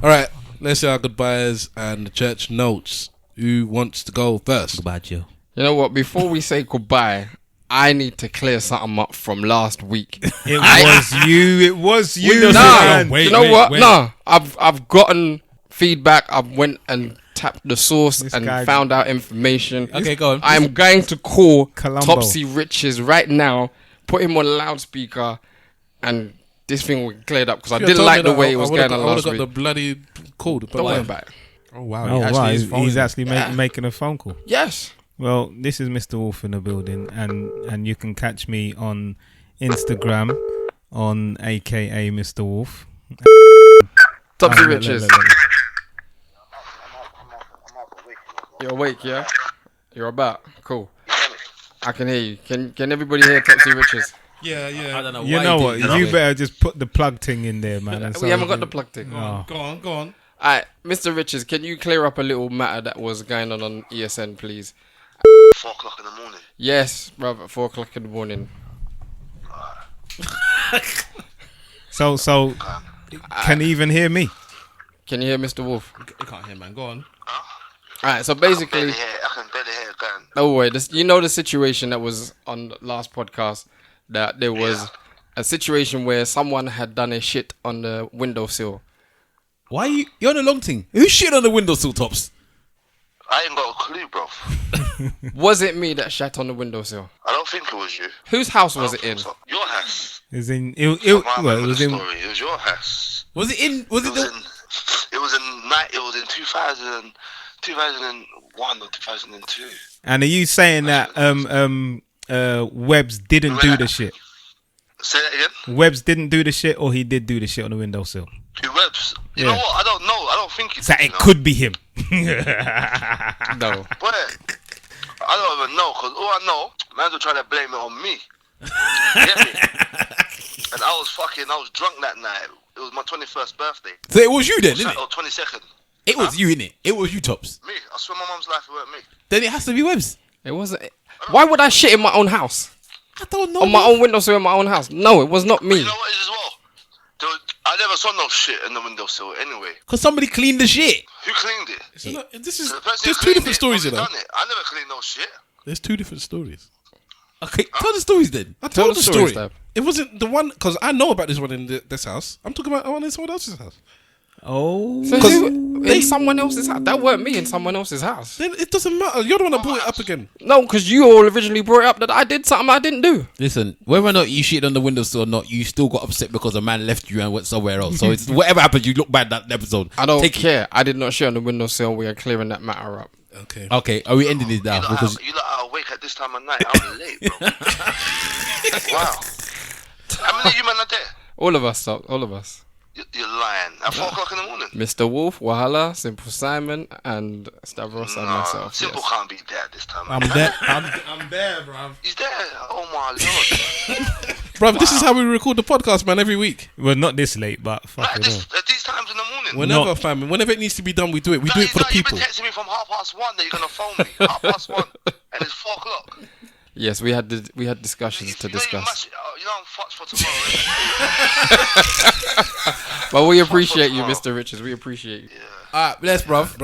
All right, let's say our goodbyes and the church notes. Who wants to go first? Goodbye, Jill. You know what? Before we say goodbye, I need to clear something up from last week. It was you. It was you. Nah, man. wait, you know wait, what? wait. Nah, I've gotten feedback. I went and tapped the source This and guy- found out information. Okay, go on. I'm going to call Columbo. Topsy Riches right now, put him on loudspeaker, and this thing will get cleared up because I You didn't told like me the that way it was going I on would have last got week. the bloody code. But Don't worry whatever. about it. Oh wow! Oh, wow. is He's phoning. actually making a phone call. Yes. Well, this is Mr. Wolf in the building, and you can catch me on Instagram on AKA Mr. Wolf. Topsy Ah, Riches. le- le- le- You're awake, yeah? You're about. Cool. I can hear you. Can everybody hear Topsy Riches? Yeah, yeah. I don't know. You why know did what? this You way. better just put the plug thing in there, man. and We so haven't got the plug thing. Oh. Go on. Alright, Mr. Riches, can you clear up a little matter that was going on ESN, please? 4 o'clock in the morning. Yes, brother, at 4 o'clock in the morning. So can you even hear me? Can you hear Mr. Wolf? You can't hear, man. Go on. Alright, so basically, I can barely hear it going. oh wait, you know the situation that was on the last podcast, that there was a situation where someone had done a shit on the windowsill. Why you're on a long thing? Who shit on the windowsill, Tops? I ain't got a clue, bro. Was it me that shat on the windowsill? I don't think it was you. Whose house I was don't it in? think so. Your house. Is in From what I well, it remember was the in story. It was your house. Was it in? Was It it was the? in. It was in night. It was in 2001 or 2002. and are you saying that Webbs didn't do the shit? Say that again. Webbs didn't do the shit, or he did do the shit on the windowsill? Who Webbs? You Yeah. know what? I don't know. I don't think So did, it you know. could be him. No. But I don't even know, because all I know, man's will try to blame it on me. You get me? And I was drunk that night. It was my 21st birthday. So it was you then, didn't it? Or 22nd. It was you, innit? It was you, Tops. Me. I swear my mum's life, it weren't me. Then it has to be Webbs. It wasn't. Why would I shit in my own house? I don't know. On my own windowsill in my own house? No, it was not me. You know what it is as well? I never saw no shit in the windowsill anyway. Because somebody cleaned the shit. Who cleaned it? This is The person there's who two cleaned different it stories, you probably know. done it. I never cleaned no shit. There's two different stories. Okay, tell the stories then. I Tell told the the story, story. Stab. It wasn't the one because I know about this one in this house. I'm talking about one in someone else's house. Oh, So who, in someone else's house? That weren't me in someone else's house. Then it doesn't matter. You're the one that brought it up again. No, because you all originally brought it up that I did something I didn't do. Listen, whether or not you shit on the windowsill or not, you still got upset because a man left you and went somewhere else. So it's whatever happened, you look bad that episode. I don't Take it. care. I did not shit on the windowsill. We are clearing that matter up. Okay. Okay, are we ending this now? Because You lot are awake at this time of night. I'm late, bro. Wow. How many of you men are there? All of us, so, all of us. You're lying. At 4 o'clock in the morning. Mr. Wolf, Wahala, Simple Simon, and Stavros and myself. Simple yes. can't be there this time. I'm there. I'm there, bro. He's there. Oh my lord. Bruv, this is how we record the podcast, man, every week. Well, not this late, but fuck Like it this, at these times in the morning. Whenever, fam, whenever it needs to be done, we do it. We do it for the people. You've been texting me from 1:30 that you're gonna phone me. 1:30, and it's 4 o'clock. Yes, we had discussions to discuss. You know I'm fucked for tomorrow. But we appreciate you, Mr. Richards. We appreciate you. Alright, bless, bruv.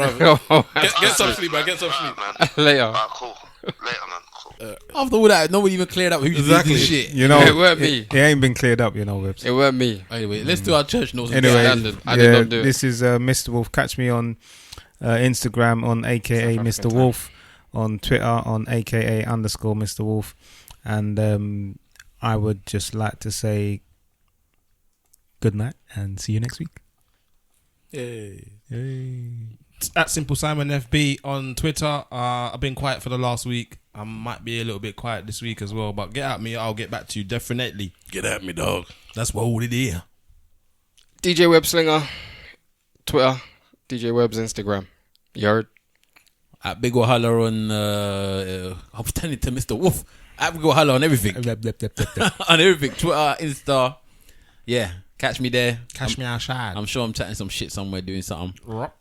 Get some sleep, man. Get some sleep. Man. Later. Alright, cool. Later, man. Cool. After all that, nobody even cleared up who Exactly. did this shit. You know, It weren't me. It ain't been cleared up, you know, Webs. It weren't me. Anyway, let's do our church notes. Anyway, I did not do it. This is Mr. Wolf. Catch me on Instagram on AKA Mr. Wolf, on Twitter on AKA _ Mr. Wolf, and I would just like to say good night and see you next week. Yay. At Simple Simon FB on Twitter. I've been quiet for the last week. I might be a little bit quiet this week as well, but get at me. I'll get back to you definitely. Get at me, dog. That's what it is. DJ Webslinger, Twitter, DJ Web's Instagram. You heard? At Big Wahala on, I'm telling it to Mr. Wolf. At Big Wahala on everything. On everything. Twitter, Insta. Yeah, catch me there. Catch me outside. I'm sure I'm chatting some shit somewhere, doing something.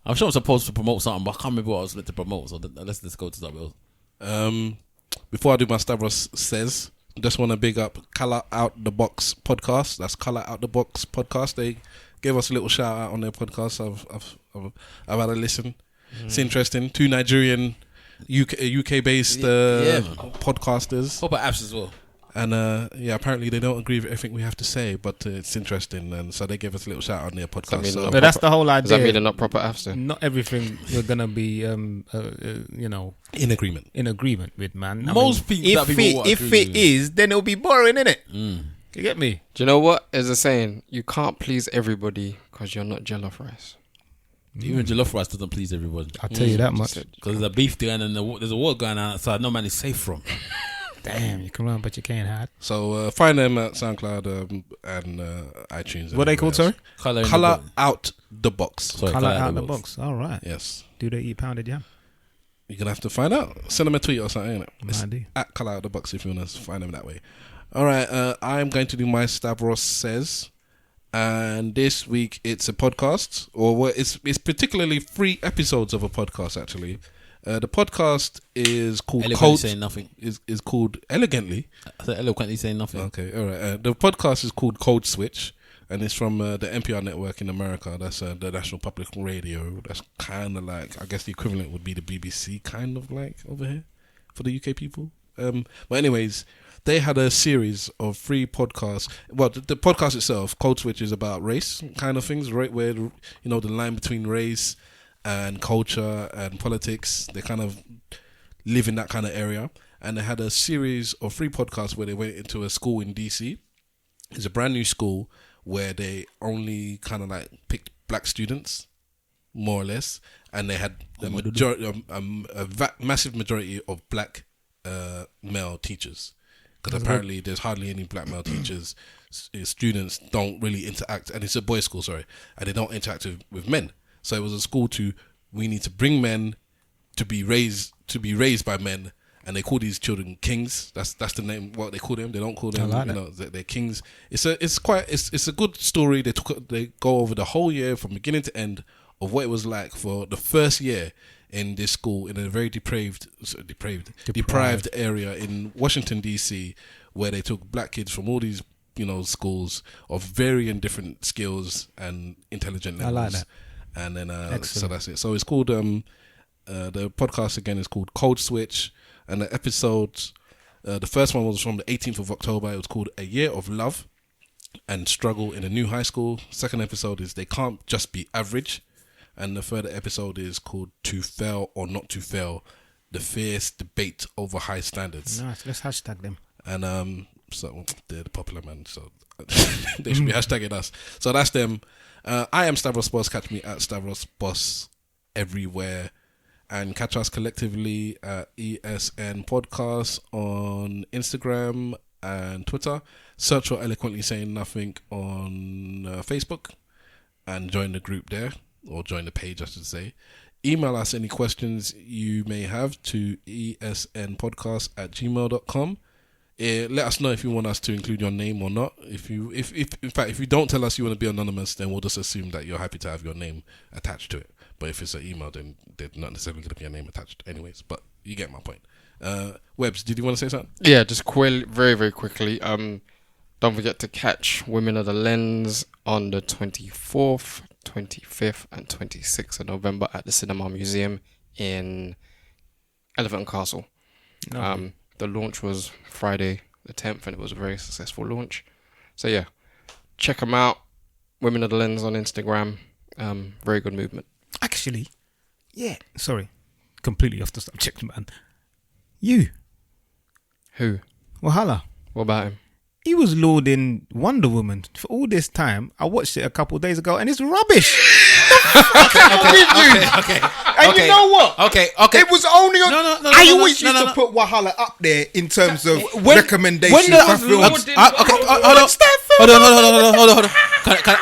I'm sure I'm supposed to promote something, but I can't remember what I was meant to promote. So let's go to something else. Before I do my Stavros says, just want to big up Colour Out the Box podcast. That's Colour Out the Box podcast. They gave us a little shout out on their podcast. I've had a listen. It's interesting. 2 Nigerian UK based podcasters. Proper apps as well. And apparently they don't agree with everything we have to say, but it's interesting, and so they gave us a little shout out on their podcast. mean So, But that's the whole Does that idea. mean they're not proper after? Not everything we're gonna be, you know, in agreement. in agreement with, man. I Most mean, people- that people if agree it with. is, then it'll be boring, innit? You get me? Do you know what? As a saying, you can't please everybody because you're not jollof rice. Even jollof rice doesn't please everyone. I'll tell you that much. Because there's a beef going and there's a war going on outside. No man is safe from. Damn, you can run, but you can't hide. So find them at SoundCloud and iTunes. What are they called, sorry? Colour Out the Box. Sorry, Colour out the box. All right. Yes. Do they eat pounded yam? You're going to have to find out. Send them a tweet or something, innit? It's Idea. at Colour Out the Box if you want to find them that way. All right, I'm going to do my Stavros Says. And this week it's a podcast, or it's particularly 3 episodes of a podcast, actually. The podcast is called Eloquently saying nothing. Is called Elegantly. I said eloquently saying nothing. Okay, all right. The podcast is called Code Switch, and it's from the NPR network in America. That's the National Public Radio. That's kind of like, I guess the equivalent would be the BBC, kind of like over here for the UK people. But anyways, they had a series of 3 podcasts. Well, the podcast itself, Code Switch, is about race kind of things, right? Where, you know, the line between race and culture and politics, they kind of live in that kind of area. And they had a series of 3 podcasts where they went into a school in DC. It's a brand new school where they only kind of like picked black students, more or less, and they had a massive majority of black male teachers. Because apparently there's hardly any black male teachers. Students don't really interact, and it's a boys' school, sorry, and they don't interact with men. So it was a school we need to bring men to be raised by men, and they call these children kings. That's the name what they call them. They don't call them, they're kings. It's a good story. They go over the whole year from beginning to end of what it was like for the first year in this school in a very deprived area in Washington DC, where they took black kids from all these, you know, schools of varying different skills and intelligent levels. I like that. And then so that's it. So it's called the podcast again is called Code Switch, and the episodes, the first one was from the 18th of October. It was called A Year of Love and Struggle in a New High School. Second episode is They Can't Just Be Average. And the third episode is called To Fail or Not to Fail, the fierce debate over high standards. Nice. Let's hashtag them. And so they're the popular man, so they should be hashtagging us. So that's them. I am Stavros Boss. Catch me at Stavros Boss everywhere, and catch us collectively at ESN Podcast on Instagram and Twitter. Search for Eloquently Saying Nothing on Facebook, and join the group there, or join the page, I should say. Email us any questions you may have to esnpodcast@gmail.com. Let us know if you want us to include your name or not. If you don't tell us you want to be anonymous, then we'll just assume that you're happy to have your name attached to it. But if it's an email, then there's not necessarily going to be a name attached anyways. But you get my point. Webbs, did you want to say something? Yeah, just very, very quickly. Don't forget to catch Women of the Lens on the 24th, 25th and 26th of November at the Cinema Museum in Elephant and Castle. Okay. The launch was Friday the 10th and it was a very successful launch. So yeah, check them out. Women of the Lens on Instagram. Very good movement. Actually, yeah. Sorry, completely off the subject, man. You, Who? Wahala. What about him? He was lauding Wonder Woman for all this time. I watched it a couple of days ago, and it's rubbish. Okay. And you know what? Okay. It was only on. No, I always used to put Wahala up there in terms of recommendations when for films. Hold on.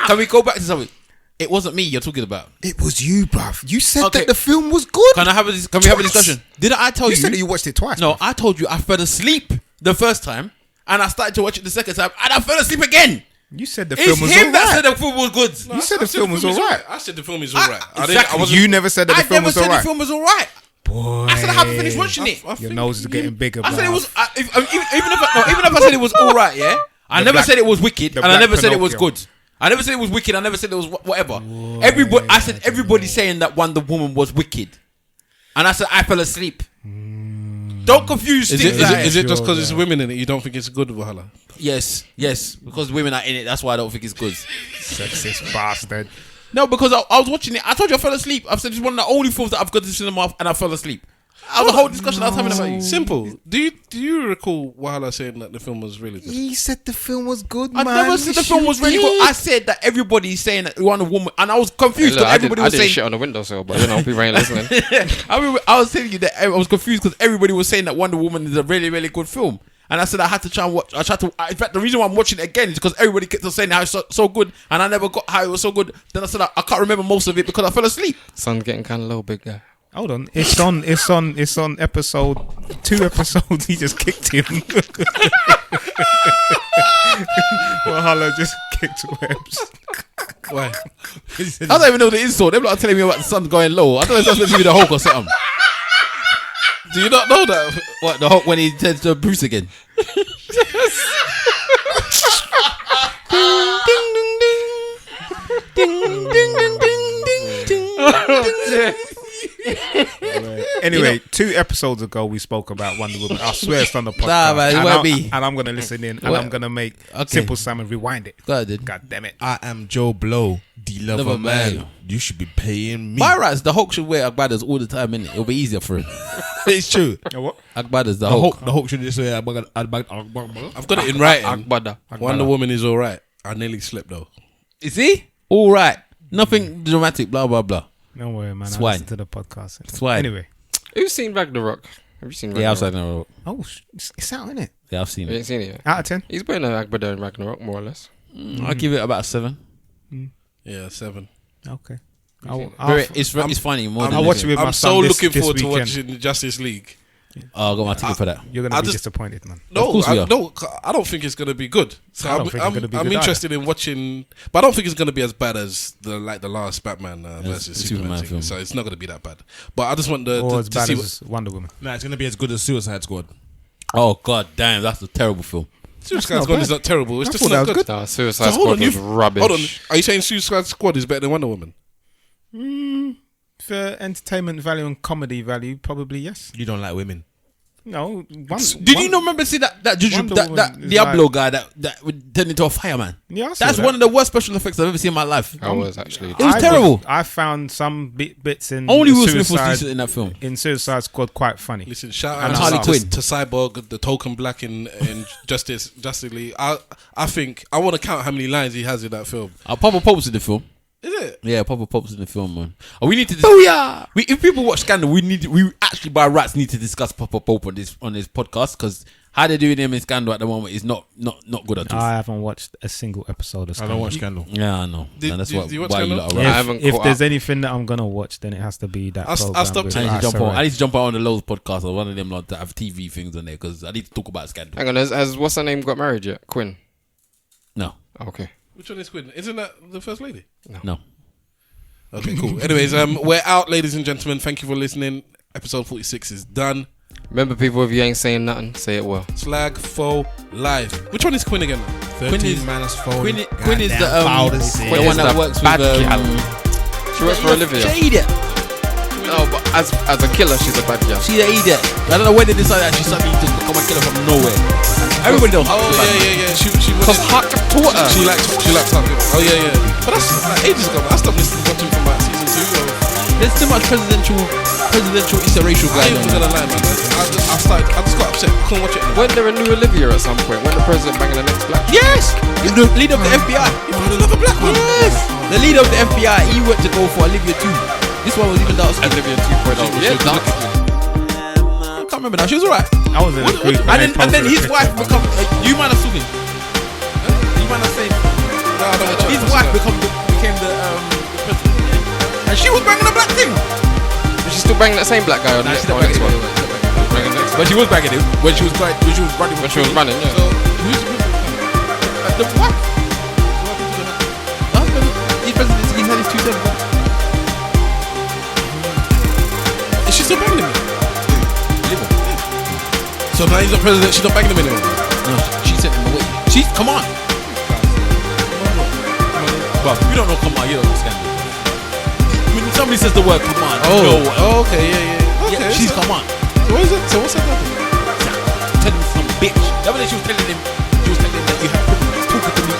Can we go back to something? It wasn't me you're talking about. It was you, bruv. You said Okay. that the film was good. Can we have a discussion? Did I tell you? You said that you watched it twice. No, bruv. I told you I fell asleep the first time, and I started to watch it the second time, and I fell asleep again. You said the It's film was him that said alright. the film was good. You said the film was alright. I said the film is alright. Exactly. You never said that the film was I never said alright. the film was alright. Boy, I said I haven't finished watching it. Your nose is getting bigger. I said it bruv. was. Even if I said it was alright, yeah. I never said it was wicked, the and I black never said it was Pinocchio. good. I never said it was wicked. I never said it was whatever. I said everybody's saying that Wonder Woman was wicked, and I said I fell asleep. Don't confuse things. Is it just Sure, because it's women in it? You don't think it's good, Wahala? Yes, because women are in it. That's why I don't think it's good. Sexist bastard. No, because I was watching it. I told you I fell asleep. I've said it's one of the only films that I've got to the cinema and I fell asleep. The whole discussion I was having about you. Simple. Do you recall Wahala saying that the film was really good? He said the film was good, I man. never said the film was really good. I said that everybody's saying that Wonder Woman, and I was Hey, confused look, because everybody I was did saying. shit on the windowsill, but people ain't listening. I was telling you that I was confused because everybody was saying that Wonder Woman is a really, really good film. And I said I had to try and watch. In fact, the reason why I'm watching it again is because everybody kept on saying how it's so good, and I never got how it was so good. Then I said I can't remember most of it because I fell asleep. Sun's getting kind of low, big guy. Hold on, it's on episode 2 episodes. He just kicked him. Wahala just kicked Webbs. Why? I don't even know the insult. They're not telling me about the sun going low. I don't know if that's supposed to be the Hulk or something. Do you not know that? What, the Hulk when he turns to Bruce again? Anyway, 2 episodes ago we spoke about Wonder Woman. I swear it's on the podcast. Nah, man, it and, won't be. And I'm gonna listen in, and What? I'm gonna make Okay. Simple Simon rewind it. Go ahead, dude. God damn it! I am Joe Blow, the lover Lover man. man. You should be paying me. By rights, the Hulk should wear Agbadas all the time, innit? It'll be easier for him. It's true. What? Agbadas, the Hulk. The Hulk should just say, I've got it in writing. Akbada. Wonder Woman is alright. I nearly slept though. Is he? All right. Nothing dramatic, blah, blah, blah. Don't worry, man. I Swine. listen to the podcast. Swine. Anyway, Who's seen Ragnarok? Have you seen Ragnarok? Yeah, I've seen it. oh, it's out, isn't it? Yeah, I've seen You it. ain't seen it yet? Out of 10. He's better than Akbada in Ragnarok, more or less. I'll give it about a 7. Yeah, 7. Okay. It's funny. More I'll than watch it with my I'm son so this looking forward to weekend. watching the Justice League. Oh, I got my ticket for that. You're I gonna be just- disappointed, man. No, Of course we are. I don't think it's gonna be good. So I don't think it's gonna be I'm good interested in watching, but I don't think it's gonna be as bad as the last Batman versus the Superman Superman thing. film. So it's not gonna be that bad. But I just want Or as to bad see. as Wonder Woman. Nah, it's gonna be as good as Suicide Squad. Oh, god damn. That's a terrible film. Suicide not Squad bad. is not terrible. It's I just thought that not was good. good. Nah, Suicide So hold Squad on, was you've- rubbish. Hold on, are you saying Suicide Squad is better than Wonder Woman? For entertainment value and comedy value, probably yes. You don't like women. No. Did you not remember see that Juju, Wonder that Woman is Diablo like- guy that would turn into a fireman? Yeah, I saw That's that. one of the worst special effects I've ever seen in my life. I was actually. It was terrible. I found some bits in Only Will Smith was Suicide, decent in that film. in Suicide Squad quite funny. Listen, shout And out Harley to, Quinn. to Cyborg, the token black in Justice League. I think I want to count how many lines he has in that film. Papa Pope's in the film. Is it? Yeah, Papa Pope's in the film, man. We need to. If people watch Scandal, we actually by rights need to discuss Papa Pope on this podcast because how they're doing him in Scandal at the moment is not good at all. I haven't watched a single episode of I Scandal. don't watch Scandal. Yeah, I know. Did- And that's did you watch why you Scandal? lot are Yeah, I right. haven't If caught there's up. anything that I'm gonna watch, then it has to be that I'll program. stop with to- I need to jump Asa on. I Ray. need to jump on the Lowe's podcast or one of them lot that have TV things on there because I need to talk about Scandal. Hang on, has what's her name got married yet? Quinn. No, Okay. Which one is Quinn? Isn't that the first lady? no. Okay, cool. Anyways, we're out, ladies and gentlemen. Thank you for listening. Episode 46 is done. Remember, people, if you ain't saying nothing, say it well. Slag for life. Which one is Quinn again? 13 minus 4. Quinn is the Quinn the is one that the works bad with gal. She works for Olivia. She's an idiot. No, but as a killer, she's a bad gal. She's an idiot. I don't know when they decided that she suddenly just become a killer from nowhere. Everybody knows. Oh yeah. She Because Huck taught her. She likes talking. Oh yeah. But that's like ages ago. I stopped watching from like season 2. There's too much presidential interracial I going ain't on. gonna lie, man. I just got upset. I couldn't watch it anymore. When there a new Olivia at some point, when the president banging the next black. Yes, the leader of the FBI. You found another black one. Yes, the leader of the FBI. He went to go for Olivia too. This one was even dark skin. Olivia 2.0. Yeah, dark. I can't remember now. She was alright. I was in a group. And then his wife become. You man are suing. You man are saying his wife became the president, and she was banging a black thing. Is she still banging that same black guy on the next one? Banging next But she was banging him when she was running. When she was running, yeah. So who's The wife. The husband. He's president. He's had his 2 sons. is she still banging him? So now he's not president. She's not banging him anymore. No, she sent him away. Come on. But you don't know. Come on, you don't know Scandal. When somebody says the word "come on," you know what? Oh, okay, yeah. Okay, Yeah, she's so, come on. What is it? So what's that? Tell him some bitch. That was she was telling him. She was telling him that you have privilege talking to me